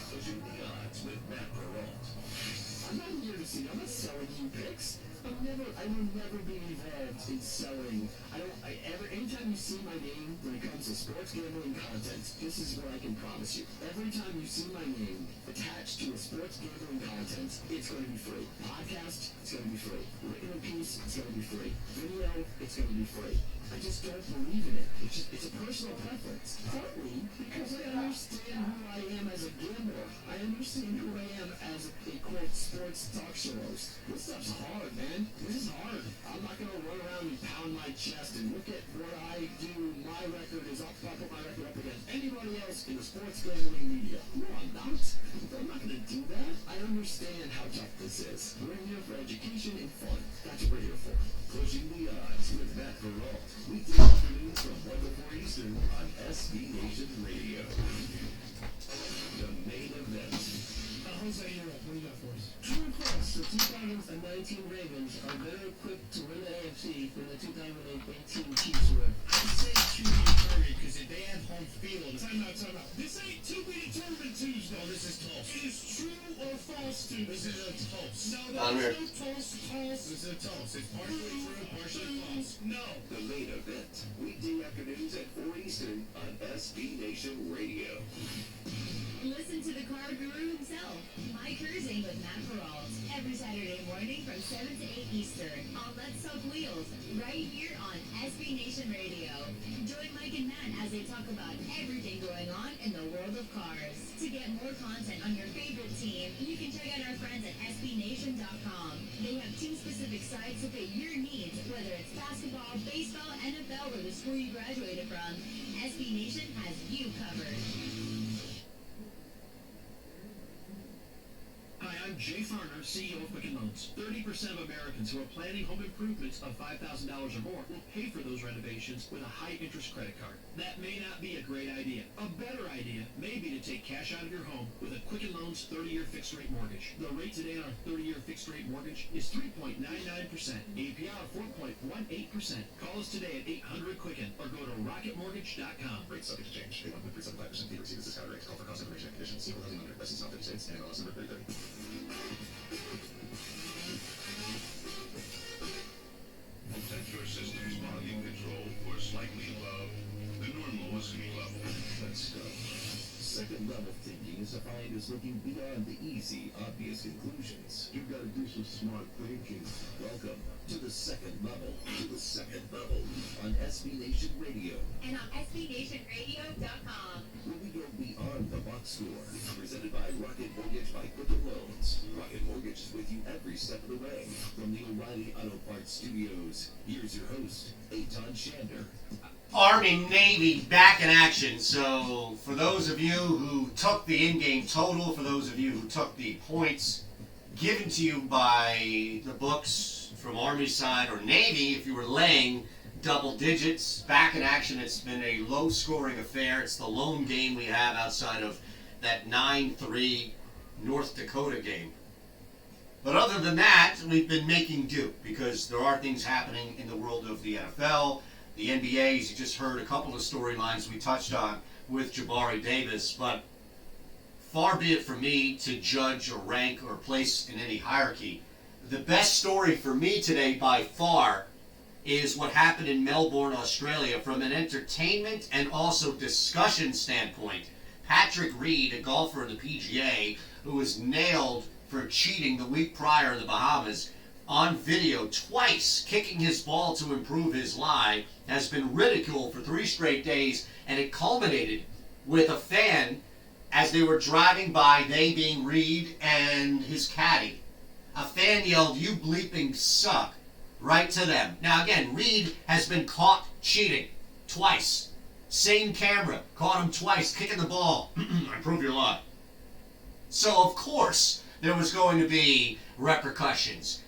Pushing the odds with Matt Peralt. I'm not here to see. I'm not selling you picks. I will never be involved in selling. Anytime you see my name when it comes to sports gambling content, this is what I can promise you. Every time you see my name attached to a sports gambling content, it's going to be free. Podcast, it's going to be free. Written piece, it's going to be free. Video, it's going to be free. I just don't believe in it. It's a personal preference. Partly because I understand who I am as a gambler. I understand who I am as a quote sports talk show host. This stuff's hard, man. This is hard. I'm not gonna run around and pound my chest and look at what I do. My record is up. I put my record up against anybody else in the sports gambling media. No, I'm not. I'm not gonna do that. I understand how tough this is. We're here for education and fun. That's what we're here for. Pushing the odds with Matt Peralt. Weekday afternoons from 1 to 4 Eastern on SB Nation Radio. The main event. Jose, you're up. What do you got for us? True or false, the 2019 Ravens are better equipped to win the AFC than the 2018 Chiefs were. I'd say to be determined, because if they have home field. Time out. This ain't to be determined Tuesday. No, this is toss. It is true or false Tuesday. This is a toss. No, there's no toss. This is a toss. It's partially true, partially false. No. The main event. Weekday afternoons at 4 Eastern on SB Nation Radio. Listen to the car guru himself, Mike Herzing with Matt Peralt, every Saturday morning from 7 to 8 Eastern on Let's Talk Wheels, right here on SB Nation Radio. Join Mike and Matt as they talk about everything going on in the world of cars. To get more content on your favorite team, you can check out our friends at SBNation.com. They have team-specific sites to fit your needs, whether it's basketball, baseball, NFL, or the school you graduated from. SB Nation has you covered. Hi, I'm Jay Farner, CEO of Quicken Loans. 30% of Americans who are planning home improvements of $5,000 or more will pay for those renovations with a high-interest credit card. That may not be a great idea. A better idea may be to take cash out of your home with a Quicken Loans 30-year fixed-rate mortgage. The rate today on our 30-year fixed-rate mortgage is 3.99%, APR of 4.18%. Call us today at 800-QUICKEN or go to rocketmortgage.com. Rates subject to change. Pay 1.375%. Fee receives discounted rates. Call for cost information and conditions. Equal housing lender. License not 50 states. And MLS number 3030. Set your system's volume control for slightly above the normal listening level. Let's go. Second level thinking is defined as looking beyond the easy, obvious conclusions. You gotta do some smart thinking. Welcome to the second level. On SB Nation Radio. And on SBNationRadio.com. Where we go beyond the box score. Presented by Rocket Mortgage by Quicken Loans. Rocket Mortgage is with you every step of the way. From the O'Reilly Auto Parts Studios, here's your host, Eitan Shander. Army, Navy, back in action. So, for those of you who took the in-game total, for those of you who took the points given to you by the books from Army side or Navy, if you were laying double digits, back in action. It's been a low-scoring affair. It's the lone game we have outside of that 9-3 North Dakota game. But other than that, we've been making do because there are things happening in the world of the NFL. The NBA, as you just heard a couple of storylines we touched on with Jabari Davis, but far be it from me to judge or rank or place in any hierarchy the best story for me today by far is what happened in Melbourne, Australia. From an entertainment and also discussion standpoint, Patrick Reed, a golfer in the PGA, who was nailed for cheating the week prior in the Bahamas, on video twice kicking his ball to improve his lie, has been ridiculed for 3 straight days, and it culminated with a fan as they were driving by, they being Reed and his caddy. A fan yelled, "You bleeping suck," right to them. Now again, Reed has been caught cheating twice. Same camera, caught him twice, kicking the ball. Improve your lie. So of course there was going to be repercussions,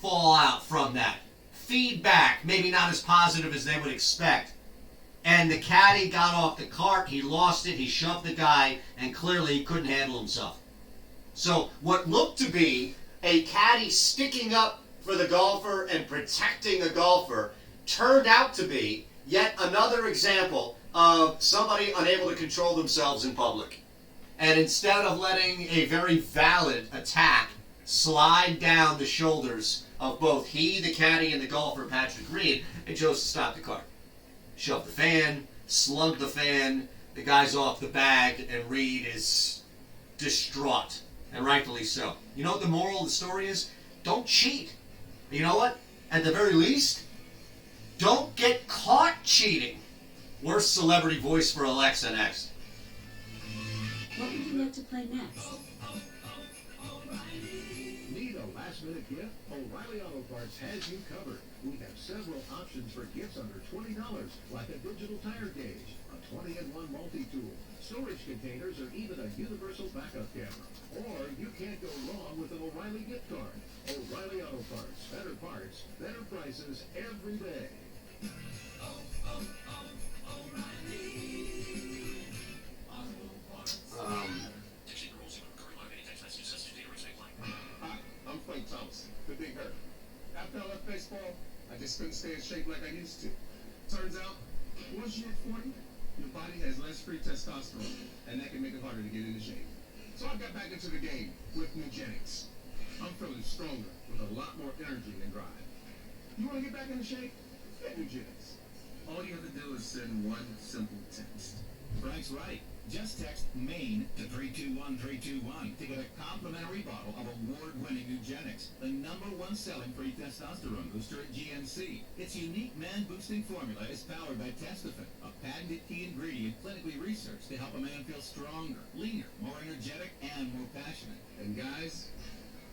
fallout from that, feedback, maybe not as positive as they would expect. And the caddy got off the cart, he lost it, he shoved the guy, and clearly he couldn't handle himself. So what looked to be a caddy sticking up for the golfer and protecting a golfer turned out to be yet another example of somebody unable to control themselves in public. And instead of letting a very valid attack slide down the shoulders of both he, the caddy, and the golfer, Patrick Reed, they chose to stop the car. Shoved the fan, slugged the fan, the guy's off the bag, and Reed is distraught, and rightfully so. You know what the moral of the story is? Don't cheat. You know what? At the very least, don't get caught cheating. Worst celebrity voice for Alexa next. What would you like to play next? Need a last-minute gift? O'Reilly Auto Parts has you covered. We have several options for gifts under $20, like a digital tire gauge, a 20-in-1 multi-tool, storage containers, or even a universal backup camera. Or you can't go wrong with an O'Reilly gift card. O'Reilly Auto Parts, better prices every day. Hi, I'm Frank Thomas, the Big Hurt. After I left baseball, I just couldn't stay in shape like I used to. Turns out, once you hit 40, your body has less free testosterone, and that can make it harder to get into shape. So I got back into the game with Nugenics. I'm feeling stronger with a lot more energy and drive. You want to get back into shape? Get Nugenics. All you have to do is send one simple text. Frank's right. Just text MAIN to 321321 to get a complimentary bottle of award-winning Nugenics, the #1 selling free testosterone booster at GNC. Its unique man-boosting formula is powered by Testofen, a patented key ingredient clinically researched to help a man feel stronger, leaner, more energetic, and more passionate. And guys,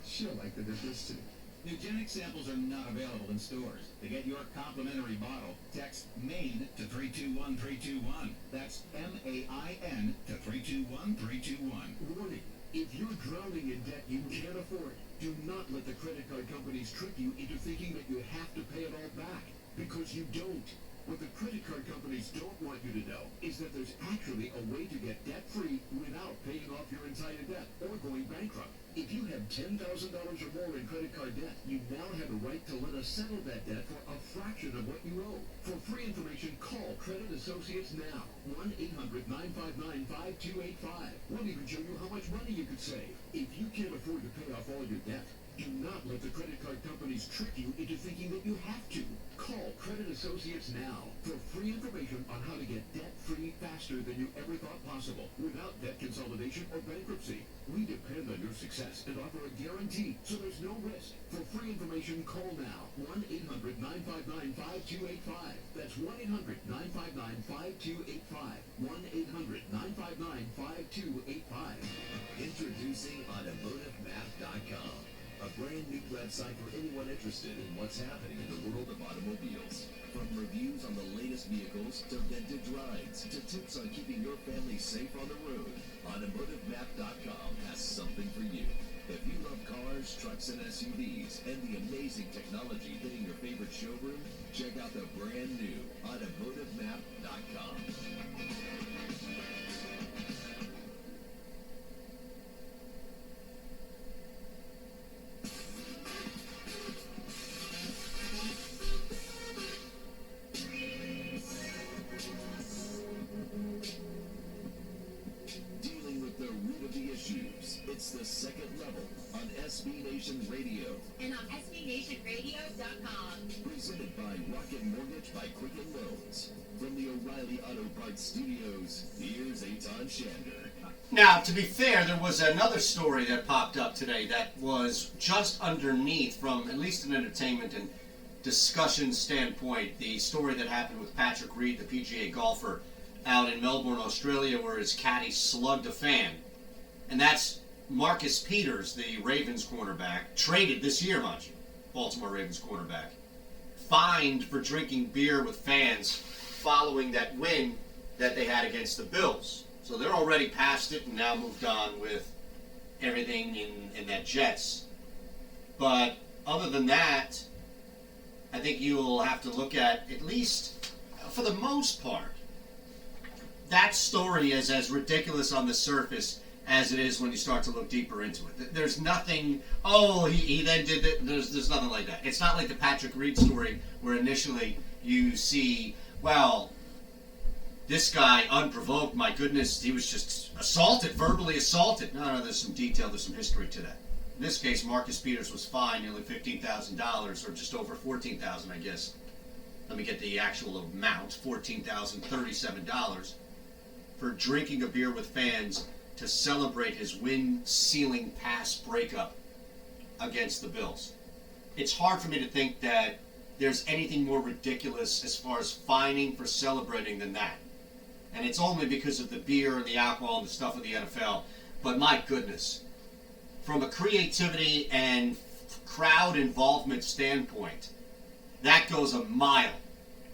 she'll like the difference too. Nugenic samples are not available in stores. To get your complimentary bottle, text MAIN to 321321. That's MAIN to 321321. Warning, if you're drowning in debt you can't afford, do not let the credit card companies trick you into thinking that you have to pay it all back, because you don't. What the credit card companies don't want you to know is that there's actually a way to get debt-free without paying off your entire debt or going bankrupt. If you have $10,000 or more in credit card debt, you now have a right to let us settle that debt for a fraction of what you owe. For free information, call Credit Associates now. 1-800-959-5285. We'll even show you how much money you could save. If you can't afford to pay off all your debt, do not let the credit card companies trick you into thinking that you have to. Call Credit Associates now for free information on how to get debt-free faster than you ever thought possible, without debt consolidation or bankruptcy. We depend on your success and offer a guarantee, so there's no risk. For free information, call now. 1-800-959-5285. That's 1-800-959-5285. 1-800-959-5285. Introducing automotivemap.com, a brand new website for anyone interested in what's happening in the world of automobiles. From reviews on the latest vehicles to vintage rides to tips on keeping your family safe on the road, automotivemap.com has something for you. If you love cars, trucks, and SUVs, and the amazing technology hitting your favorite showroom, check out the brand new automotivemap.com. Dealing with the root of the issues. It's the second level on SB Nation Radio. And on SBNationRadio.com. Presented by Rocket Mortgage by Quicken Loans. From the O'Reilly Auto Parts Studios, here's Eitan Shander. Now, to be fair, there was another story that popped up today that was just underneath, from at least an entertainment and discussion standpoint, the story that happened with Patrick Reed, the PGA golfer, out in Melbourne, Australia, where his caddy slugged a fan. And that's Marcus Peters, the Ravens cornerback, traded this year, mind you, Baltimore Ravens cornerback, fined for drinking beer with fans following that win that they had against the Bills. So they're already past it and now moved on with everything in that Jets. But other than that, I think you'll have to look at least, for the most part, that story is as ridiculous on the surface as it is when you start to look deeper into it. There's nothing, he then did it. There's nothing like that. It's not like the Patrick Reed story where initially you see, well, this guy, unprovoked, my goodness, he was just assaulted, verbally assaulted. No, there's some detail, there's some history to that. In this case, Marcus Peters was fined nearly $15,000, or just over $14,000, I guess. Let me get the actual amount, $14,037, for drinking a beer with fans to celebrate his win-sealing pass breakup against the Bills. It's hard for me to think that there's anything more ridiculous as far as fining for celebrating than that. And it's only because of the beer and the alcohol and the stuff of the NFL. But my goodness, from a creativity and crowd involvement standpoint, that goes a mile.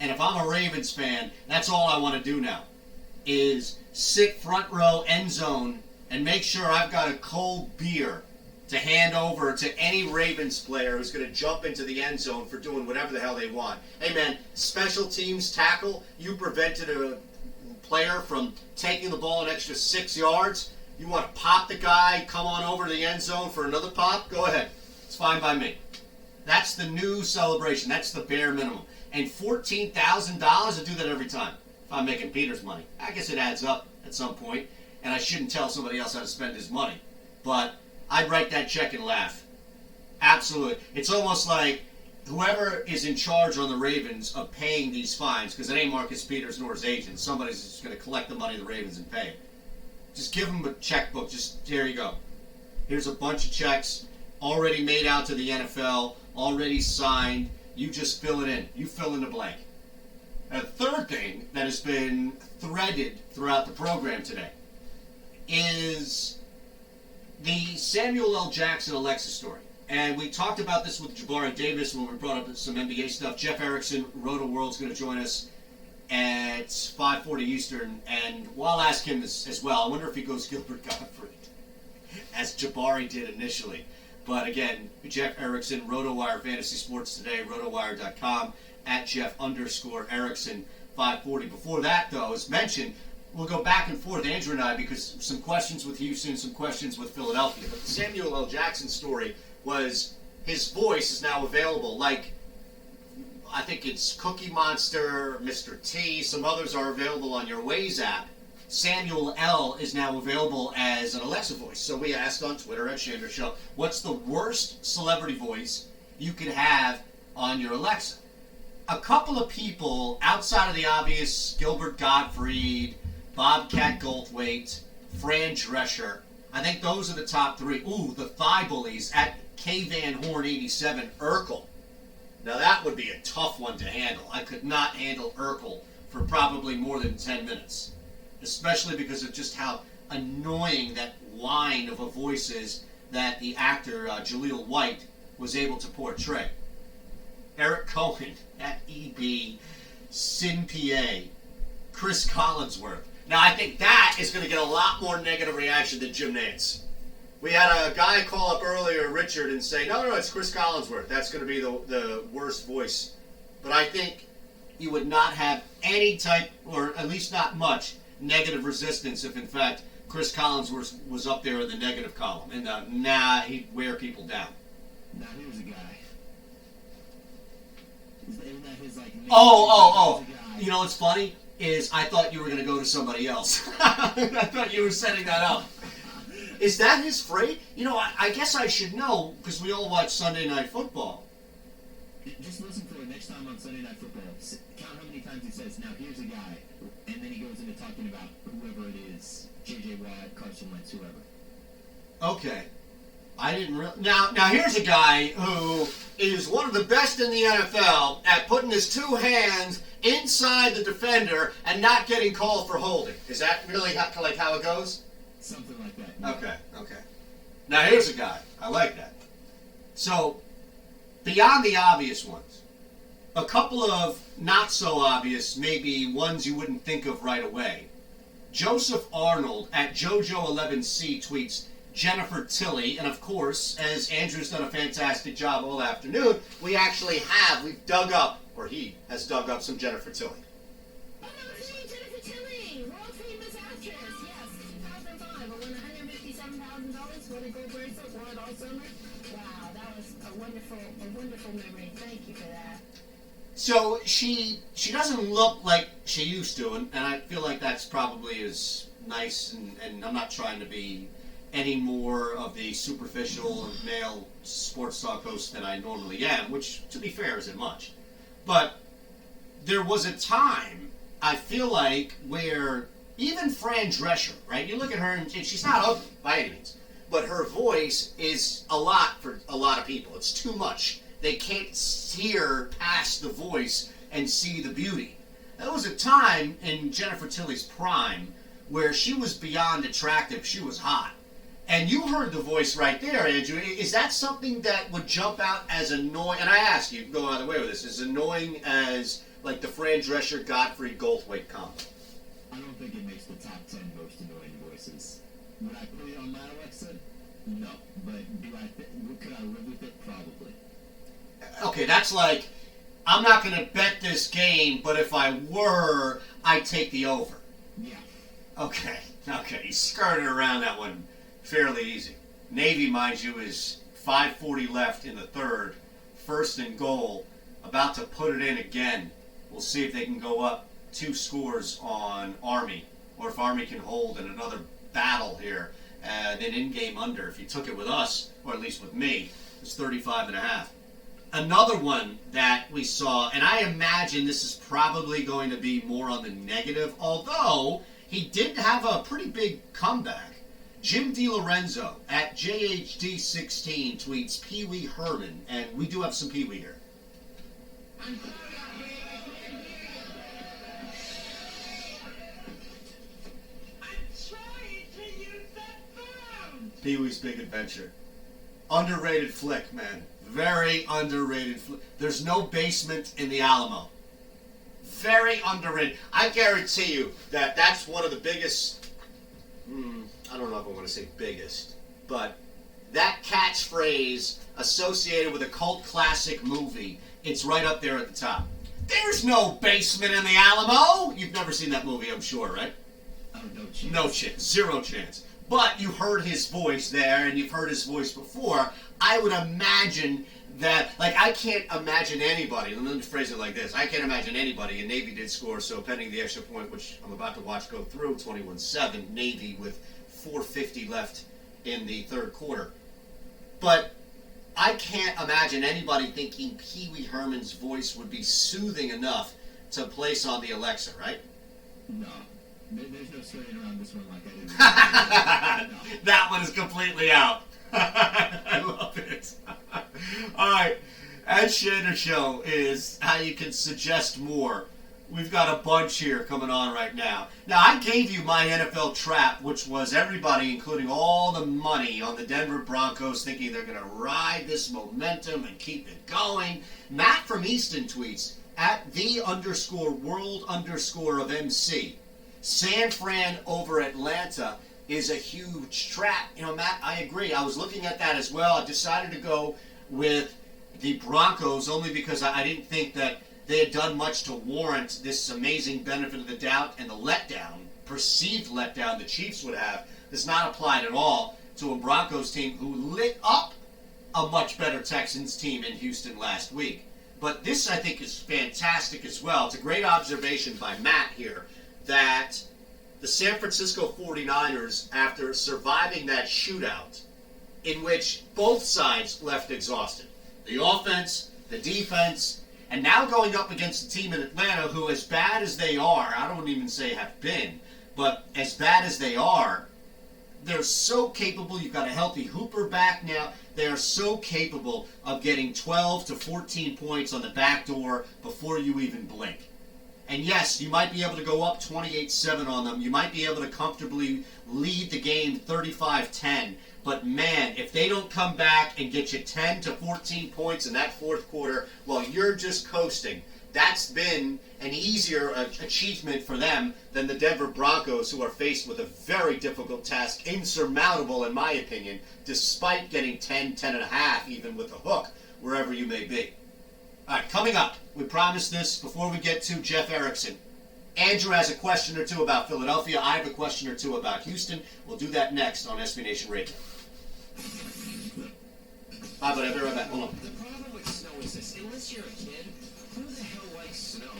And if I'm a Ravens fan, that's all I want to do now, is sit front row end zone and make sure I've got a cold beer to hand over to any Ravens player who's going to jump into the end zone for doing whatever the hell they want. Hey man, special teams tackle, you prevented a player from taking the ball an extra 6 yards. You want to pop the guy, come on over to the end zone for another pop? Go ahead. It's fine by me. That's the new celebration. That's the bare minimum. And $14,000 to do that every time. If I'm making Peters money, I guess it adds up at some point, and I shouldn't tell somebody else how to spend his money. But I'd write that check and laugh. Absolutely. It's almost like whoever is in charge on the Ravens of paying these fines, because it ain't Marcus Peters nor his agent, somebody's just going to collect the money of the Ravens and pay it. Just give them a checkbook. Just, here you go. Here's a bunch of checks already made out to the NFL, already signed. You just fill it in. You fill in the blank. A third thing that has been threaded throughout the program today is the Samuel L. Jackson Alexa story. And we talked about this with Jabari Davis when we brought up some NBA stuff. Jeff Erickson, Roto World's going to join us at 5:40 Eastern, and I'll ask him this as well. I wonder if he goes Gilbert Gottfried, as Jabari did initially. But again, Jeff Erickson, RotoWire Fantasy Sports Today, rotowire.com, at Jeff_Erickson, 540. Before that, though, as mentioned, we'll go back and forth, Andrew and I, because some questions with Houston, some questions with Philadelphia. But the Samuel L. Jackson story was his voice is now available. Like, I think it's Cookie Monster, Mr. T, some others are available on your Waze app. Samuel L. is now available as an Alexa voice. So we asked on Twitter at Shander Show, what's the worst celebrity voice you could have on your Alexa? A couple of people outside of the obvious, Gilbert Gottfried, Bobcat Goldthwait, Fran Drescher, I think those are the top three. Ooh, the thigh bullies at K Van Horn 87, Urkel. Now that would be a tough one to handle. I could not handle Urkel for probably more than 10 minutes. Especially because of just how annoying that whine of a voice is that the actor Jaleel White was able to portray. Eric Cohen at EB, Sin PA, Chris Collinsworth. Now I think that is going to get a lot more negative reaction than Jim Nantz. We had a guy call up earlier, Richard, and say, no, it's Chris Collinsworth. That's going to be the worst voice. But I think you would not have any type, or at least not much, negative resistance if, in fact, Chris Collinsworth was up there in the negative column. And, he'd wear people down. Now, here's a guy. Isn't that his, like... Oh. You know what's funny? Is I thought you were going to go to somebody else. I thought you were setting that up. Is that his phrase? You know, I guess I should know because we all watch Sunday Night Football. Just listen for it next time on Sunday Night Football. Count how many times he says, now here's a guy. And then he goes into talking about whoever it is. J.J. Watt, Carson Wentz, whoever. Okay. I didn't really... Now here's a guy who is one of the best in the NFL at putting his two hands inside the defender and not getting called for holding. Is that really like how it goes? Something like that. Yeah. Okay. Now here's a guy. I like that. So, beyond the obvious ones, a couple of not so obvious, maybe ones you wouldn't think of right away. Joseph Arnold at JoJo11C tweets Jennifer Tilly, and of course, as Andrew's done a fantastic job all afternoon, we've dug up, or he has dug up some Jennifer Tilly. Oh, hey, Jennifer Tilly, world famous actress. Yes, 2005, I won $157,000, won a gold bracelet, won it all summer. Wow, that was a wonderful memory. Thank you for that. So she doesn't look like she used to, and I feel like that's probably as nice, and I'm not trying to be any more of the superficial male sports talk host than I normally am, which, to be fair, isn't much. But there was a time, I feel like, where even Fran Drescher, right? You look at her, and she's not ugly by any means, but her voice is a lot for a lot of people. It's too much. They can't hear past the voice and see the beauty. There was a time in Jennifer Tilly's prime where she was beyond attractive. She was hot. And you heard the voice right there, Andrew. Is that something that would jump out as annoying? And I ask you, go either way with this, as annoying as like the Fran Drescher Godfrey Goldthwait combo? I don't think it makes the top 10 most annoying voices. Would I put it on my Alexa? No. But could I live with it? Probably. Okay, that's like, I'm not going to bet this game, but if I were, I'd take the over. Yeah. Okay, you skirted around that one fairly easy. Navy, mind you, is 5:40 left in the third, first and goal, about to put it in again. We'll see if they can go up 2 scores on Army, or if Army can hold in another battle here. Then in-game under, if you took it with us, or at least with me, it's 35.5. Another one that we saw, and I imagine this is probably going to be more on the negative, although he did have a pretty big comeback. Jim DiLorenzo at JHD16 tweets Pee Wee Herman, and we do have some Pee Wee here. Pee Wee's Big Adventure. Underrated flick, man. Very underrated flick. There's no basement in the Alamo. Very underrated. I guarantee you that that's one of the biggest, I don't know if I want to say biggest, but that catchphrase associated with a cult classic movie, it's right up there at the top. There's no basement in the Alamo. You've never seen that movie, I'm sure, right? Oh, no chance. No chance. Zero chance. But you heard his voice there, and you've heard his voice before. I would imagine that, like, I can't imagine anybody, let me phrase it like this, I can't imagine anybody, and Navy did score, so pending the extra point, which I'm about to watch go through, 21-7, Navy with 4:50 left in the third quarter. But I can't imagine anybody thinking Pee Wee Herman's voice would be soothing enough to place on the Alexa, right? No. There's no skirting around this one like I did. No. That one is completely out. I love it. All right. Ed Shander Show is how you can suggest more. We've got a bunch here coming on right now. Now, I gave you my NFL trap, which was everybody, including all the money on the Denver Broncos, thinking they're going to ride this momentum and keep it going. Matt from Easton tweets, at @the_world_ of MC. San Fran over Atlanta is a huge trap. You know, Matt, I agree. I was looking at that as well. I decided to go with the Broncos only because I didn't think that they had done much to warrant this amazing benefit of the doubt, and the letdown, perceived letdown the Chiefs would have does not apply at all to a Broncos team who lit up a much better Texans team in Houston last week. But this, I think, is fantastic as well. It's a great observation by Matt here that the San Francisco 49ers, after surviving that shootout, in which both sides left exhausted. The offense, the defense, and now going up against a team in Atlanta who, as bad as they are, I don't even say have been, but as bad as they are, they're so capable. You've got a healthy Hooper back now. They are so capable of getting 12 to 14 points on the back door before you even blink. And yes, you might be able to go up 28-7 on them. You might be able to comfortably lead the game 35-10. But man, if they don't come back and get you 10 to 14 points in that fourth quarter, well, you're just coasting. That's been an easier achievement for them than the Denver Broncos, who are faced with a very difficult task, insurmountable in my opinion, despite getting 10, 10.5, even with a hook, wherever you may be. All right, coming up, we promised this before we get to Jeff Erickson. Andrew has a question or two about Philadelphia. I have a question or two about Houston. We'll do that next on SB Nation Radio. Bye, but I'll be right back. Hold on. The problem with snow is this. Unless you're a kid, who the hell likes snow?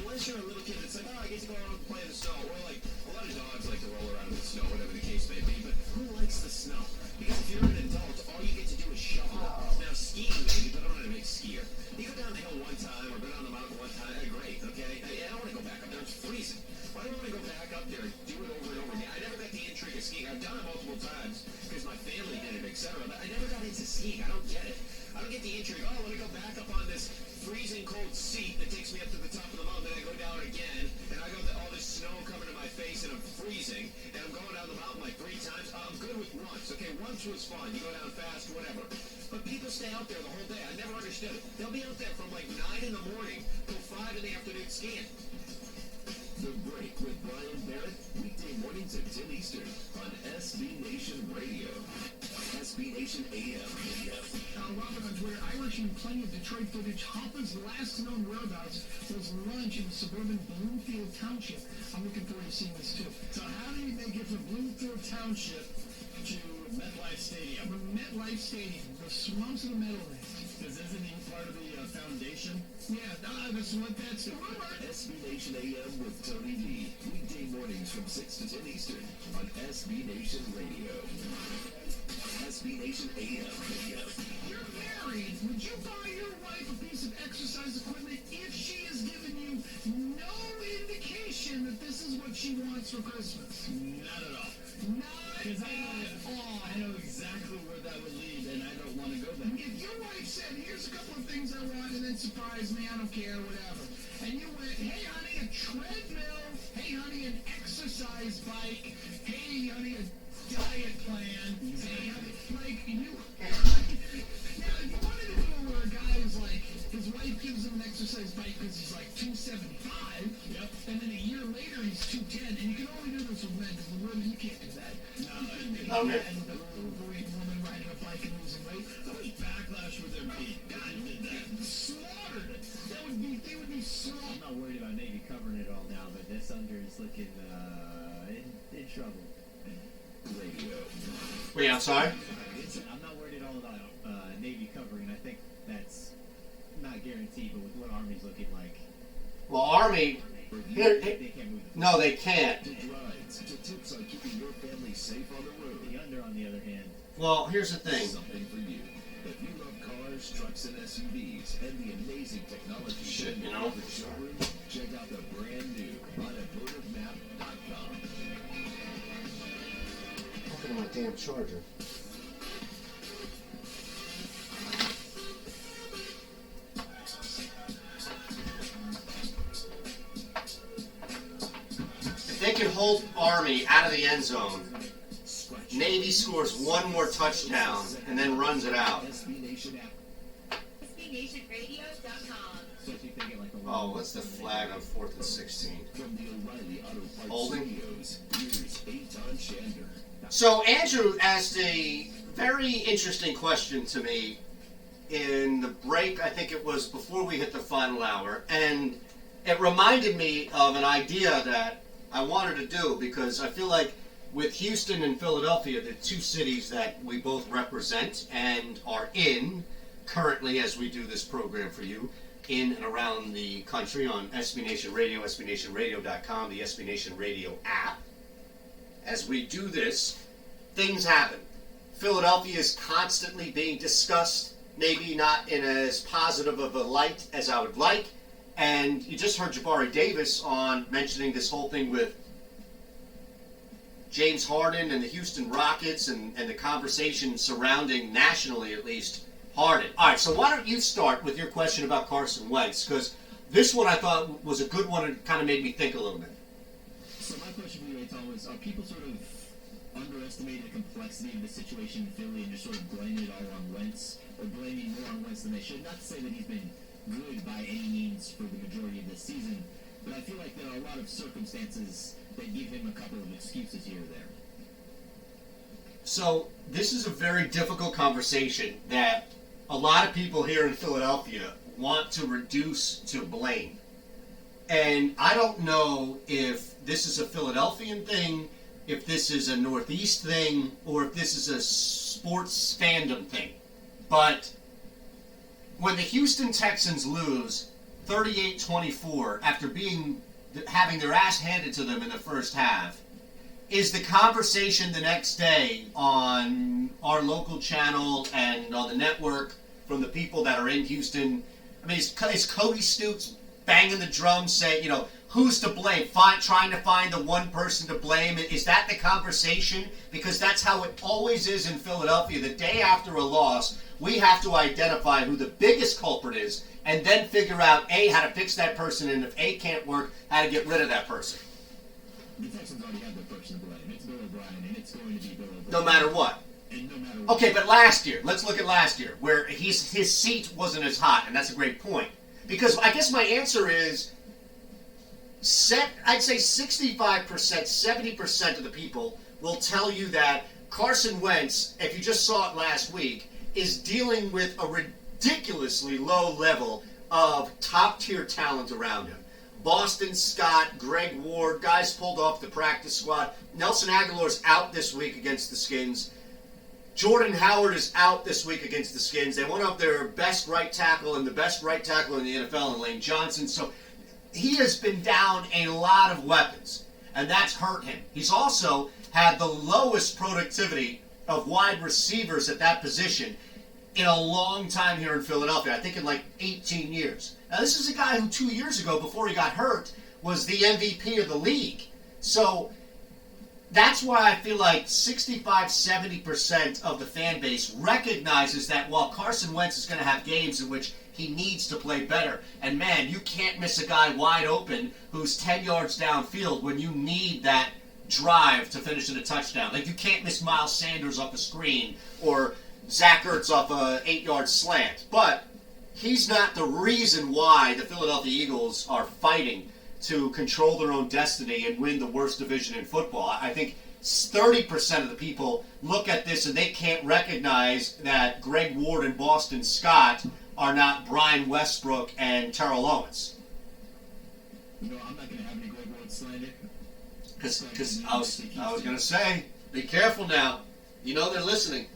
Unless you're a little kid, it's like, oh, I get to go around and play in the snow. Or like, a lot of dogs like to roll around in the snow, whatever the case may be. But who likes the snow? Because if you're an adult, all you get to do is shovel it. Now, skiing maybe, but I'm not a big skier. You go down the hill one time or go down the mountain one time, great, okay? I don't want to go back up there. It's freezing. Why do I want to go back up there and do it over and over again? I never got the intrigue of skiing. I've done it multiple times because my family did it, etc. But I never got into skiing. I don't get it. I don't get the intrigue. Oh, let me go back up on this freezing cold seat that takes me up to the top of the mountain. Then I go down again, and I got all this snow coming to my face, and I'm freezing, and I'm going down the mountain like 3 times. I'm good with once. Okay, once was fun. You go down fast, whatever. But people stay out there the whole day. I never understood it. They'll be out there from like 9 in the morning till 5 in the afternoon skiing. The Break with Brian Barrett, weekday mornings at 10 Eastern on SB Nation Radio. SB Nation AM. Robert on Twitter, Irish and plenty of Detroit footage. Hopper's last known whereabouts was lunch in suburban Bloomfield Township. I'm looking forward to seeing this too. So how do you make it from Bloomfield Township to MetLife Stadium? From MetLife Stadium, the swamps of the Meadowlands. Because isn't he part of the foundation? Yeah, that's what that's the rumor. SB Nation AM with Tony D. Weekday mornings from 6 to 10 Eastern on SB Nation Radio. SB Nation AM. You're married. Would you buy your wife a piece of exercise equipment if she has given you no indication that this is what she wants for Christmas? Not at all. Because I know exactly where that would lead, and I don't want to go there. If your wife said, here's a couple of things I want, and then surprise me, I don't care, whatever. And you went, hey, honey, a treadmill. Hey, honey, an exercise bike. Hey, honey, a diet plan. Hey, honey, like, you... Now, if you wanted to do it where a guy is like, his wife gives him an exercise bike because he's like 275, Yep. and then a year later he's 210, and you can only do this with men, because with women you can't do that. Okay. And the overweight woman riding a bike and losing weight. How much backlash would there be? God, did that. Slaughtered it. They would be slaughtered. I'm not worried about Navy covering it all now, but this under is looking in trouble. Radio. Wait, I'm sorry? I'm not worried at all about Navy covering. I think that's not guaranteed, but with what Army's looking like, Well, Army... they can't move it. No, they can't. To rides, to tips on keeping your family safe on the road. The under, on the other hand, Well, here's the thing. Something for you. If you love cars, trucks, and SUVs, and the amazing technology Shit, in you your know? favorite showroom, check out the brand new automotivemap.com. Look at my damn charger. If they can hold Army out of the end zone, Navy scores one more touchdown and then runs it out. SBNationRadio.com. especially if they get like a Oh, what's the flag on 4th and 16? From the O'Reilly Auto Parts Holding. Studios, here's Eitan Shander. So Andrew asked a very interesting question to me in the break. I think it was before we hit the final hour, and it reminded me of an idea that I wanted to do, because I feel like with Houston and Philadelphia, the two cities that we both represent and are in currently as we do this program for you, in and around the country on SB Nation Radio, SBNationRadio.com, the SB Nation Radio app. as we do this, things happen. Philadelphia is constantly being discussed, maybe not in as positive of a light as I would like. And you just heard Jabari Davis on mentioning this whole thing with James Harden and the Houston Rockets and the conversation surrounding, nationally at least, Harden. All right, so why don't you start with your question about Carson Wentz? Because this one I thought was a good one and kind of made me think a little bit. So my question for you, Tom, is are people sort of underestimating the complexity of the situation in Philly and just sort of blaming it all on Wentz, or blaming more on Wentz than they should? Not to say that he's been good by any means for the majority of this season, but I feel like there are a lot of circumstances that give him a couple of excuses here or there. So this is a very difficult conversation that a lot of people here in Philadelphia want to reduce to blame. And I don't know if this is a Philadelphian thing, if this is a Northeast thing, or if this is a sports fandom thing. But when the Houston Texans lose 38-24 after having their ass handed to them in the first half, is the conversation the next day on our local channel and on the network from the people that are in Houston? I mean, is Cody Stoops banging the drum saying, who's to blame? Trying to find the one person to blame. Is that the conversation? Because that's how it always is in Philadelphia. The day after a loss, we have to identify who the biggest culprit is and then figure out, A, how to fix that person, and if A can't work, how to get rid of that person. The Texans already have their person to blame. It's Bill O'Brien, and it's going to be Bill O'Brien. No matter what. And no matter what. Okay, but last year, let's look at last year, where his seat wasn't as hot, and that's a great point. Because I guess my answer is, I'd say 65%, 70% of the people will tell you that Carson Wentz, if you just saw it last week, is dealing with a ridiculously low level of top-tier talent around him. Boston Scott, Greg Ward, guys pulled off the practice squad. Nelson Aguilar's out this week against the Skins. Jordan Howard is out this week against the Skins. They went up their best right tackle and the best right tackle in the NFL in Lane Johnson. So he has been down a lot of weapons, and that's hurt him. He's also had the lowest productivity of wide receivers at that position in a long time here in Philadelphia. I think in like 18 years. Now, this is a guy who 2 years ago, before he got hurt, was the MVP of the league. So that's why I feel like 65, 70% of the fan base recognizes that while Carson Wentz is going to have games in which he needs to play better, and man, you can't miss a guy wide open who's 10 yards downfield when you need that drive to finish in a touchdown. Like, you can't miss Miles Sanders off a screen or Zach Ertz off a 8-yard slant. But he's not the reason why the Philadelphia Eagles are fighting to control their own destiny and win the worst division in football. I think 30% of the people look at this and they can't recognize that Greg Ward and Boston Scott are not Brian Westbrook and Terrell Owens. I'm not going to have any Greg Ward slander. Because I was going to say, be careful now. They're listening.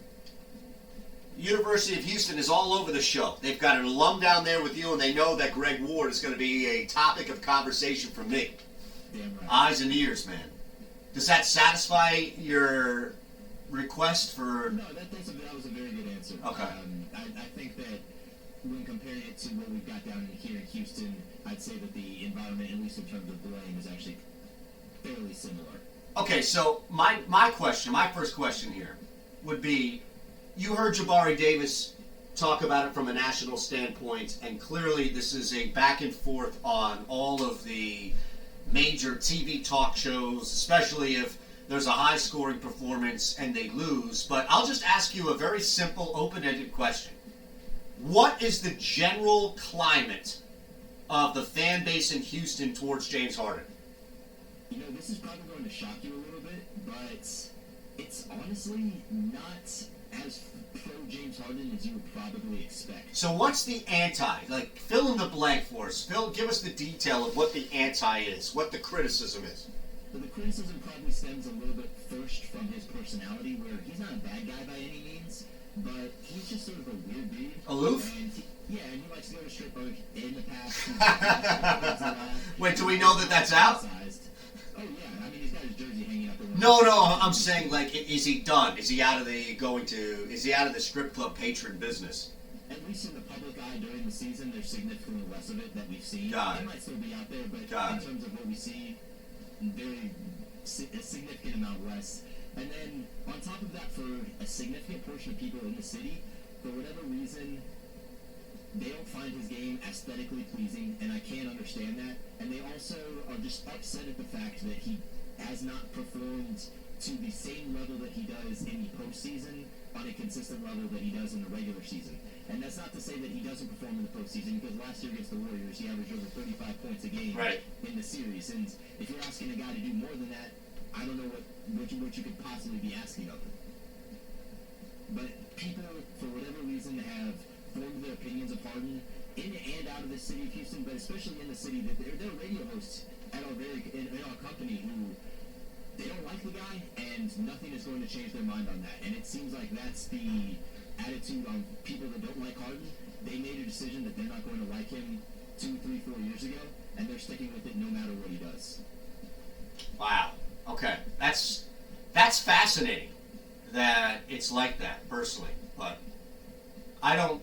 University of Houston is all over the show. They've got an alum down there with you, and they know that Greg Ward is going to be a topic of conversation for me. Damn right. Eyes and ears, man. Does that satisfy your request for... No, that was a very good answer. Okay. I think that when comparing it to what we've got down here in Houston, I'd say that the environment, at least in terms of blame, is actually fairly similar. Okay, so my first question here would be, you heard Jabari Davis talk about it from a national standpoint, and clearly this is a back and forth on all of the major TV talk shows, especially if there's a high-scoring performance and they lose. But I'll just ask you a very simple, open-ended question. What is the general climate of the fan base in Houston towards James Harden? This is probably going to shock you a little bit, but it's honestly not as pro-James Harden as you would probably expect. So what's the anti? Like, fill in the blank for us. Give us the detail of what the anti is, what the criticism is. But the criticism probably stems a little bit first from his personality, where he's not a bad guy by any means, but he's just sort of a weird dude. Aloof? And he likes to go to strip clubs in the past. Wait, do we know that that's out? Oh, yeah. I mean, he's got his jersey hanging up. No, I'm saying, like, is he done? Is he out of the strip club patron business? At least in the public eye during the season, there's significantly less of it that we've seen. Got It it. might still be out there, but Got in it. terms of what we see, a significant amount less. And then on top of that, for a significant portion of people in the city, for whatever reason, they don't find his game aesthetically pleasing, and I can't understand that. And they also are just upset at the fact that he has not performed to the same level that he does in the postseason on a consistent level that he does in the regular season. And that's not to say that he doesn't perform in the postseason, because last year against the Warriors, he averaged over 35 points a game in the series. And if you're asking a guy to do more than that, I don't know what you could possibly be asking of him. But people, for whatever reason, have formed their opinions of Harden in and out of the city of Houston, but especially in the city. That they're radio hosts at in our company who they don't like the guy, and nothing is going to change their mind on that. And it seems like that's the attitude on people that don't like Harden. They made a decision that they're not going to like him 2, 3, 4 years ago, and they're sticking with it no matter what he does. Wow. Okay. That's fascinating that it's like that, personally. But I don't...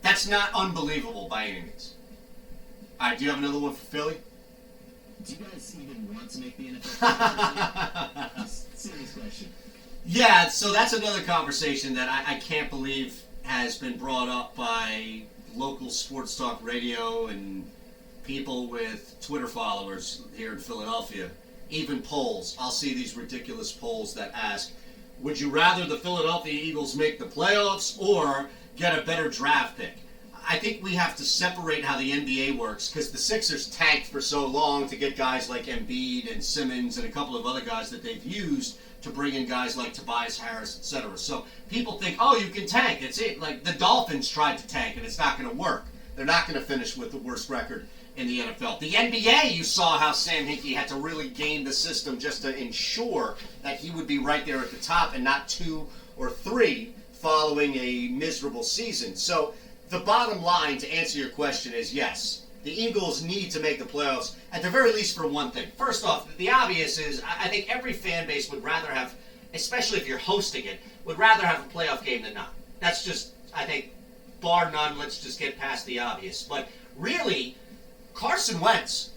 That's not unbelievable by any means. All right, do you have another one for Philly? Do you guys even want to make the NFL? Serious question. Yeah, so that's another conversation that I can't believe has been brought up by local sports talk radio and people with Twitter followers here in Philadelphia. Even polls. I'll see these ridiculous polls that ask, would you rather the Philadelphia Eagles make the playoffs or get a better draft pick? I think we have to separate how the NBA works, because the Sixers tanked for so long to get guys like Embiid and Simmons and a couple of other guys that they've used to bring in guys like Tobias Harris, etc. So people think, oh, you can tank. It's it. Like the Dolphins tried to tank, and it's not going to work. They're not going to finish with the worst record in the NFL. The NBA, you saw how Sam Hinkie had to really game the system just to ensure that he would be right there at the top and not 2 or 3 following a miserable season. So the bottom line, to answer your question, is yes. The Eagles need to make the playoffs, at the very least, for one thing. First off, the obvious is I think every fan base would rather have, especially if you're hosting it, would rather have a playoff game than not. That's just, I think, bar none, let's just get past the obvious. But really, Carson Wentz,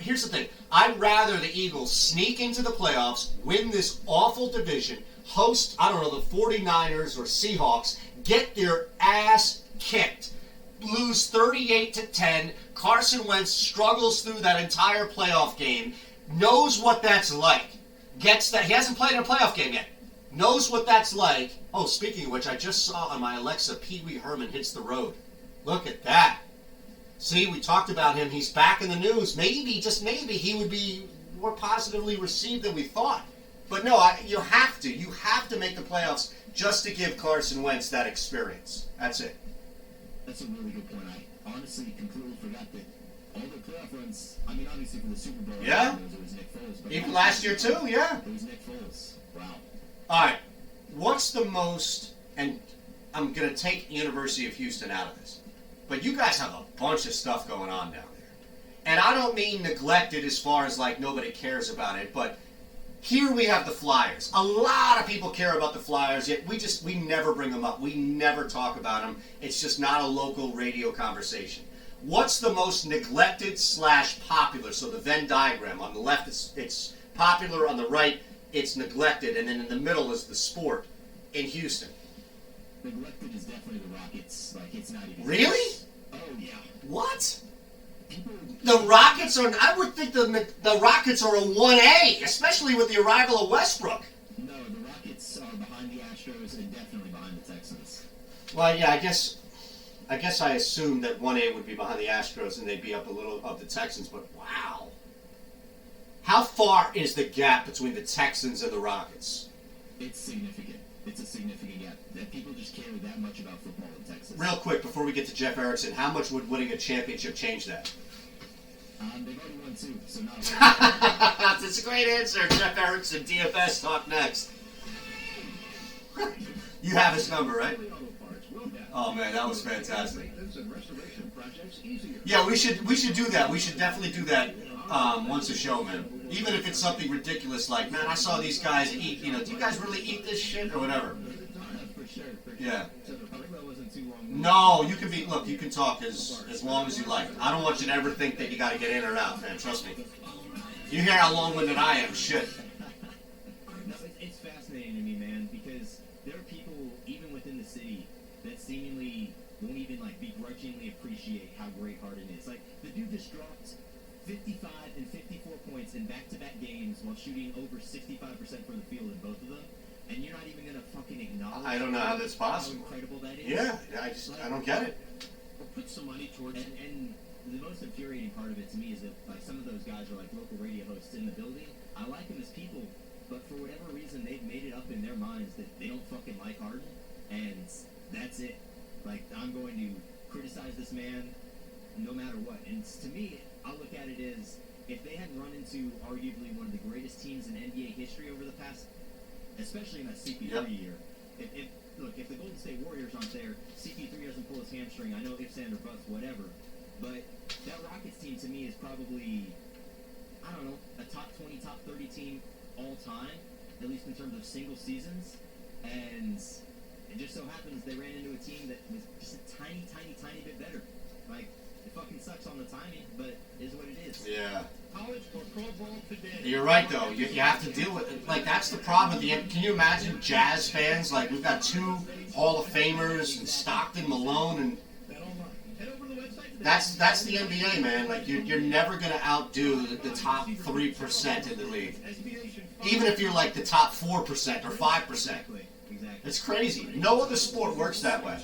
here's the thing, I'd rather the Eagles sneak into the playoffs, win this awful division, host, I don't know, the 49ers or Seahawks, get their ass kicked, lose 38-10. Carson Wentz struggles through that entire playoff game, knows what that's like, gets that, he hasn't played in a playoff game yet, knows what that's like. Oh, speaking of which, I just saw on my Alexa, Pee Wee Herman hits the road. Look at that. See, we talked about him, he's back in the news. Maybe, just maybe, he would be more positively received than we thought. But no, you have to make the playoffs just to give Carson Wentz that experience. That's it. That's a really good point. I honestly completely forgot that all the playoff runs, I mean, obviously for the Super Bowl, yeah, it was Nick Foles. But even last year too, yeah. It was Nick Foles. Wow. All right, what's the most, and I'm going to take University of Houston out of this, but you guys have a bunch of stuff going on down there. And I don't mean neglected as far as like nobody cares about it, but here we have the Flyers. A lot of people care about the Flyers, yet we never bring them up. We never talk about them. It's just not a local radio conversation. What's the most neglected / popular? So the Venn diagram. On the left, it's popular. On the right, it's neglected. And then in the middle is the sport in Houston. Neglected is definitely the Rockets. Like, it's not even... Really? Oh, yeah. What? The Rockets are... I would think the Rockets are a 1A, especially with the arrival of Westbrook. No, the Rockets are behind the Astros and definitely behind the Texans. Well, yeah, I guess I assumed that 1A would be behind the Astros and they'd be up a little of the Texans, but wow. How far is the gap between the Texans and the Rockets? It's significant. It's a significant gap. That people just care that much about football in Texas. Real quick, before we get to Jeff Erickson, how much would winning a championship change that? They've already won 2, so not That's a great answer. Jeff Erickson, DFS, talk next. You have his number, right? Oh man, that was fantastic. Yeah, we should do that. We should definitely do that. once a show, man. Even if it's something ridiculous like, man, I saw these guys eat, do you guys really eat this shit or whatever? Yeah. No, you can be, look, you can talk as long as you like. I don't want you to ever think that you got to get in or out, man. Trust me. You hear how long-winded I am. Shit. No, it's fascinating to me, man, because there are people, even within the city, that seemingly won't even, begrudgingly appreciate how great Harden is. Like, the dude just dropped 55 and 54 points in back-to-back games while shooting over 65% from the field in both of them, and you're not even going to fucking acknowledge I don't know how that's possible. how incredible that is. Yeah, I don't get it. Or put some money towards And the most infuriating part of it to me is that some of those guys are local radio hosts in the building. I like them as people, but for whatever reason they've made it up in their minds that they don't fucking like Harden, and that's it. I'm going to criticize this man no matter what. And to me, I look at it as if they hadn't run into arguably one of the greatest teams in NBA history over the past, especially in that CP3 year. If the Golden State Warriors aren't there, CP3 doesn't pull his hamstring. I know ifs, and, or buts, whatever. But that Rockets team to me is probably, I don't know, a top 20, top 30 team all time, at least in terms of single seasons. And it just so happens they ran into a team that was just a tiny, tiny, tiny bit better. It fucking sucks on the timing, but it is what it is. Yeah. College or pro ball today. You're right, though. You have to deal with it. That's the problem with can you imagine Jazz fans? We've got 2 Hall of Famers, and Stockton, Malone, and that's the NBA, man. You're never going to outdo the top 3% in the league. Even if you're the top 4% or 5%. Exactly. It's crazy. No other sport works that way.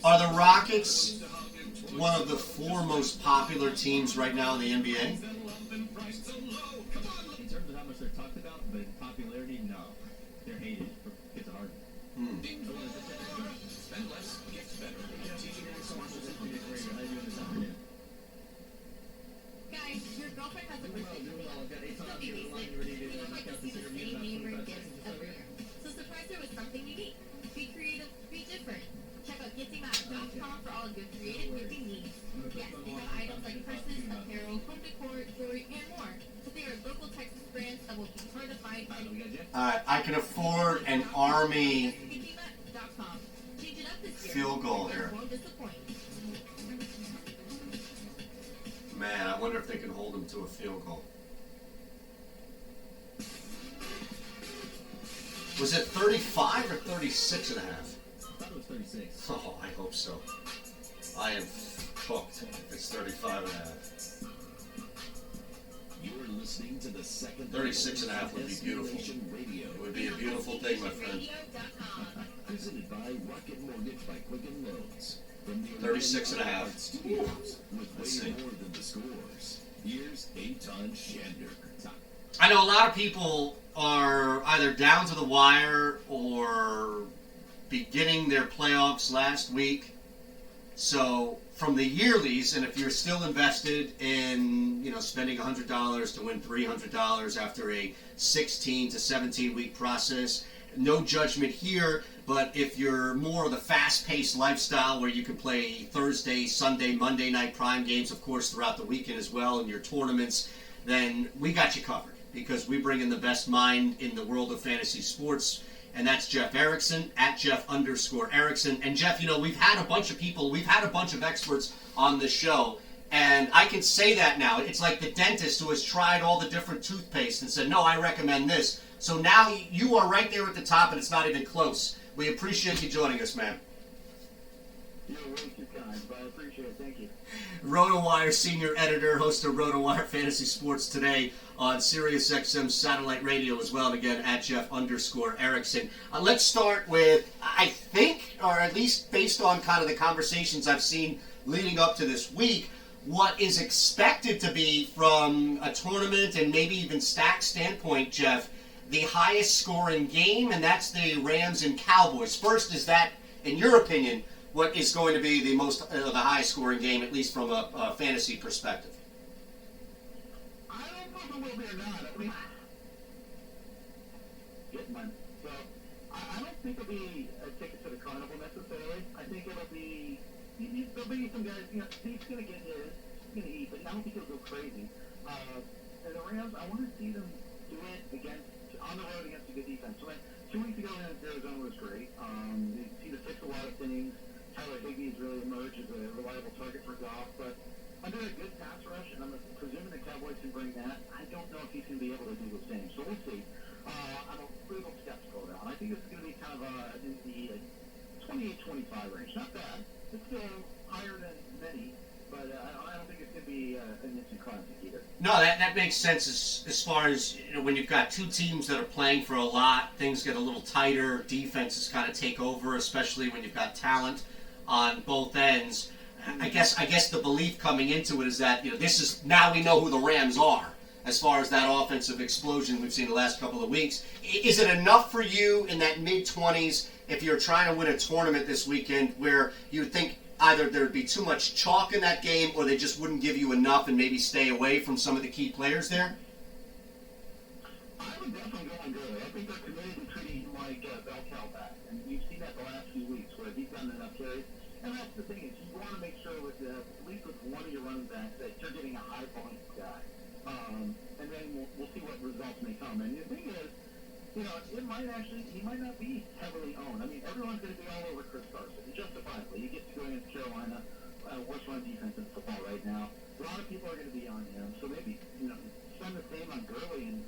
Are the Rockets one of the 4 most popular teams right now in the NBA? In terms of how much they're talked about, but in popularity, no. They're hated because of Harden. Spend less, get better. Guys, your girlfriend has a birthday coming up. Don't be basic. We don't like to see the same name brand gifts every year. So surprise her with something unique. Be creative, be different. Check out giftingmap.com for all of your creative gifting needs. Yes, they have items like purses, apparel, home decor, jewelry, and more. But they are local Texas brands that will be hard to find anywhere. I can afford an Army Giftingmap.com. Change it up this year. field goal here. Won't disappoint. Man, I wonder if they can hold him to a field goal. Was it 35 or 36 and a half? I thought it was 36. Oh, I hope so. I am cooked if it's 35 and a half. You're listening to the second 36 and a half would be beautiful. Radio. It would be a beautiful thing, my friend. Presented by Rocket Mortgage by Quicken Loans. From the 36 and a half. Studios, with Let's way see. more than the scores. Here's Eitan Shander. I know a lot of people are either down to the wire or beginning their playoffs last week. So from the yearlies, and if you're still invested in, spending $100 to win $300 after a 16 to 17 week process, no judgment here. But if you're more of the fast-paced lifestyle where you can play Thursday, Sunday, Monday night prime games, of course, throughout the weekend as well in your tournaments, then we got you covered because we bring in the best mind in the world of fantasy sports. And that's Jeff Erickson, at Jeff_Erickson. And Jeff, we've had a bunch of experts on the show. And I can say that now. It's like the dentist who has tried all the different toothpaste and said, no, I recommend this. So now you are right there at the top, and it's not even close. We appreciate you joining us, man. You're way too kind, but I appreciate it. Thank you. RotoWire senior editor, host of RotoWire Fantasy Sports today on SiriusXM satellite radio as well. And again, at Jeff_Erickson. Let's start with, I think, or at least based on kind of the conversations I've seen leading up to this week, what is expected to be from a tournament and maybe even stack standpoint, Jeff, the highest scoring game, and that's the Rams and Cowboys. First, is that, in your opinion, what is going to be the the highest scoring game, at least from a fantasy perspective? I don't know if it will be or not. I mean, I don't think it'll be a ticket to the carnival necessarily. be some guys, Steve's going to get his, he's going to eat, but I don't think he'll go crazy. And the Rams, I want to see them do it on the road against a good defense. So 2 weeks ago against Arizona was great. They seem to fix a lot of things. Tyler Higbee has really emerged as a reliable target for Goff, but under a good pass rush, and I'm presuming the Cowboys can bring that, I don't know if he's going to be able to do the same. So we'll see. I'm a little skeptical now, and I think this is going to be kind of in the 28-25 range. Not bad. It's still higher than many, but I don't think it's going to be an instant classic either. No, that makes sense as far as when you've got two teams that are playing for a lot, things get a little tighter, defenses kind of take over, especially when you've got talent on both ends. I guess the belief coming into it is that this is now we know who the Rams are as far as that offensive explosion we've seen the last couple of weeks. Is it enough for you in that mid-20s if you're trying to win a tournament this weekend where you would think either there'd be too much chalk in that game or they just wouldn't give you enough and maybe stay away from some of the key players there? I would definitely go on Gurley. I think they're committed to treating him like bell cow back, and you've seen that the last few weeks where he's gotten enough carries. And that's the thing is you want to make sure with at least with one of your running backs that you're getting a high volume guy, and then we'll see what results may come. And the thing is, it might he might not be heavily owned. I mean, everyone's going to be all over Chris Carson, justifiably. He gets to go against Carolina, worst run defense in football right now. A lot of people are going to be on him, so maybe spend the same on Gurley and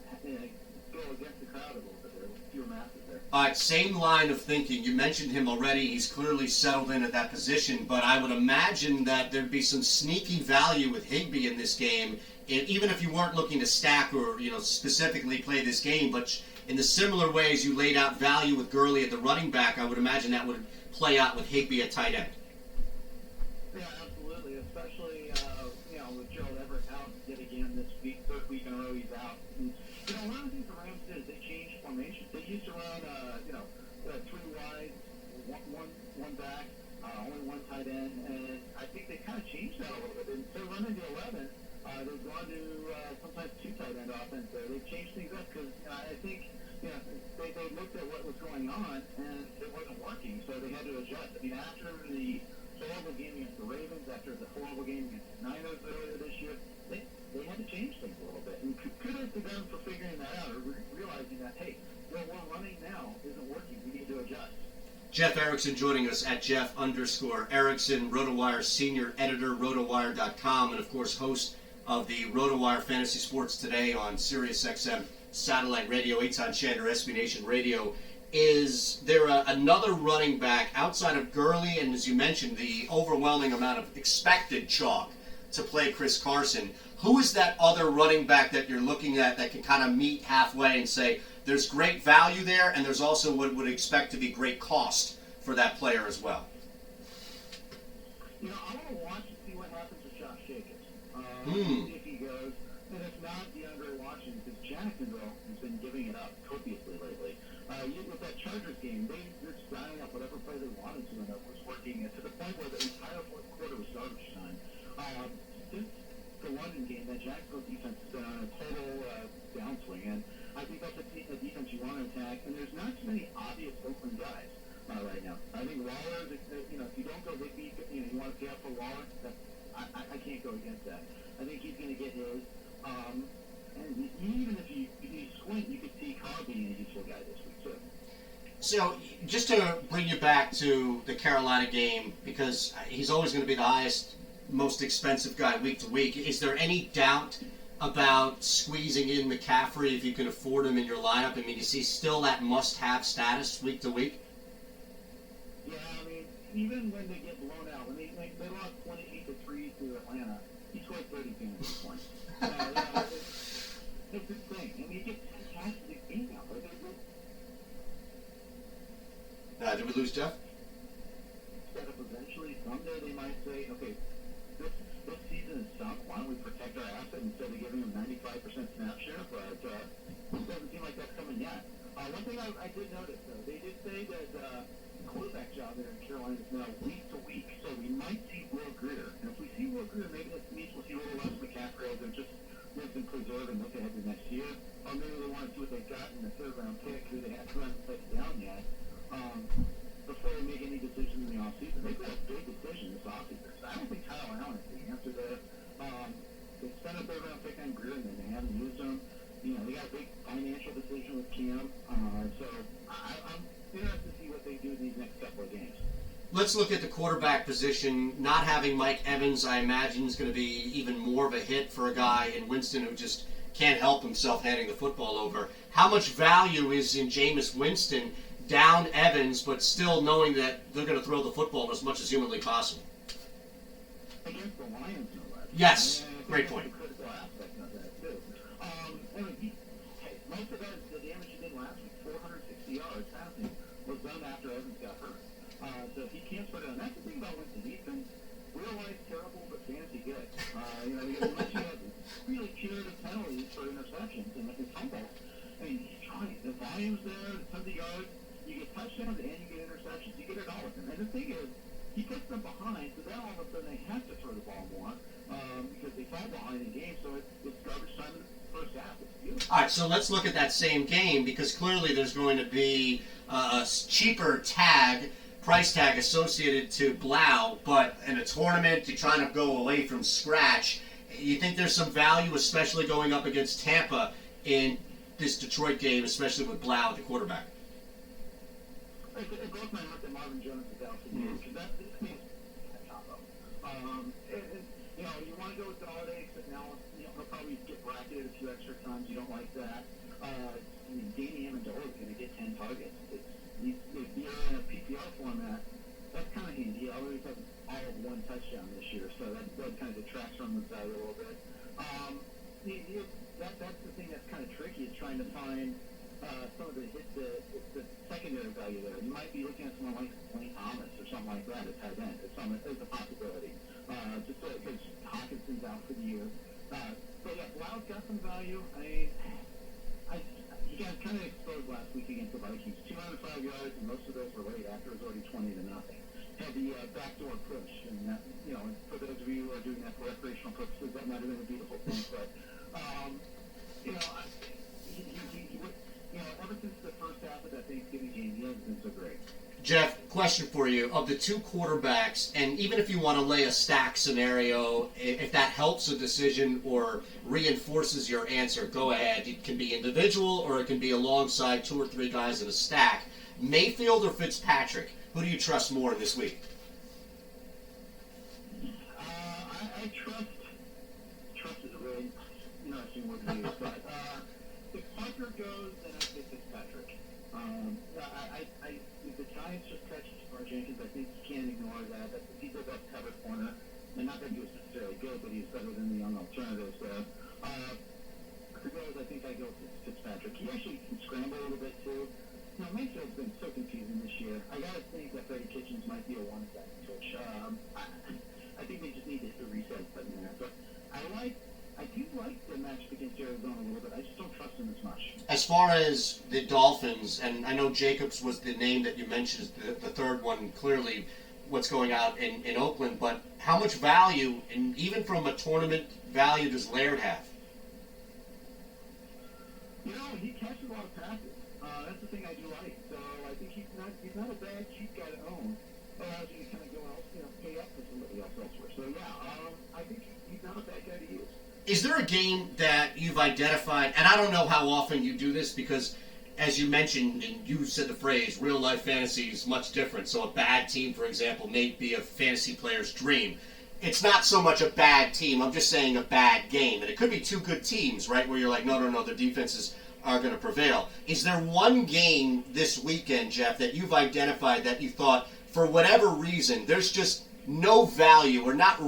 go against the crowd a little bit there. Fewer masses there. All right, same line of thinking. You mentioned him already. He's clearly settled in at that position, but I would imagine that there'd be some sneaky value with Higbee in this game, even if you weren't looking to stack or specifically play this game, but in the similar ways you laid out value with Gurley at the running back, I would imagine that would play out with Higbee at tight end. Yeah, absolutely, especially with Gerald Everett out yet again this week, third week in a row he's out. And, one of the things the Rams did is they changed formation. They used to run, three wide, one back, only one tight end, and I think they kind of changed that a little bit. Instead of running to 11, they've gone to sometimes two tight end offense there. They've changed things up because I think they looked at what was going on and it wasn't working, so they had to adjust. I mean, after the horrible game against the Ravens, after the horrible game against the Niners earlier this year, they had to change things a little bit. And kudos to them for figuring that out or realizing that, hey, what we're running now isn't working. We need to adjust. Jeff Erickson joining us at Jeff_Erickson, RotoWire senior editor, rotowire.com, and of course host of the RotoWire Fantasy Sports Today on SiriusXM satellite radio, Eitan Shander, SB Nation Radio. Is there another running back outside of Gurley and, as you mentioned, the overwhelming amount of expected chalk to play Chris Carson? Who is that other running back that you're looking at that can kind of meet halfway and say there's great value there and there's also what would expect to be great cost for that player as well? I want to watch and see what happens with Josh Jacobs. See if he goes. And if not, DeAndre Washington, because Jacksonville has been giving it up copiously lately. With that Chargers game, they were dialing up whatever play they wanted to, and it was working to the point where the entire fourth quarter was garbage time. Since the London game, that Jacksonville defense has been on a total downswing, and I think that's a defense you want to attack. And there's not too many obvious open guys right now. I think Waller, if you don't go Higbee, you want to pay up for Waller. I can't go against that. I think he's going to get his. And even if you squint, you could see Carr being a useful guy this week too. So, just to bring you back to the Carolina game, because he's always going to be the highest, most expensive guy week to week, is there any doubt about squeezing in McCaffrey if you can afford him in your lineup? I mean, you see still that must-have status week to week? Yeah, I mean, even when they get blown out, when they lost 28-3 to Atlanta, he scored 30 fantasy points. It's insane. I mean, he gets fantastic game out. Did we lose Jeff? Set up eventually. Someday they might say, okay, this season is sunk. Why don't we protect our asset instead of giving him 95% snap share? But it doesn't seem like that's coming yet. One thing I did notice, though, they did say that the quarterback job there in Carolina is now week to week. So we might see Will Greer. And if we see Will Greer, maybe that means we'll see a little less McCaffrey as they're just live and preserve and look ahead to next year. Or maybe they want to see what they've got in the third-round pick, who they haven't played down yet, before they make any decisions in the offseason. They've got a big decision this offseason. I let's look at the quarterback position. Not having Mike Evans, I imagine, is going to be even more of a hit for a guy in Winston who just can't help himself handing the football over. How much value is in Jameis Winston down Evans, but still knowing that they're going to throw the football as much as humanly possible? Against the Lions, no less. Yes, great point. That's a critical aspect of that, too. Most of the damage he did last week, 460 yards passing, was done after Evans got hurt. So if he can't spread it out, that's the thing about Winston. He's been real life terrible, but fancy good. Unless you have really punitive penalties for interceptions and fumbles, I mean, he's trying. The volume's there, the tons of yards. You get touchdowns and you get interceptions. You get it all with him. And the thing is, he puts them behind, so then all of a sudden they have to throw the ball more because they fall behind in games. So it's garbage time in the first half. It's beautiful. All right, so let's look at that same game because clearly there's going to be a cheaper price tag associated to Blau, but in a tournament, you're trying to go away from scratch. You think there's some value, especially going up against Tampa in this Detroit game, especially with Blau at the quarterback? It broke my heart that Marvin Jones is out for the year because that's this team's a combo. You want to go with Galladay, except now he'll probably get bracketed a few extra times. You don't like that. Danny Amendola is going to get 10 targets. If you're in a PPR format, that's kind of handy. He always has all of one touchdown this year, so that kind of detracts from the value a little bit. That's the thing that's kind of tricky is trying to find some of the secondary value there. You might be looking at someone like Wayne Thomas or something like that at tight end. It's a possibility. Just because Hawkinson's out for the year. But yeah, Blau's got some value. I mean, he got kind of exposed last week against the Vikings. 205 yards, and most of those were late after it was already 20-0. Had the backdoor push, and that, for those of you who are doing that for recreational purposes, that might have been a beautiful thing. But ever since the first half of that Thanksgiving game, he hasn't been so great. Jeff, question for you. Of the two quarterbacks, and even if you want to lay a stack scenario, if that helps a decision or reinforces your answer, go ahead. It can be individual or it can be alongside two or three guys in a stack. Mayfield or Fitzpatrick? Who do you trust more in this week? I trust is a really interesting word to use, but if Parker goes, then I say Fitzpatrick. If the Giants just touched Jenkins, I think you can't ignore that. He's the best cover corner, and not that he was necessarily good, but he's better than the young alternatives there. Parker goes, I think I go with Fitzpatrick. He actually can scramble a little bit too. Mayfield's been so confusing this year. I gotta think that Freddie Kitchens might be a one-second switch. I think they just need to hit the reset button there. But I do like the matchup against Arizona a little bit. I just don't trust them as much. As far as the Dolphins, and I know Jacobs was the name that you mentioned, the third one, clearly what's going out in Oakland, but how much value, and even from a tournament value, does Laird have? He catches a lot of passes. That's the thing I do like. So I think he's not a bad cheap guy to own. Allows you to kind of go out, pay up for somebody else elsewhere. So I think he's not a bad guy to use. Is there a game that you've identified, and I don't know how often you do this because, as you mentioned, and you said the phrase, real life fantasy is much different. So a bad team, for example, may be a fantasy player's dream. It's not so much a bad team. I'm just saying a bad game. And it could be two good teams, right, where you're like, no, their defenses are going to prevail. Is there one game this weekend, Jeff, that you've identified that you thought, for whatever reason, there's just no value or not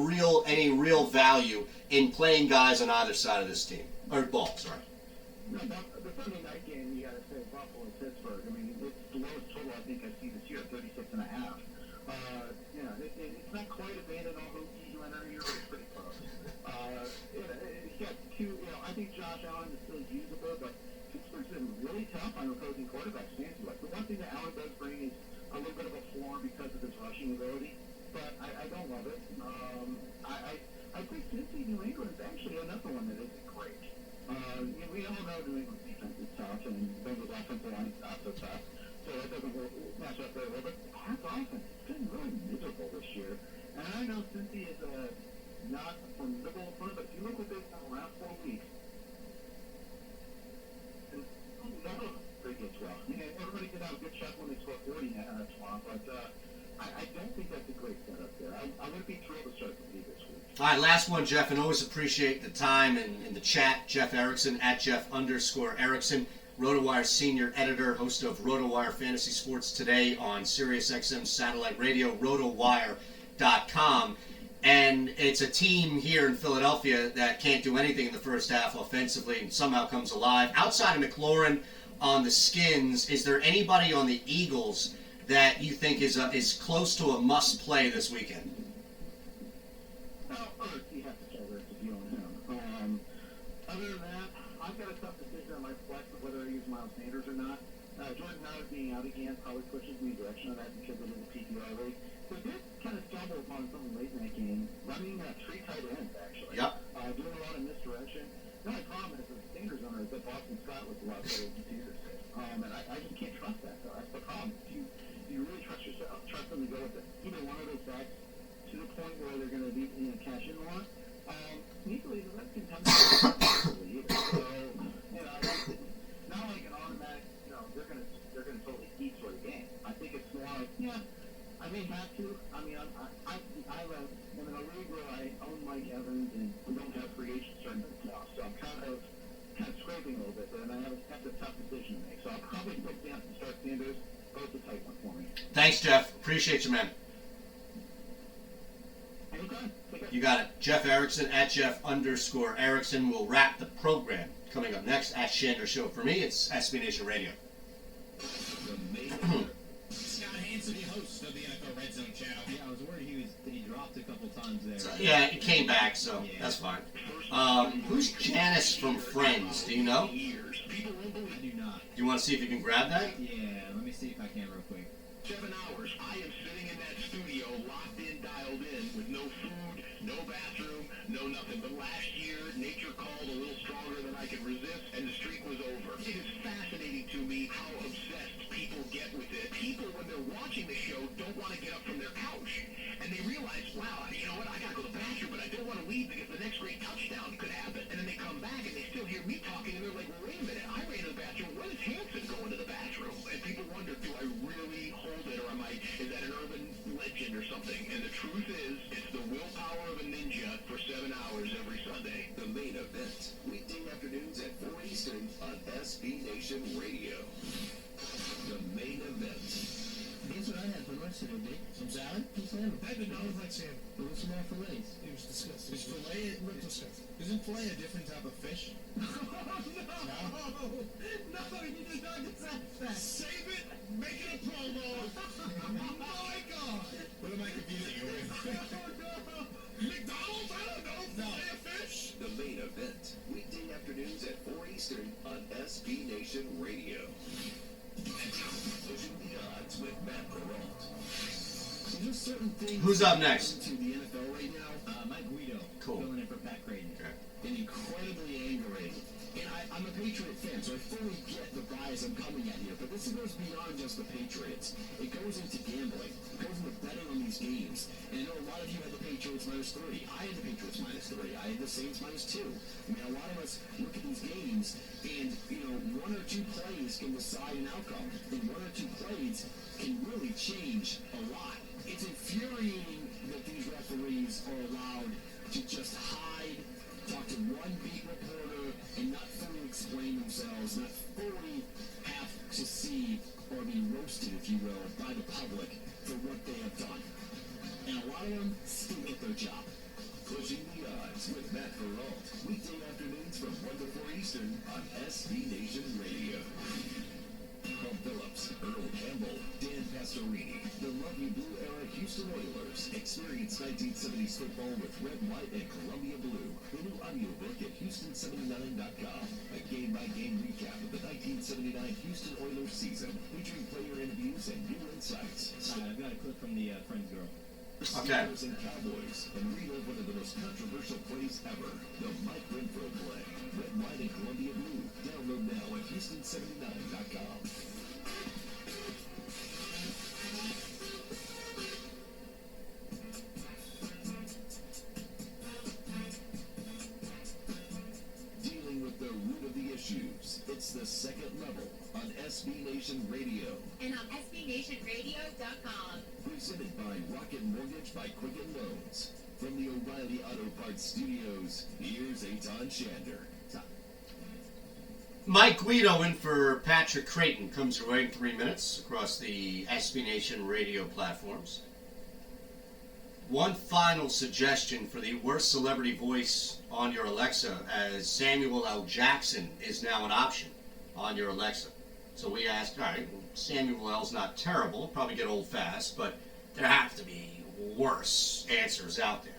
any real value in playing guys on either side of this team? Or ball, sorry. No, the Sunday night game, you got to say Buffalo and Pittsburgh. I mean, it's the lowest total I think I've seen this year, 36.5. It's not quite a band on who you enter here, but it's pretty close. It's got two, I think Josh Allen is still usable, but Pittsburgh's been really tough on opposing quarterbacks. The one thing that Allen does bring is a little bit of a floor because of his rushing ability, but I don't love it. I think Cincy New England is actually another one that isn't great. We all know New England's defense is tough, and Bengals offensive line is not so tough, so that doesn't match up very well. But Pat's offense has been really miserable this year, and I know Cincy is not a formidable opponent, but if you look at this in the last 4 weeks, none of them gets well. Everybody can have a good shot when they score 40 tomorrow, but I don't think that's a great setup there. I would be thrilled to start the league this week. All right, last one, Jeff, and always appreciate the time and in the chat. Jeff Erickson, at Jeff_Erickson, RotoWire senior editor, host of RotoWire Fantasy Sports Today on SiriusXM Satellite Radio, RotoWire.com. And it's a team here in Philadelphia that can't do anything in the first half offensively and somehow comes alive. Outside of McLaurin on the Skins, is there anybody on the Eagles that you think is close to a must-play this weekend? Well, first, you have to check Ertz if you own him. Other than that, I've got a tough decision on my flex of whether I use Miles Sanders or not. Jordan Howard being out again probably pushes me in the direction of that because it is a PPR league. So I did kind of stumble upon something late in that game, running 3 tight ends, actually. Yep. Doing a lot of misdirection. The only problem is the Sanders owner is that Boston Scott was a lot better than Peters. And I just can't trust that, though. That's the problem. You really trust them to go with either one of those backs to the point where they're going to be cash in a lot. Usually the Redskins have either. So, not like an automatic, they're going to totally eat sort of game. I think it's more like, I may have to. I mean, I'm in a league where I own Mike Evans and we don't have free agents starting to playoffs, so I'm kind of scraping a little bit there, and I have a tough decision to make. So I'll probably put down to start Sanders. Both a tight one for me. Thanks, Jeff. Appreciate you, man. Anytime. You got it. Jeff Erickson, at Jeff_Erickson. We'll wrap the program. Coming up next, at Shander Show. For me, it's SB Nation Radio. Scott Hansen, the host of the NFL Red Zone channel. Yeah, I was worried he dropped a couple times there. So, yeah, it came back, so that's fine. Who's Janice from Friends? Do you know? I do not. Do you want to see if you can grab that? Yeah, let me see if I can real quick. 7 hours. I am sitting in that studio, locked in, dialed in, with no food, no bathroom, no nothing. But last year, nature called a little stronger than I could resist, and the streak was over. It is fascinating to me how obsessed people get with it. People, when they're watching the show, don't want to get up from their couch. And they realize, wow, you know what, I got to go to the bathroom, but I don't want to leave because the next great touchdown could happen. And then they come back and they still hear me talking, and they're like, well, wait a minute, I ran to the bathroom. When is Hanson going to the bathroom? And people wonder, do I really hold it, or is that an urban legend or something? And the truth is, it's the willpower of a ninja for 7 hours every Sunday. The main event, weekday afternoons at 4 Eastern on SB Nation Radio. The main event. Guess what I had for lunch today, Dick? Some salad? Some salmon. I did not like salmon. It was some more fillets. It was disgusting. Is filet? It looked disgusting. Isn't filet a different type of fish? No, you did not just say that. Save it. Make it a promo. My God. What am I confusing you with? McDonald's? I don't know. Filet of fish? The main event, weekday afternoons at 4 Eastern on SB Nation Radio. Pushing the odds with Matt Peralt. There's just certain things. Who's up next? To the NFL right now, Mike Guido. Cool. Filling in for Pat Creighton. Okay. And incredibly angry. And I'm a Patriot fan, so I fully get the bias I'm coming at here. But this goes beyond just the Patriots. It goes into gambling. It goes into betting on these games. And I know a lot of you had the Patriots -3. I had the Patriots -3. I had the Saints -2. I mean, a lot of us look at these games, and, 1 or 2 plays can decide an outcome. And 1 or 2 plays can really change a lot. It's infuriating that these referees are allowed to just hide, talk to one beat reporter, and not fully explain themselves, not fully have to see or be roasted, if you will, by the public for what they have done. And a lot of them still get their job. Pushing the odds with Matt Peralt. Weekday afternoons from 1 to 4 Eastern on SB Nation Radio. From Phillips, Earl Campbell, Dan Pastorini, the Lovely Blue Era Houston Oilers. Experience 1970s football with Red, White, and Columbia Blue. The new audiobook at Houston79.com. A game-by-game recap of the 1979 Houston Oilers season, featuring player interviews and new insights. I've got a clip from the Friends girl. Okay. Steelers and Cowboys, and relive one of the most controversial plays ever, the Mike Renfro play. Red, White, and Columbia Blue. Download now at Houston79.com. Dealing with the root of the issues. It's the second level on SB Nation Radio. And on SBNationRadio.com. Presented by and mortgage by Quicken Loans. From the O'Reilly Auto Parts Studios, here's Eitan Shander. Mike Guido in for Patrick Creighton comes your way in 3 minutes across the SB Nation radio platforms. One final suggestion for the worst celebrity voice on your Alexa, as Samuel L. Jackson is now an option on your Alexa. So we asked, all right, Samuel L's not terrible, probably get old fast, but there have to be worse answers out there.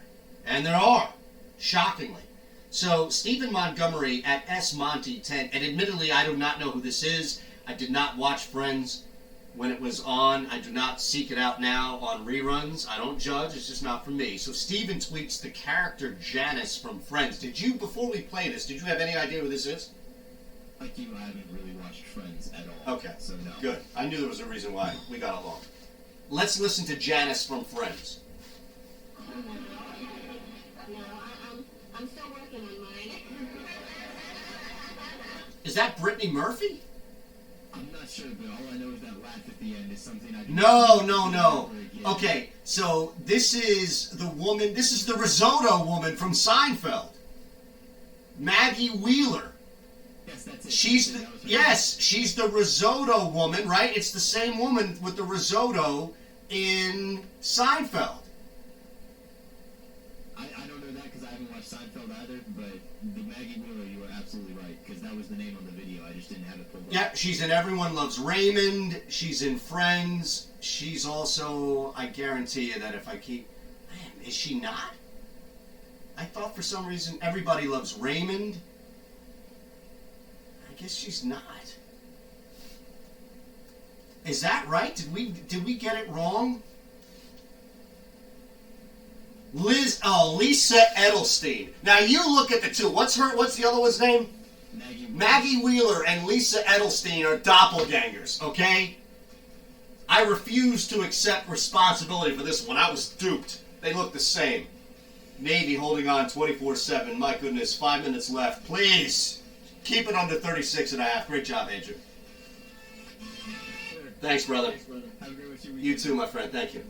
And there are, shockingly. So Stephen Montgomery at SMonty10, and admittedly I do not know who this is. I did not watch Friends when it was on. I do not seek it out now on reruns. I don't judge, it's just not for me. So Stephen tweets the character Janice from Friends. Did you, before we play this, did you have any idea who this is? Like you, I haven't really watched Friends at all. Okay, so no. Good. I knew there was a reason why we got along. Let's listen to Janice from Friends. I'm still working on mine. Is that Brittany Murphy? I'm not sure, but all I know is that laugh at the end is something I... No. Okay, so this is the woman, this is the risotto woman from Seinfeld. Maggie Wheeler. Yes, that's it. She's the risotto woman, right? It's the same woman with the risotto in Seinfeld. I don't know that because I haven't watched Seinfeld either, but the Maggie Wheeler, you were absolutely right, because that was the name on the video. I just didn't have it pulled up. Yeah, she's in Everyone Loves Raymond. She's in Friends. She's also, I guarantee you that if I keep... Man, is she not? I thought for some reason Everybody Loves Raymond. I guess she's not. Is that right? Did we get it wrong? Lisa Edelstein. Now you look at the two. What's the other one's name? Maggie Wheeler and Lisa Edelstein are doppelgangers, okay? I refuse to accept responsibility for this one. I was duped. They look the same. Navy holding on 24/7. My goodness, 5 minutes left. Please, keep it under 36.5. Great job, Andrew. Thanks, brother. Have a great rest of your weekend. You too, my friend. Thank you.